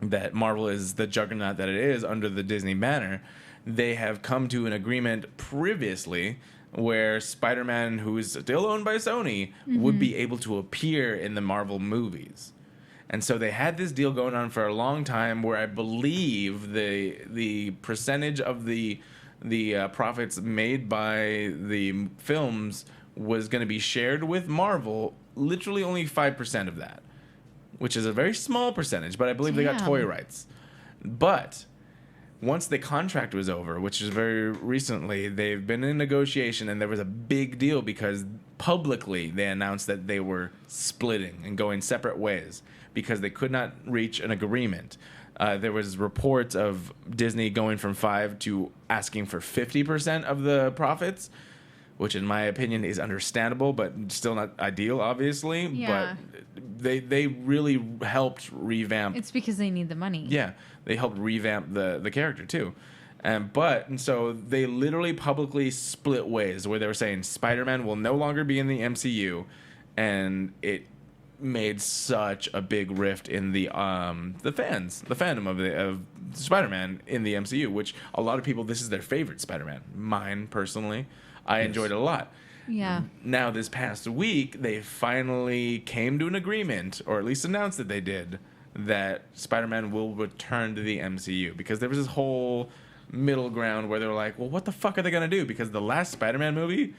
that Marvel is the juggernaut that it is under the Disney banner, they have come to an agreement previously where Spider-Man, who is still owned by Sony, would be able to appear in the Marvel movies. And so they had this deal going on for a long time where I believe the percentage of the profits made by the films was going to be shared with Marvel, literally only 5% of that, which is a very small percentage, but I believe they got toy rights. But once the contract was over, which is very recently, they've been in negotiation, and there was a big deal because publicly they announced that they were splitting and going separate ways because they could not reach an agreement. There was reports of Disney going from 5 to asking for 50% of the profits, which in my opinion is understandable, but still not ideal, obviously. Yeah. But they really helped revamp. It's because they need the money. Yeah, they helped revamp the character too. And so they literally publicly split ways where they were saying Spider-Man will no longer be in the MCU, and it made such a big rift in the fandom of Spider-Man in the MCU, which a lot of people, this is their favorite Spider-Man. Mine personally, I enjoyed it a lot. Yeah. Now this past week, they finally came to an agreement, or at least announced that they did, that Spider-Man will return to the MCU, because there was this whole middle ground where they were like, well, what the fuck are they going to do? Because the last Spider-Man movie,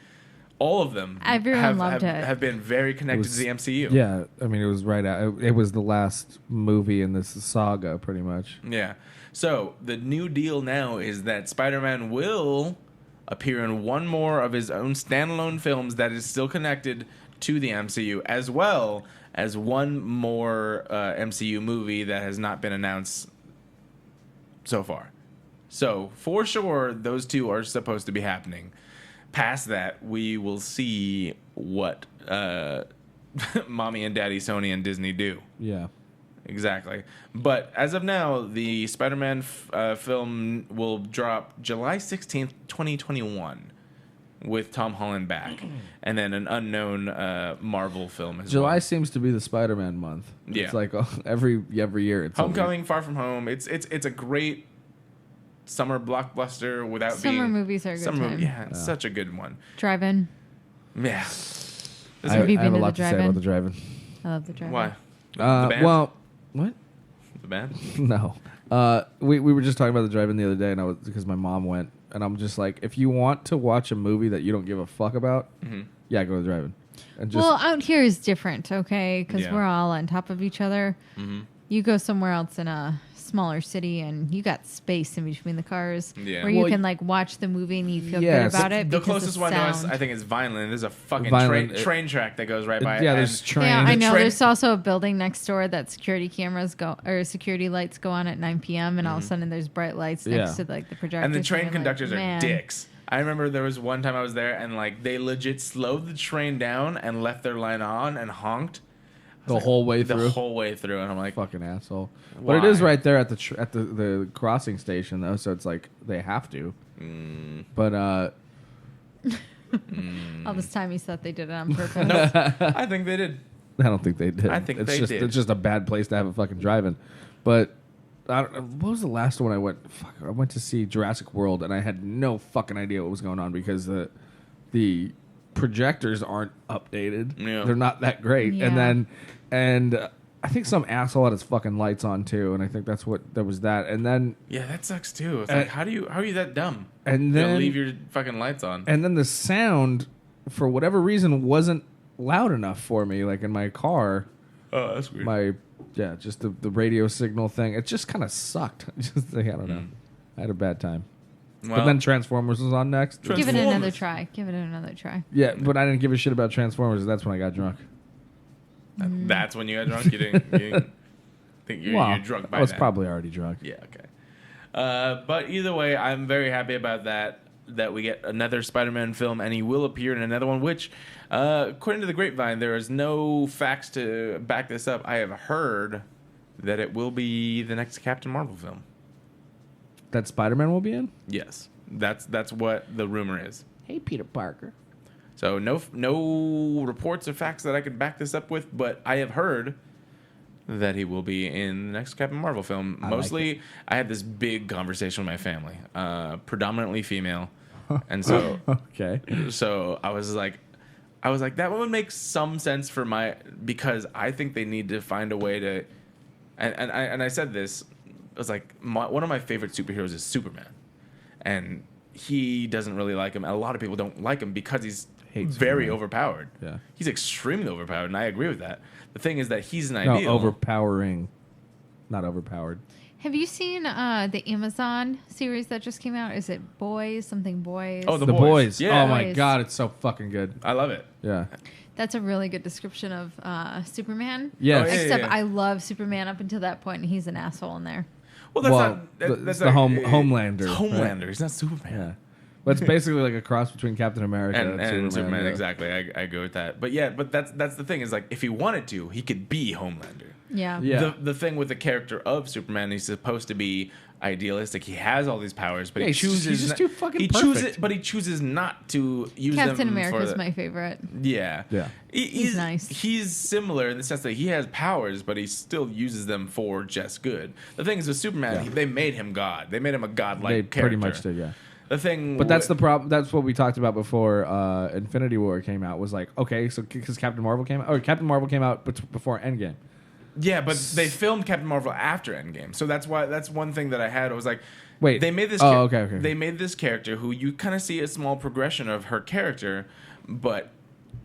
all of them have been very connected to the MCU. Yeah, I mean, it was right out. It was the last movie in this saga, pretty much. Yeah. So the new deal now is that Spider-Man will appear in one more of his own standalone films that is still connected to the MCU, as well as one more MCU movie that has not been announced so far. So for sure, those two are supposed to be happening. Past that, we will see what Mommy and Daddy Sony and Disney do. Yeah. Exactly. But as of now, the Spider-Man film will drop July 16th, 2021, with Tom Holland back. And then an unknown Marvel film as well. July seems to be the Spider-Man month. Yeah. It's like every year. It's Homecoming, Far From Home. It's a great summer blockbuster without Summer movies are a good time. Yeah, it's such a good one. Drive-in. Yeah. I have a lot to say about the drive-in. I love the drive-in. Why? The band? Well, what? The band? No. We were just talking about the drive-in the other day, and because my mom went, and I'm just like, if you want to watch a movie that you don't give a fuck about, yeah, go to the drive-in. And just, well, out here is different, okay? Because Yeah. we're all on top of each other. You go somewhere else in a smaller city, and you got space in between the cars where you can like watch the movie and you feel good about it. The closest one to us, I think, is Vineland. There's a fucking train track that goes right by. Yeah, there's trains. Yeah, I know. There's also a building next door that security lights go on at 9 p.m. and all of a sudden there's bright lights next to like the projector. And the train conductors are dicks. I remember there was one time I was there and like they legit slowed the train down and left their line on and honked. The whole way through? The whole way through. And I'm like... Fucking asshole. Why? But it is right there at the crossing station, though, so it's like they have to. But, all this time he thought they did it on purpose. No, I think they did. I don't think they did. I think they did. It's just a bad place to have a fucking drive-in. But... what was the last one I went? Fuck, I went to see Jurassic World, and I had no fucking idea what was going on because the projectors aren't updated. Yeah. They're not that great. Yeah. And I think some asshole had his fucking lights on too, and I think there was that. And then yeah, that sucks too. It's like how are you that dumb? And then leave your fucking lights on. And then the sound, for whatever reason, wasn't loud enough for me. Like in my car. Oh, that's weird. Just the radio signal thing. It just kind of sucked. I don't know. I had a bad time. Well, but then Transformers was on next. Give it another try. Yeah, but I didn't give a shit about Transformers. That's when I got drunk. That's when you got drunk? You didn't think you're drunk by I was now. probably already drunk. Yeah, okay. But either way, I'm very happy about that we get another Spider-Man film, and he will appear in another one, which, according to the grapevine, there is no facts to back this up. I have heard that it will be the next Captain Marvel film. That Spider-Man will be in? Yes. That's what the rumor is. Hey, Peter Parker. So no reports or facts that I could back this up with, but I have heard that he will be in the next Captain Marvel film. Mostly, I had this big conversation with my family, predominantly female, and so okay. So I was like, that would make some sense because I think they need to find a way to, and I said this, I was like, one of my favorite superheroes is Superman, and he doesn't really like him. And a lot of people don't like him because he's very Superman. overpowered. Yeah, he's extremely overpowered, and I agree with that. The thing is that he's an ideal. Overpowering, not overpowered. Have you seen the Amazon series that just came out? Is it Boys? Something Boys? Oh, the Boys. Yeah. Oh my Boys. God, it's so fucking good. I love it. Yeah. That's a really good description of Superman. Yes. Oh, yeah. Except I love Superman up until that point, and he's an asshole in there. Well, that's Well, not. that's That's Homelander. It's Homelander. He's not Superman. Yeah. But it's basically like a cross between Captain America And Superman, yeah. exactly. I go with that. But yeah, that's the thing is like if he wanted to, he could be Homelander. Yeah. Yeah. The thing with the character of Superman, he's supposed to be idealistic. He has all these powers, but Yeah, he he's just- chooses. he's just too fucking chooses, perfect. he chooses not to use them. Captain America's for my favorite. Yeah. Yeah. He's nice. He's similar in the sense that he has powers, but he still uses them for just good. The thing is with Superman, they made him God. They made him a godlike They character. pretty much did, yeah. The thing, But that's the problem. That's what we talked about before Infinity War came out. Was like, okay, so because Captain Marvel came out, or Captain Marvel came out before Endgame. Yeah, but they filmed Captain Marvel after Endgame, so that's one thing that I had. I was like, Wait, they made this. okay. They made this character who you kind of see a small progression of her character, but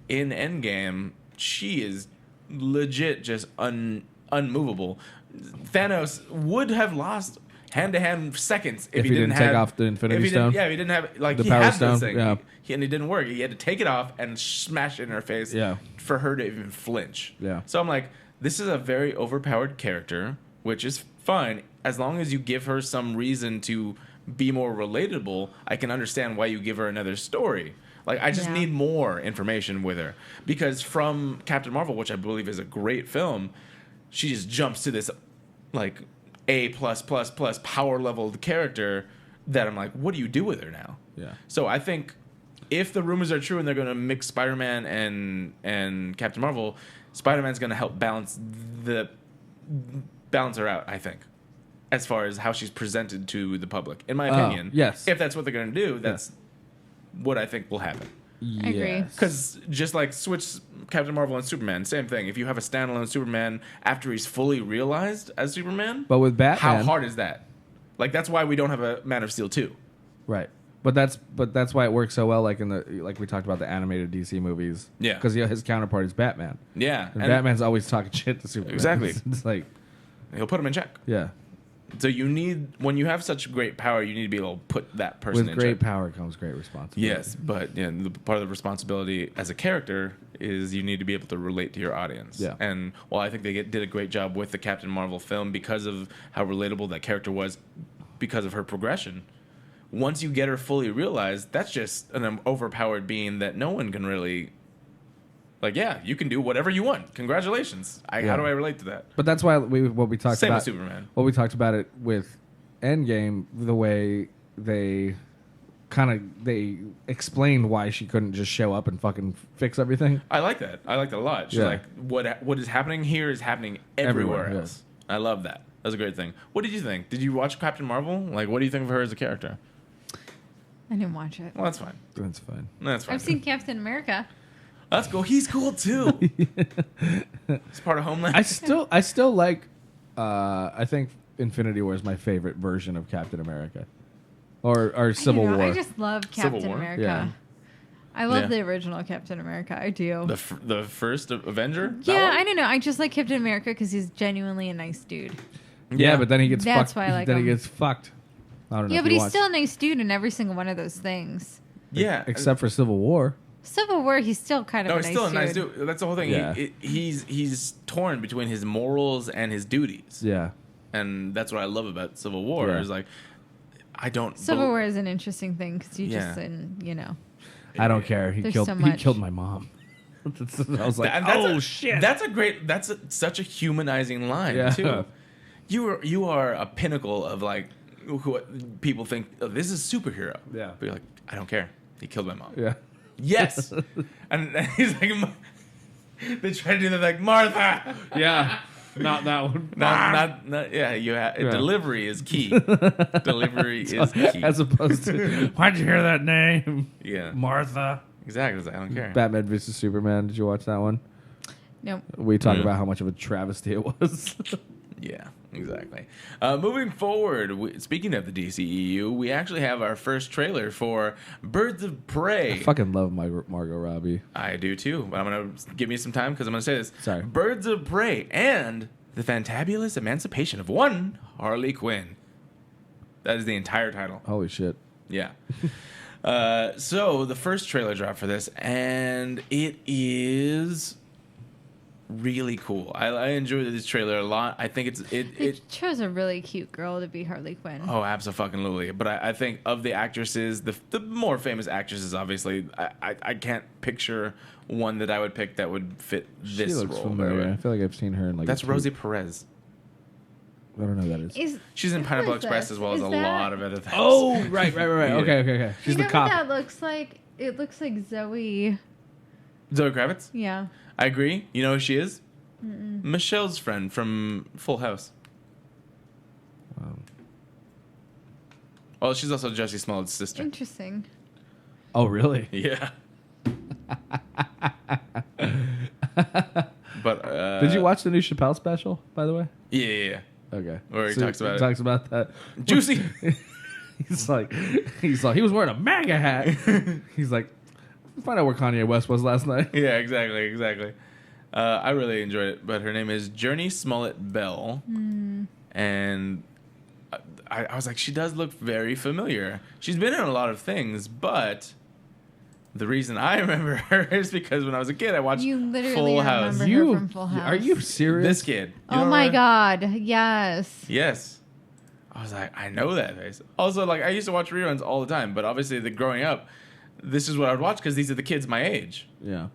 in Endgame, she is legit just unmovable. Thanos would have lost hand-to-hand seconds if he didn't take have, off the Infinity if he didn't- Stone? Yeah, if he didn't have like The he Power had Stone, this thing, yeah. and it didn't work. He had to take it off and smash it in her face. Yeah. For her to even flinch. Yeah. So I'm like, this is a very overpowered character, which is fine as long as you give her some reason to be more relatable. I can understand why you give her another story. Like, I just need more information with her. Because from Captain Marvel, which I believe is a great film, she just jumps to this, like, A+++ power leveled character that I'm like, what do you do with her now? Yeah. So I think if the rumors are true and they're going to mix Spider-Man and Captain Marvel, Spider-Man's going to help balance her out, I think, as far as how she's presented to the public. In my opinion, yes. If that's what they're going to do, that's what I think will happen. I agree. Because just like switch Captain Marvel and Superman, same thing. If you have a standalone Superman after he's fully realized as Superman, But with Batman, how hard is that? Like, that's why we don't have a Man of Steel 2. right? But that's why it works so well. Like like we talked about the animated DC movies. Yeah. Because his counterpart is Batman. Yeah. And Batman's always talking shit to Superman. Exactly. It's like, He'll put him in check. yeah. So you need, when you have such great power, you need to be able to put that person With in great check. power comes great responsibility. Yes, but part of the responsibility as a character is you need to be able to relate to your audience. Yeah. And while I think they did a great job with the Captain Marvel film because of how relatable that character was because of her progression, once you get her fully realized, that's just an overpowered being that no one can really... Like, yeah, you can do whatever you want. Congratulations. How do I relate to that? But that's why what we talked Same about. with Superman. What we talked about it with Endgame, the way they explained why she couldn't just show up and fucking fix everything. I like that. I like that a lot. She's Yeah. like, what is happening here is happening everywhere Everywhere, else. I love that. That's a great thing. What did you think? Did you watch Captain Marvel? Like, what do you think of her as a character? I didn't watch it. Well, that's fine. That's fine. That's fine. I've seen Captain America. That's cool. He's cool too. He's part of Homeland. I still like. I think Infinity War is my favorite version of Captain America, or Civil War. I just love Civil Captain War? America. Yeah. I love Yeah. the original Captain America. I do. the first Avenger. Yeah, I don't know. I just like Captain America because he's genuinely a nice dude. Yeah, but then he gets That's fucked. why I like then he him. gets fucked. I don't know. Yeah, if but you he's watched. still a nice dude in every single one of those things. Yeah. Except for Civil War. Civil War, he's still kind of No, a he's nice still a dude. nice dude. That's the whole thing. Yeah. He's torn between his morals and his duties. Yeah. And that's what I love about Civil War. Yeah. Is like, I don't. Civil War is an interesting thing because you Yeah. just, you know. I don't care. He There's killed. so He much. killed my mom. I was like, And that's oh a, shit. That's a great. That's such a humanizing line Yeah. too. You are a pinnacle of like who people think, oh, this is a superhero. Yeah. But you're like, I don't care. He killed my mom. Yeah. Yes. and he's like, they try to do that like Martha. Yeah. Not that one. Not yeah. Delivery is key. Delivery is key. As opposed to, why'd you hear that name? Yeah. Martha. Exactly. It's like, I don't care. Batman vs Superman. Did you watch that one? Nope. We talked Yeah. about how much of a travesty it was. Yeah, exactly. Moving forward, speaking of the DCEU, we actually have our first trailer for Birds of Prey. I fucking love Margot Robbie. I do too, but I'm going to give me some time because I'm going to say this. Sorry. Birds of Prey and the Fantabulous Emancipation of One Harley Quinn. That is the entire title. Holy shit. Yeah. So the first trailer dropped for this, and it is really cool. I enjoyed this trailer a lot. I think It chose a really cute girl to be Harley Quinn. Oh, absolutely. But I think of the actresses, the more famous actresses, obviously, I can't picture one that I would pick that would fit this She looks role. familiar. I feel like I've seen her in like. That's Rosie Perez. I don't know who that is. She's in who Pineapple is Express this? as well as Is a that- lot of other things. Oh, right. Yeah. Okay. She's you the know cop. what that looks like? It looks like Zoe. Zoe Kravitz? Yeah. I agree. You know who she is? Michelle's friend from Full House. Wow. Well, she's also Jussie Smollett's sister. Interesting. Oh, really? Yeah. But Did you watch the new Chappelle special, by the way? Yeah. Okay. Where he talks about it. Talks about that. Juicy. he's like, he was wearing a MAGA hat. He's like, find out where Kanye West was last night. Yeah, exactly. I really enjoyed it, but her name is Journey Smollett Bell, and I was like, she does look very familiar. She's been in a lot of things, but the reason I remember her is because when I was a kid, I watched You literally Full House. remember her from Full House. Are you serious? This kid. You Oh don't my remember? God! Yes. Yes. I was like, I know that face. Also, like, I used to watch reruns all the time, but obviously, growing up, this is what I would watch because these are the kids my age. Yeah.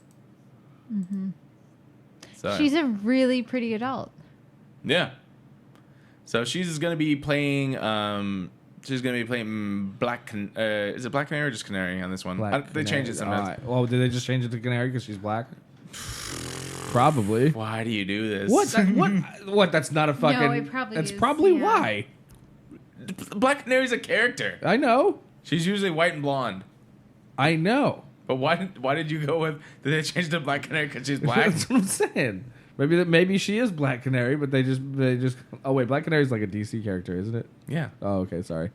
So, She's a really pretty adult. yeah. So she's going to be playing. She's going to be playing Black. Is it Black Canary or just Canary on this one? They changed it sometimes. Well, did they just change it to Canary because she's black? Probably. Why do you do this? What? That's not a fucking. No, it probably That's is, probably yeah. why. Black Canary's a character. I know. She's usually white and blonde. I know. But why did you go with? Did they change to Black Canary because she's black? That's what I'm saying. Maybe she is Black Canary, but they just. Oh wait, Black Canary's like a DC character, isn't it? Yeah. Oh, okay. Sorry.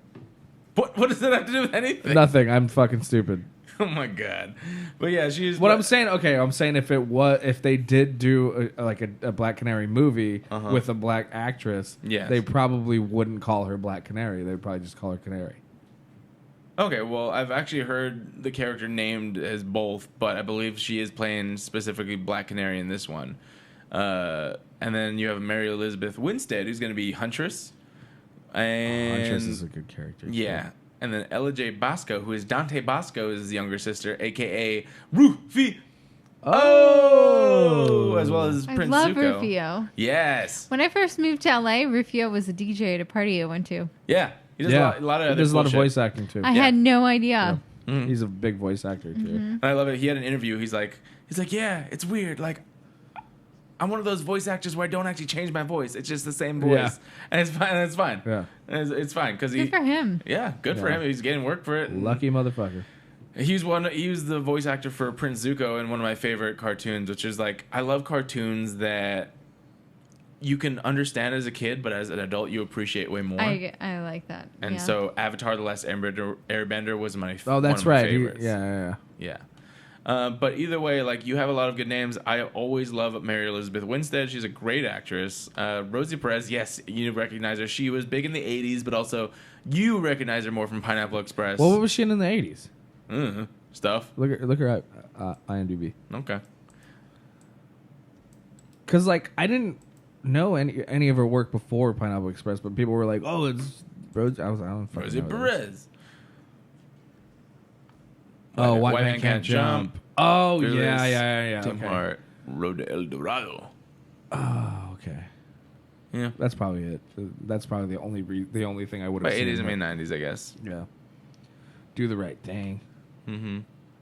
What does that have to do with anything? Nothing. I'm fucking stupid. Oh my god. But yeah, she's. What I'm saying, I'm saying if they did do a Black Canary movie with a black actress, Yes. they probably wouldn't call her Black Canary. They'd probably just call her Canary. Okay, well, I've actually heard the character named as both, but I believe she is playing specifically Black Canary in this one. And then you have Mary Elizabeth Winstead, who's going to be Huntress. And Huntress is a good character. yeah. And then Ella J. Bosco, who is Dante Bosco's younger sister, a.k.a. Rufio. Oh! As well as I Prince love Zuko. Rufio. Yes. When I first moved to LA, Rufio was a DJ at a party I went to. Yeah. He does Yeah. a lot of other There's a lot of cool shit. voice acting too. I had no idea. He's a big voice actor too. And I love it. He had an interview. He's like, yeah, it's weird. Like, I'm one of those voice actors where I don't actually change my voice. It's just the same voice, Yeah. and it's fine. It's fine. Yeah. And it's fine because Good for him. Yeah, good for Yeah. him. He's getting work for it. Lucky motherfucker. He was the voice actor for Prince Zuko in one of my favorite cartoons, which is like, I love cartoons that you can understand as a kid, but as an adult you appreciate way more. I like that. And yeah. so Avatar: The Last Airbender was my Oh, that's one of my right. favorites. Yeah. Yeah. But either way, like, you have a lot of good names. I always love Mary Elizabeth Winstead. She's a great actress. Rosie Perez, yes, you recognize her. She was big in the 80s, but also you recognize her more from Pineapple Express. Well, what was she in the 80s? stuff. Look her up, IMDb. Okay. Because like I didn't know any of her work before Pineapple Express, but people were like, "Oh, it's Rose." I don't fucking Rosie know who that is. Perez. Oh, White Man Can't Jump. Oh, Fearless, yeah. Tim Okay. Hart, Road to El Dorado. Oh, okay. Yeah. That's probably it. That's probably the only thing I would have But seen. 80s and her. mid 90s, I guess. Yeah. Do the Right Thing. Mm-hmm.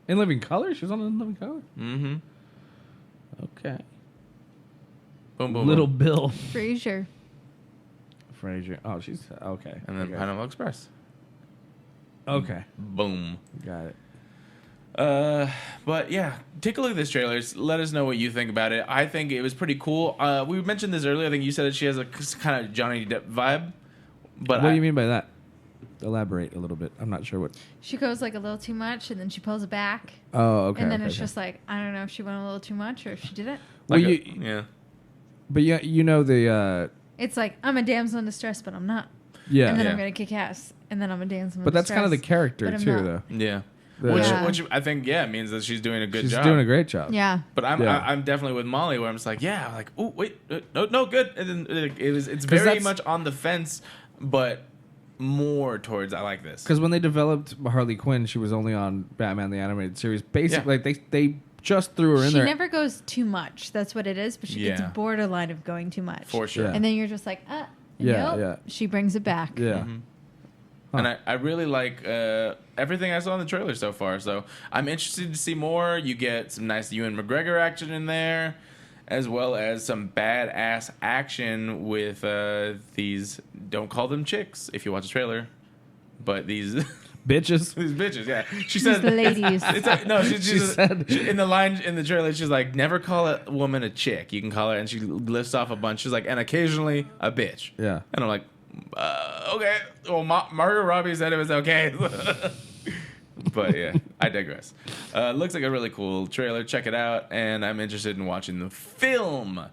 In Living Color? She was on In Living Color? Mm-hmm. Okay. Boom, boom, Little boom. Mm-hmm. Bill. Frasier. Frasier. Oh, she's okay. And then Okay. Pineapple Express. Okay. Boom. Got it. But yeah, take a look at this trailer. Let us know what you think about it. I think it was pretty cool. We mentioned this earlier. I think you said that she has a kind of Johnny Depp vibe. But What do you mean by that? Elaborate a little bit. I'm not sure what. She goes like a little too much, and then she pulls it back. Oh, okay. And then okay, it's okay. just like, I don't know if she went a little too much or if she didn't. Well, Like you, yeah. but yeah, you know the. It's like, I'm a damsel in distress, but I'm not. Yeah. And then Yeah. I'm going to kick ass. And then I'm a damsel in But that's kind of the distress, character but I'm too, not. though. Yeah. The- Which I think means that she's doing a good She's job. doing a great job. Yeah. But I'm Yeah. I'm definitely with Molly where I'm just like, yeah, like, oh wait, no, good. And then it's 'Cause very that's- much on the fence, but more towards I like this. Because when they developed Harley Quinn, she was only on Batman the Animated Series. Basically, like they just threw her in She there. never goes too much. That's what it is. But she Yeah. gets borderline of going too much. For sure. Yeah. And then you're just like, Yeah, nope. yeah. She brings it back. Yeah. And I really like everything I saw in the trailer so far. So I'm interested to see more. You get some nice Ewan McGregor action in there, as well as some badass action with these, don't call them chicks if you watch the trailer, but these Bitches. these bitches. Yeah, she She's said the ladies. It's like, no, She said- in the line in the trailer. She's like, never call a woman a chick. You can call her, and she lifts off a bunch. She's like, and occasionally a bitch. Yeah. And I'm like, okay. Well, Margot Robbie said it was okay. But yeah, I digress. Looks like a really cool trailer. Check it out. And I'm interested in watching the film.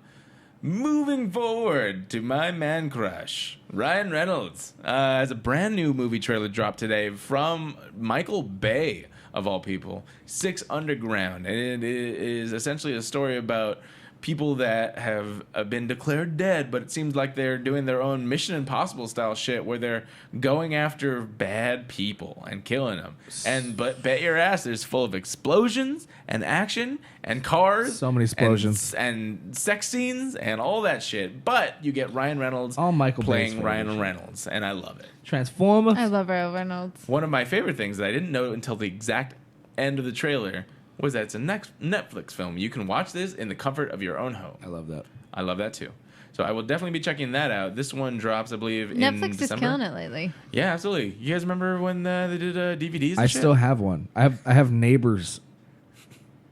Moving forward to my man crush, Ryan Reynolds. Has a brand new movie trailer dropped today from Michael Bay, of all people. 6 Underground. And it is essentially a story about people that have been declared dead, but it seems like they're doing their own Mission Impossible style shit where they're going after bad people and killing them. But bet your ass there's full of explosions and action and cars. So many explosions. And sex scenes and all that shit. But you get Ryan Reynolds All Michael Bay's playing Ryan favorite Reynolds, and I love it. Transformers. I love Ryan Reynolds. One of my favorite things that I didn't know until the exact end of the trailer was that it's a Netflix film. You can watch this in the comfort of your own home. I love that. I love that too. So I will definitely be checking that out. This one drops, I believe, in Netflix is December. killing it lately. Yeah, absolutely. You guys remember when they did DVDs? And I shit? still have one. I have neighbors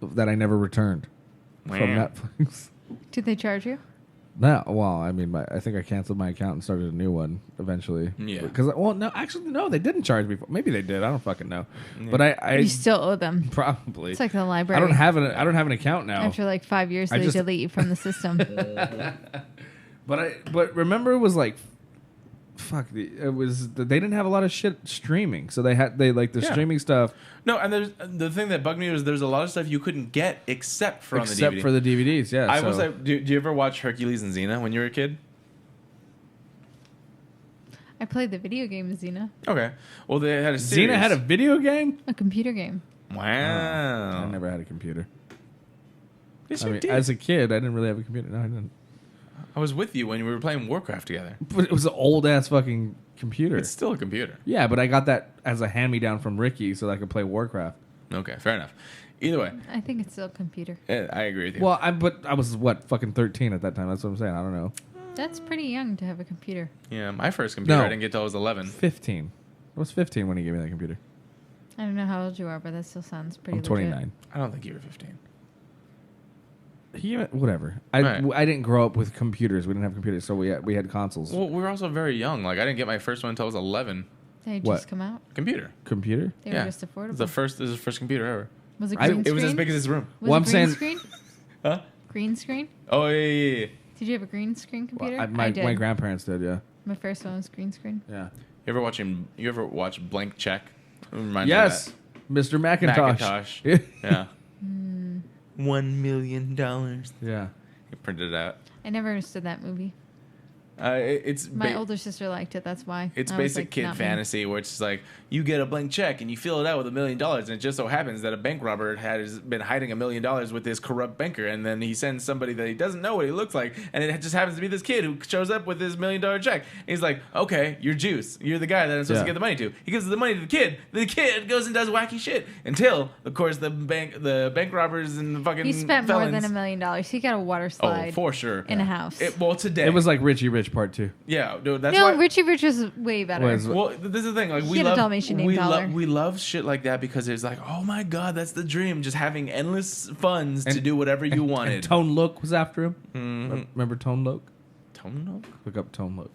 that I never returned from Wow. Netflix. Did they charge you? No, well, I mean, I think I canceled my account and started a new one eventually. Yeah. Because no, they didn't charge me. Maybe they did. I don't fucking know. But I You still owe them. probably. It's like the library. I don't have an account now. After like 5 years, I they just- delete you from the system. But remember, it was like, they didn't have a lot of shit streaming, so they like the Yeah. streaming stuff No, and the thing that bugged me was there's a lot of stuff you couldn't get except for on the except DVD. for the DVDs. Yeah, I so- was like, do you ever watch Hercules and Xena when you were a kid? I played the video game Xena, Okay. Well, they had a series. Xena had a video game. a computer game. Wow. I never had a computer. Yes, I you mean, did. as a kid, I didn't really have a computer. No, I didn't. I was with you when we were playing Warcraft together. But it was an old ass fucking computer. It's still a computer. Yeah, but I got that as a hand me down from Ricky so that I could play Warcraft. Okay, fair enough. Either way, I think it's still a computer. I agree with you. Well, I was fucking 13 at that time. That's what I'm saying. I don't know. That's pretty young to have a computer. yeah, my first computer No. I didn't get till I was 11. 15. I was 15 when he gave me that computer. I don't know how old you are, but that still sounds pretty I'm legit. 29. I don't think you were 15. Whatever. Right. I didn't grow up with computers. We didn't have computers, so we had consoles. Well, we were also very young. Like I didn't get my first one until I was 11. They What? just come out. Computer. Computer? They yeah. were just affordable. This is the first computer ever. Was it I- green It was screen? as big as this room. Was Well, it I'm green saying- screen? Huh? Green screen? Oh yeah. Did you have a green screen Well, computer? my I did. my grandparents did, yeah. My first one was green screen. Yeah. You ever watch Blank Check? It reminds me of Yes. that. Mr. Macintosh. Yeah. $1 million. Yeah. He printed it out. I never understood that movie. It's My older sister liked it. That's why. It's I was basic like, kid not me. fantasy where it's just like you get a blank check and you fill it out with $1 million, and it just so happens that a bank robber has been hiding $1 million with this corrupt banker, and then he sends somebody that he doesn't know what he looks like, and it just happens to be this kid who shows up with his $1 million check. And he's like, "Okay, you're Juice. You're the guy that I'm supposed to give the money to." He gives the money to the kid. The kid goes and does wacky shit until, of course, the bank robbers and the fucking He spent felons, more than $1 million. He got a water slide. Oh, for sure. In a house. Today It was like Richie Rich Part 2. Yeah, dude. That's no, why. Richie Rich was way better. Well, this is the thing. Like He we had a love, Dalmatian named Dollar. we love shit like that because it's like, oh my god, that's the dream. Just having endless funds to do whatever you wanted. And Tone Loc was after him. Mm-hmm. Remember Tone Loc? Tone Loc? Look up Tone Loc.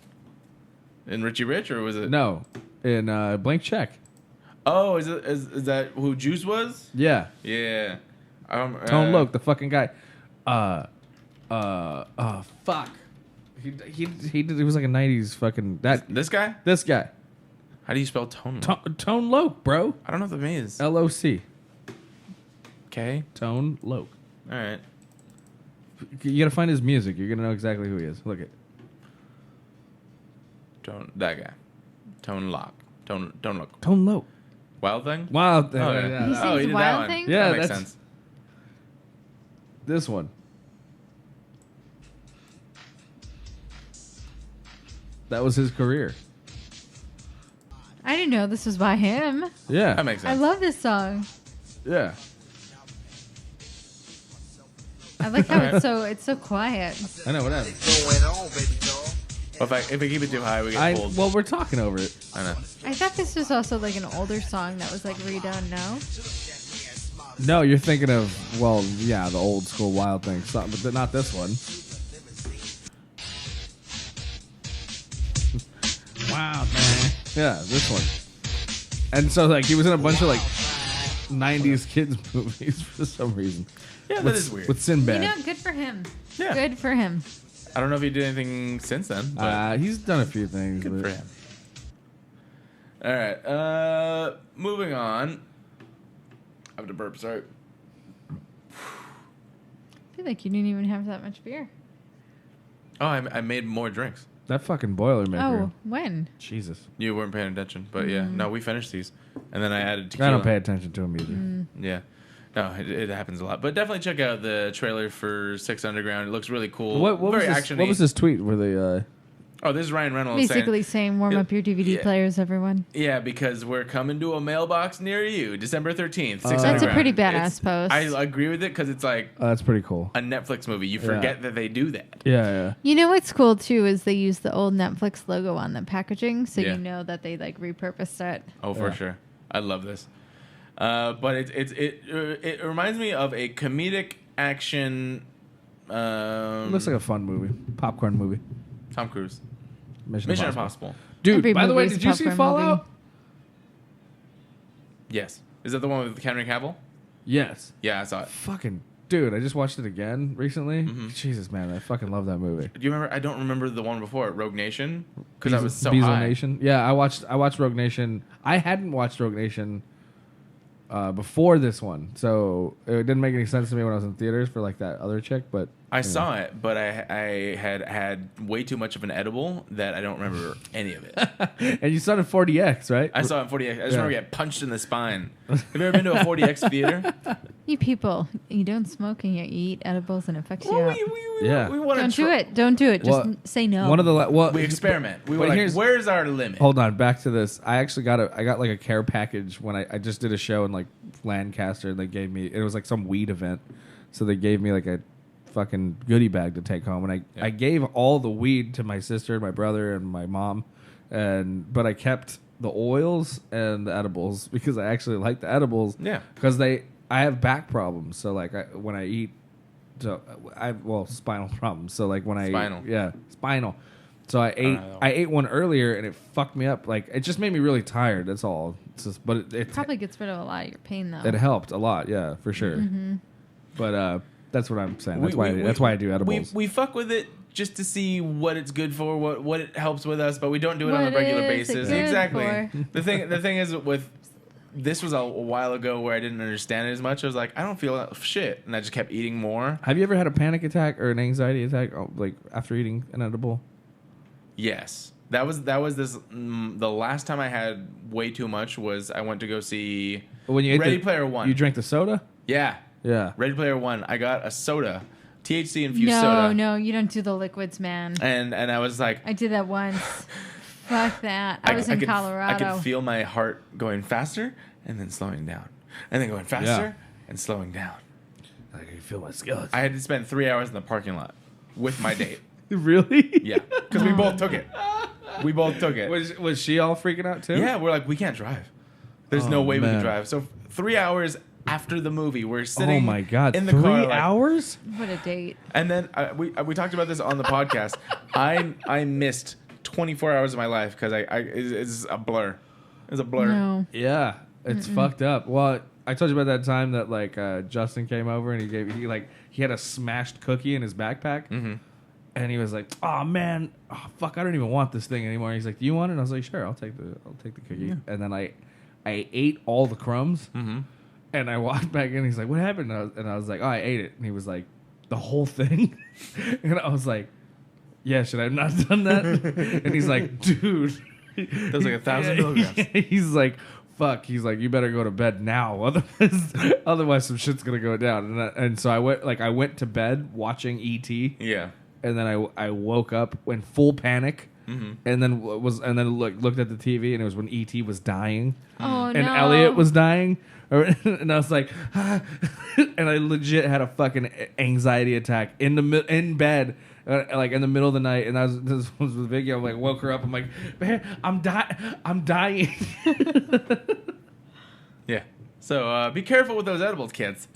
In Richie Rich, or was it? No, in Blank Check. Oh, is that who Juice was? Yeah. Yeah. Tone Loc, the fucking guy. Fuck. He was like a 90s fucking This guy? This guy. How do you spell Tone Loc? Tone Loc, bro. I don't know what that means. LOC. Okay. Tone Loc. All right. You gotta find his music. You're gonna know exactly who he is. Look at. That guy. Tone Loc. Tone Loc. Tone Loc. Wild Thing? Wild Thing. Oh, yeah. Yeah. He Oh, sings he did Wild that one. Thing? Yeah, that makes that's- sense. This one. That was his career. I didn't know this was by him. Yeah. That makes sense. I love this song. Yeah. I like how it's so quiet. I know what happened. But if I keep it too high, we get cold. Well, we're talking over it. I know. I thought this was also like an older song that was like redone. No, No, you're thinking of the old school Wild Thing, but not this one. Wow, man. Yeah, this one. And so like he was in a bunch of like 90s kids movies for some reason. Yeah, that is weird. With Sinbad. you know, good for him. Yeah. Good for him. I don't know if he did anything since then. But He's done a few things. good but- for him. All right. Moving on. I have to burp. Sorry. I feel like you didn't even have that much beer. Oh, I made more drinks. That fucking Boilermaker. Oh, when? Jesus. You weren't paying attention, but yeah. No, we finished these, and then I added tequila. I don't pay attention to him either. Yeah. No, it happens a lot. But definitely check out the trailer for Six Underground. It looks really cool. What Very was actiony. what was this tweet where they Oh, this is Ryan Reynolds Basically saying, warm up your DVD yeah. players, everyone. Yeah, because we're coming to a mailbox near you, December 13th. Six That's a Underground. pretty badass post. I agree with it because it's like that's pretty cool. a Netflix movie. You forget that they do that. Yeah. You know what's cool too is they use the old Netflix logo on the packaging, so Yeah. you know that they like repurposed it. Oh, for sure. I love this. But it reminds me of a comedic action. Looks like a fun movie. Popcorn movie. Tom Cruise. Mission Impossible. Dude, Every by the way, movie's did you see popcorn movie. Fallout? Yes. Is that the one with Henry Cavill? Yes. Yeah, I saw it. Fucking dude, I just watched it again recently. Mm-hmm. Jesus, man, I fucking love that movie. Do you remember? I don't remember the one before, Rogue Nation, because I was so Beazle high. Nation. Yeah, I watched Rogue Nation. I hadn't watched Rogue Nation before this one, so it didn't make any sense to me when I was in theaters for like that other chick. But I saw it, but I had way too much of an edible that I don't remember any of it. and you saw it in 40X, right? I saw it in 40X. I just remember getting punched in the spine. Have you ever been to a 40X theater? You people, you don't smoke and yet you eat edibles and it fucks you Well, up. we want Don't do it. Don't do it. Just Well, say no. One of the We experiment. We but were like, here's- where's our limit? Hold on, back to this. I actually I got like a care package when I just did a show in like Lancaster, and they gave me, it was like some weed event, so they gave me like a fucking goodie bag to take home, and I gave all the weed to my sister and my brother and my mom, but I kept the oils and the edibles because I actually like the edibles. Yeah. Because I have back problems, so like when I eat, spinal problems. So like when spinal. So I ate one earlier and it fucked me up. Like it just made me really tired. That's all. It's just, but it Probably gets rid of a lot of your pain though. it helped a lot. Yeah, for sure. Mm-hmm. But that's what I'm saying. That's why I do edibles. We fuck with it just to see what it's good for, what it helps with us, but we don't do it on a What regular is it basis. good Exactly. for? The thing is with this was a while ago where I didn't understand it as much. I was like, I don't feel shit, and I just kept eating more. Have you ever had a panic attack or an anxiety attack, like after eating an edible? Yes, that was this. The last time I had way too much was I went to go see When you ate Ready Player One. You drank the soda? Yeah, Yeah. Ready Player One. I got a soda, THC infused soda. No, you don't do the liquids, man. And I was like, I did that once. Fuck that. I was in Colorado. I could feel my heart going faster and then slowing down, and then going faster and slowing down. I can feel my skills. I had to spend 3 hours in the parking lot with my date. Really? Yeah, because we both took it. We both took it. Was she all freaking out too? Yeah, we're like, we can't drive. There's no way we can drive. So 3 hours after the movie, we're sitting. Oh my god! in the 3 car, hours? What a date. And then we talked about this on the podcast. I missed 24 hours of my life because it's a blur. It's a blur. No. Yeah, it's fucked up. Well, I told you about that time that like Justin came over and he had a smashed cookie in his backpack, and he was like, "Oh man, fuck, I don't even want this thing anymore." He's like, "Do you want it?" And I was like, "Sure, I'll take the cookie." Yeah. And then I ate all the crumbs, and I walked back in. He's like, "What happened?" And I was like, "Oh, I ate it." And he was like, "The whole thing?" And I was like, "Yeah, should I have not done that?" And he's like, "Dude." That was like 1,000 milligrams. He's like, fuck. He's like, you better go to bed now, otherwise some shit's gonna go down. And so I went to bed watching E.T. Yeah. And then I woke up in full panic, and then looked at the TV, and it was when E.T. was dying, Oh, and no. Elliot was dying. And I was like, and I legit had a fucking anxiety attack in bed. Like in the middle of the night, and this was with Vicky. I'm like, woke her up. I'm like, man, I'm dying. Yeah. So be careful with those edibles, kids.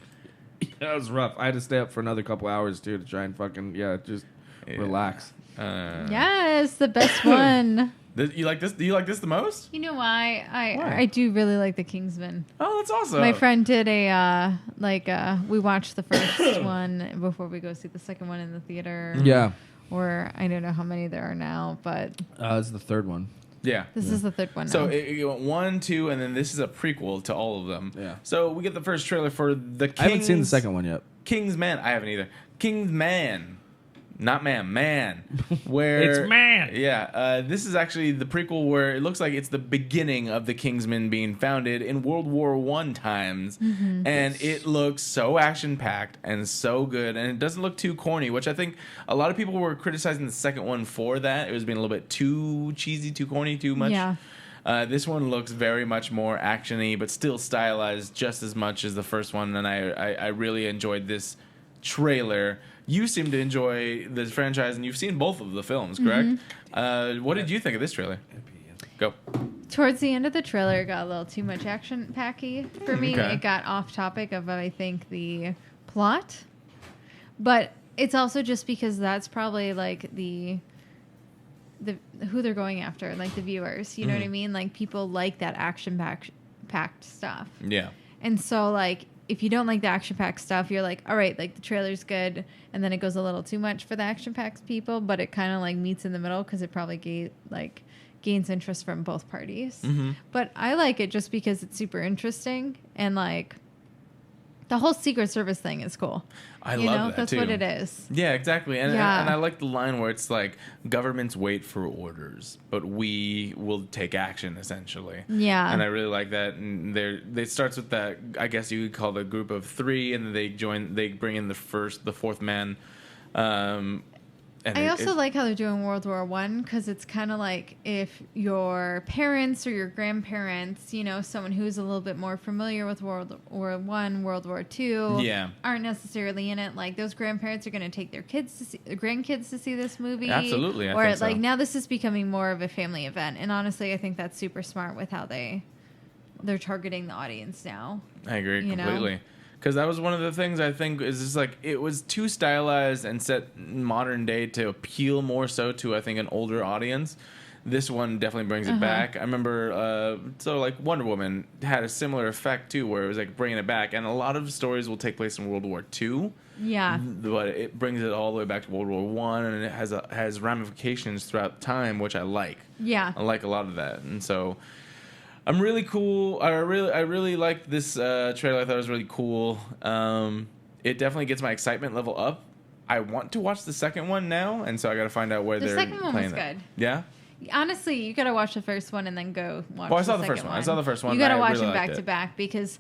That was rough. I had to stay up for another couple hours too to try and fucking just relax. Yes, the best one. You like this? Do you like this the most? You know why? I do really like the Kingsman. Oh, that's awesome. My friend did we watched the first one before we go see the second one in the theater. Yeah. Or I don't know how many there are now, but It's the third one. Yeah. this is the third one now. So it went 1, 2, and then this is a prequel to all of them. Yeah. So we get the first trailer for the King's... I haven't seen the second one yet. Kingsman. I haven't either. Kingsman. Not man. Where It's man. Yeah. This is actually the prequel where it looks like it's the beginning of the Kingsmen being founded in World War I times. And it looks so action-packed and so good. And it doesn't look too corny, which I think a lot of people were criticizing the second one for that. It was being a little bit too cheesy, too corny, too much. Yeah. This one looks very much more action-y, but still stylized just as much as the first one. And I really enjoyed this trailer. You seem to enjoy this franchise, and you've seen both of the films, correct? What did you think of this trailer? Go. Towards the end of the trailer, it got a little too much action-packy for me. Okay. It got off topic of, I think, the plot. But it's also just because that's probably, like, the who they're going after, like, the viewers. You know what I mean? Like, people like that action-packed stuff. Yeah. And so, like, if you don't like the action-packed stuff, you're like, all right, like, the trailer's good, and then it goes a little too much for the action-packed people, but it kind of, like, meets in the middle because it probably gains interest from both parties. But I like it just because it's super interesting, and, like, the whole Secret Service thing is cool. I love that, that's too. what it is. Yeah, exactly. And Yeah. I like the line where it's like, governments wait for orders, but we will take action, essentially. Yeah. And I really like that. And it starts with that, I guess you could call the group of 3, and then they bring in the fourth man. And I also like how they're doing World War I because it's kind of like if your parents or your grandparents, someone who's a little bit more familiar with World War I, World War II, aren't necessarily in it. Like those grandparents are going to take their grandkids to see this movie. Absolutely, I think so. Now this is becoming more of a family event, and honestly, I think that's super smart with how they're targeting the audience now. I agree completely. Because that was one of the things I think is just like it was too stylized and set modern day to appeal more so to I think an older audience. This one definitely brings it back. I remember like Wonder Woman had a similar effect too, where it was like bringing it back, and a lot of stories will take place in World War II. Yeah, but it brings it all the way back to World War I, and it has ramifications throughout time, which I like. Yeah, I like a lot of that, and so. I'm really cool. I really liked this trailer. I thought it was really cool. It definitely gets my excitement level up. I want to watch the second one now, and so I got to find out where they're playing. The second one was good. Yeah. Honestly, you gotta watch the first one and then go watch. Well, I saw the first one. I saw the first one. You gotta watch them back to back because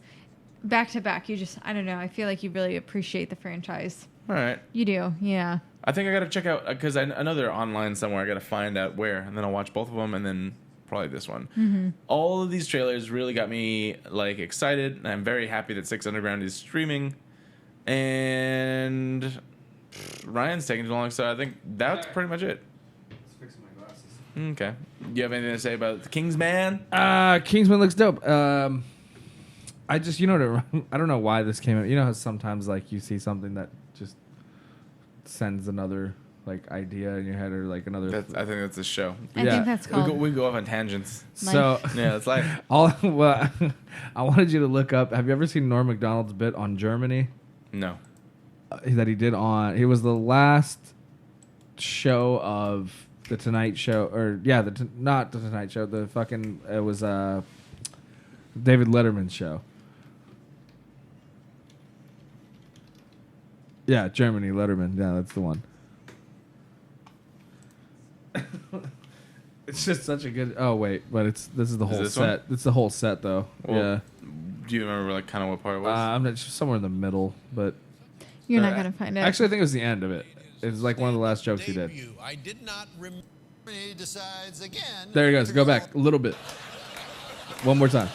back to back, you just I don't know. I feel like you really appreciate the franchise. All right. You do, yeah. I think I gotta check out because I know they're online somewhere. I gotta find out where, and then I'll watch both of them, and then probably this one. Mm-hmm. All of these trailers really got me like excited, and I'm very happy that Six Underground is streaming. And Ryan's taking too long, so I think that's pretty much it. Fixing my glasses. Okay. Do you have anything to say about the Kingsman? Kingsman looks dope. I just, I don't know why this came out. You know how sometimes like you see something that just sends another like idea in your head or like another. I think that's a show. I think that's called. We go off on tangents. So yeah, it's like well, I wanted you to look up. Have you ever seen Norm Macdonald's bit on Germany? No. That he did on. It was the last show of the Tonight Show, or yeah, not the Tonight Show. The fucking it was David Letterman's show. Yeah, Germany, Letterman. Yeah, that's the one. It's just such a good. Oh wait, but this is the whole set. It's the whole set though. Well, yeah. Do you remember like kind of what part it was? I'm not somewhere in the middle, but you're not gonna find it. Actually, I think it was the end of it. It was like one of the last jokes he did. I did not remember. He decides again. There he goes. Go back a little bit. One more time.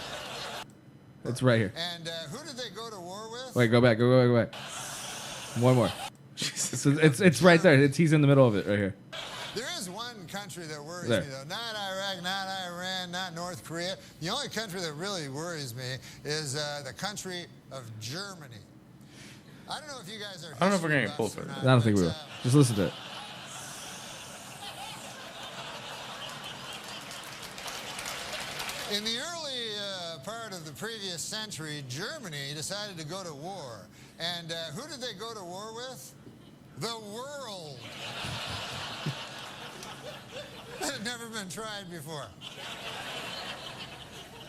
It's right here. And who did they go to war with? Wait, go back. Go back. One more. It's right there. He's in the middle of it right here. There is one country that worries me, though. Not Iraq, not Iran, not North Korea. The only country that really worries me is the country of Germany. I don't know if you guys are. I don't know if we're going to get pulled for it. I don't think we will. Just listen to it. In the early part of the previous century, Germany decided to go to war. And who did they go to war with? The world. That had never been tried before.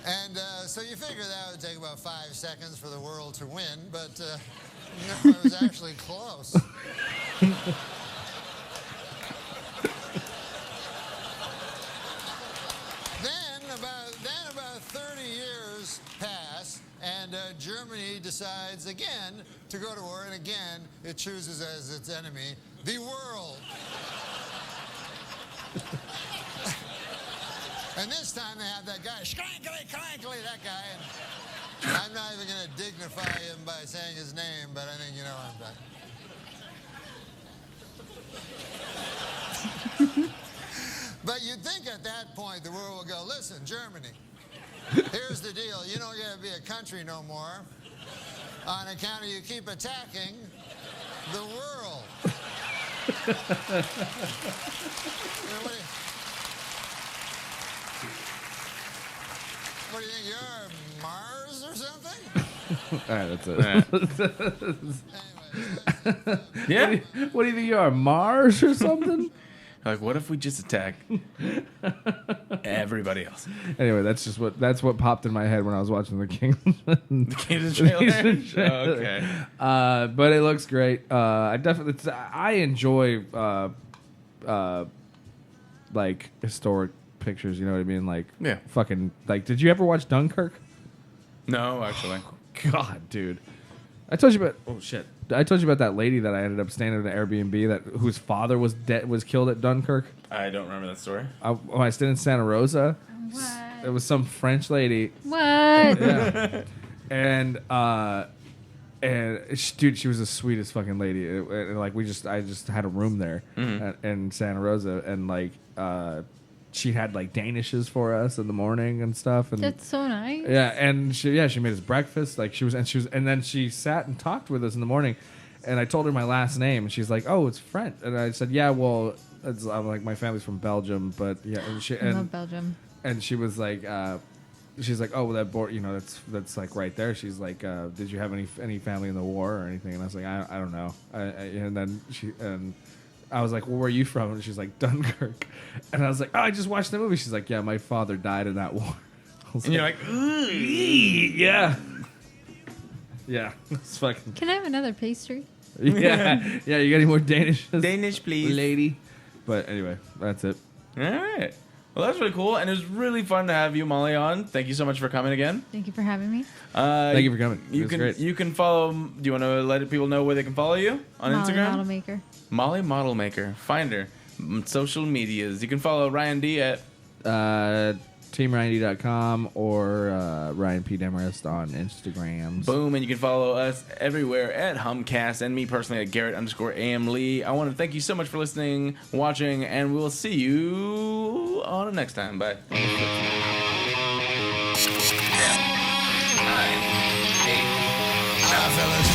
And so you figure that would take about 5 seconds for the world to win, but no, it was actually close. Then about 30 years pass, and Germany decides again to go to war, and again it chooses as its enemy the world. And this time they have that guy, Schrankly, Crankly, that guy. And I'm not even going to dignify him by saying his name, but I think you know what I'm talking. But you'd think at that point the world will go, listen, Germany, here's the deal. You don't get to be a country no more on account of you keep attacking the world. What do you think, you're Mars or something? All right, that's it. Yeah. What do you think you are, Mars or something? Like, what if we just attack everybody else? Anyway, that's what popped in my head when I was watching the Kingsman. The Kingsman trailer. Okay. But it looks great. I enjoy like historic pictures. You know what I mean? Like fucking like. Did you ever watch Dunkirk? No, actually. God, dude. I told you about. Oh shit. I told you about that lady that I ended up staying at an Airbnb whose father was killed at Dunkirk. I don't remember that story. I stayed in Santa Rosa. What? It was some French lady. What? Yeah. And dude, she was the sweetest fucking lady. I just had a room there in Santa Rosa, and like she had like Danishes for us in the morning and stuff. And that's so nice. Yeah, and she made us breakfast. Like and then she sat and talked with us in the morning, and I told her my last name, and she's like, "Oh, it's French," and I said, "Yeah, well, I'm like my family's from Belgium, but yeah." I love Belgium. And she was like, she's like, "Oh, well, that board, that's like right there." She's like, "Did you have any family in the war or anything?" And I was like, "I don't know." And then I was like, well, where are you from? And she's like, Dunkirk. And I was like, oh, I just watched the movie. She's like, yeah, my father died in that war. And you're like, ooh. Yeah. Yeah. It's fucking. Can I have another pastry? Yeah. Yeah. You got any more Danish? Danish, please. Lady. But anyway, that's it. All right. Well, that's really cool. And it was really fun to have you, Molly, on. Thank you so much for coming again. Thank you for having me. Thank you for coming. It was great. You can follow. Do you want to let people know where they can follow you on Molly Instagram? Model Maker. Molly Model Maker. Find her. Social medias. You can follow Ryan D at teamryanD.com or Ryan P. Demarest on Instagram. Boom, and you can follow us everywhere at Humpcast and me personally at Garrett_AM Lee. I want to thank you so much for listening, watching, and we'll see you on the next time. Bye. 10, 9, 8, 7.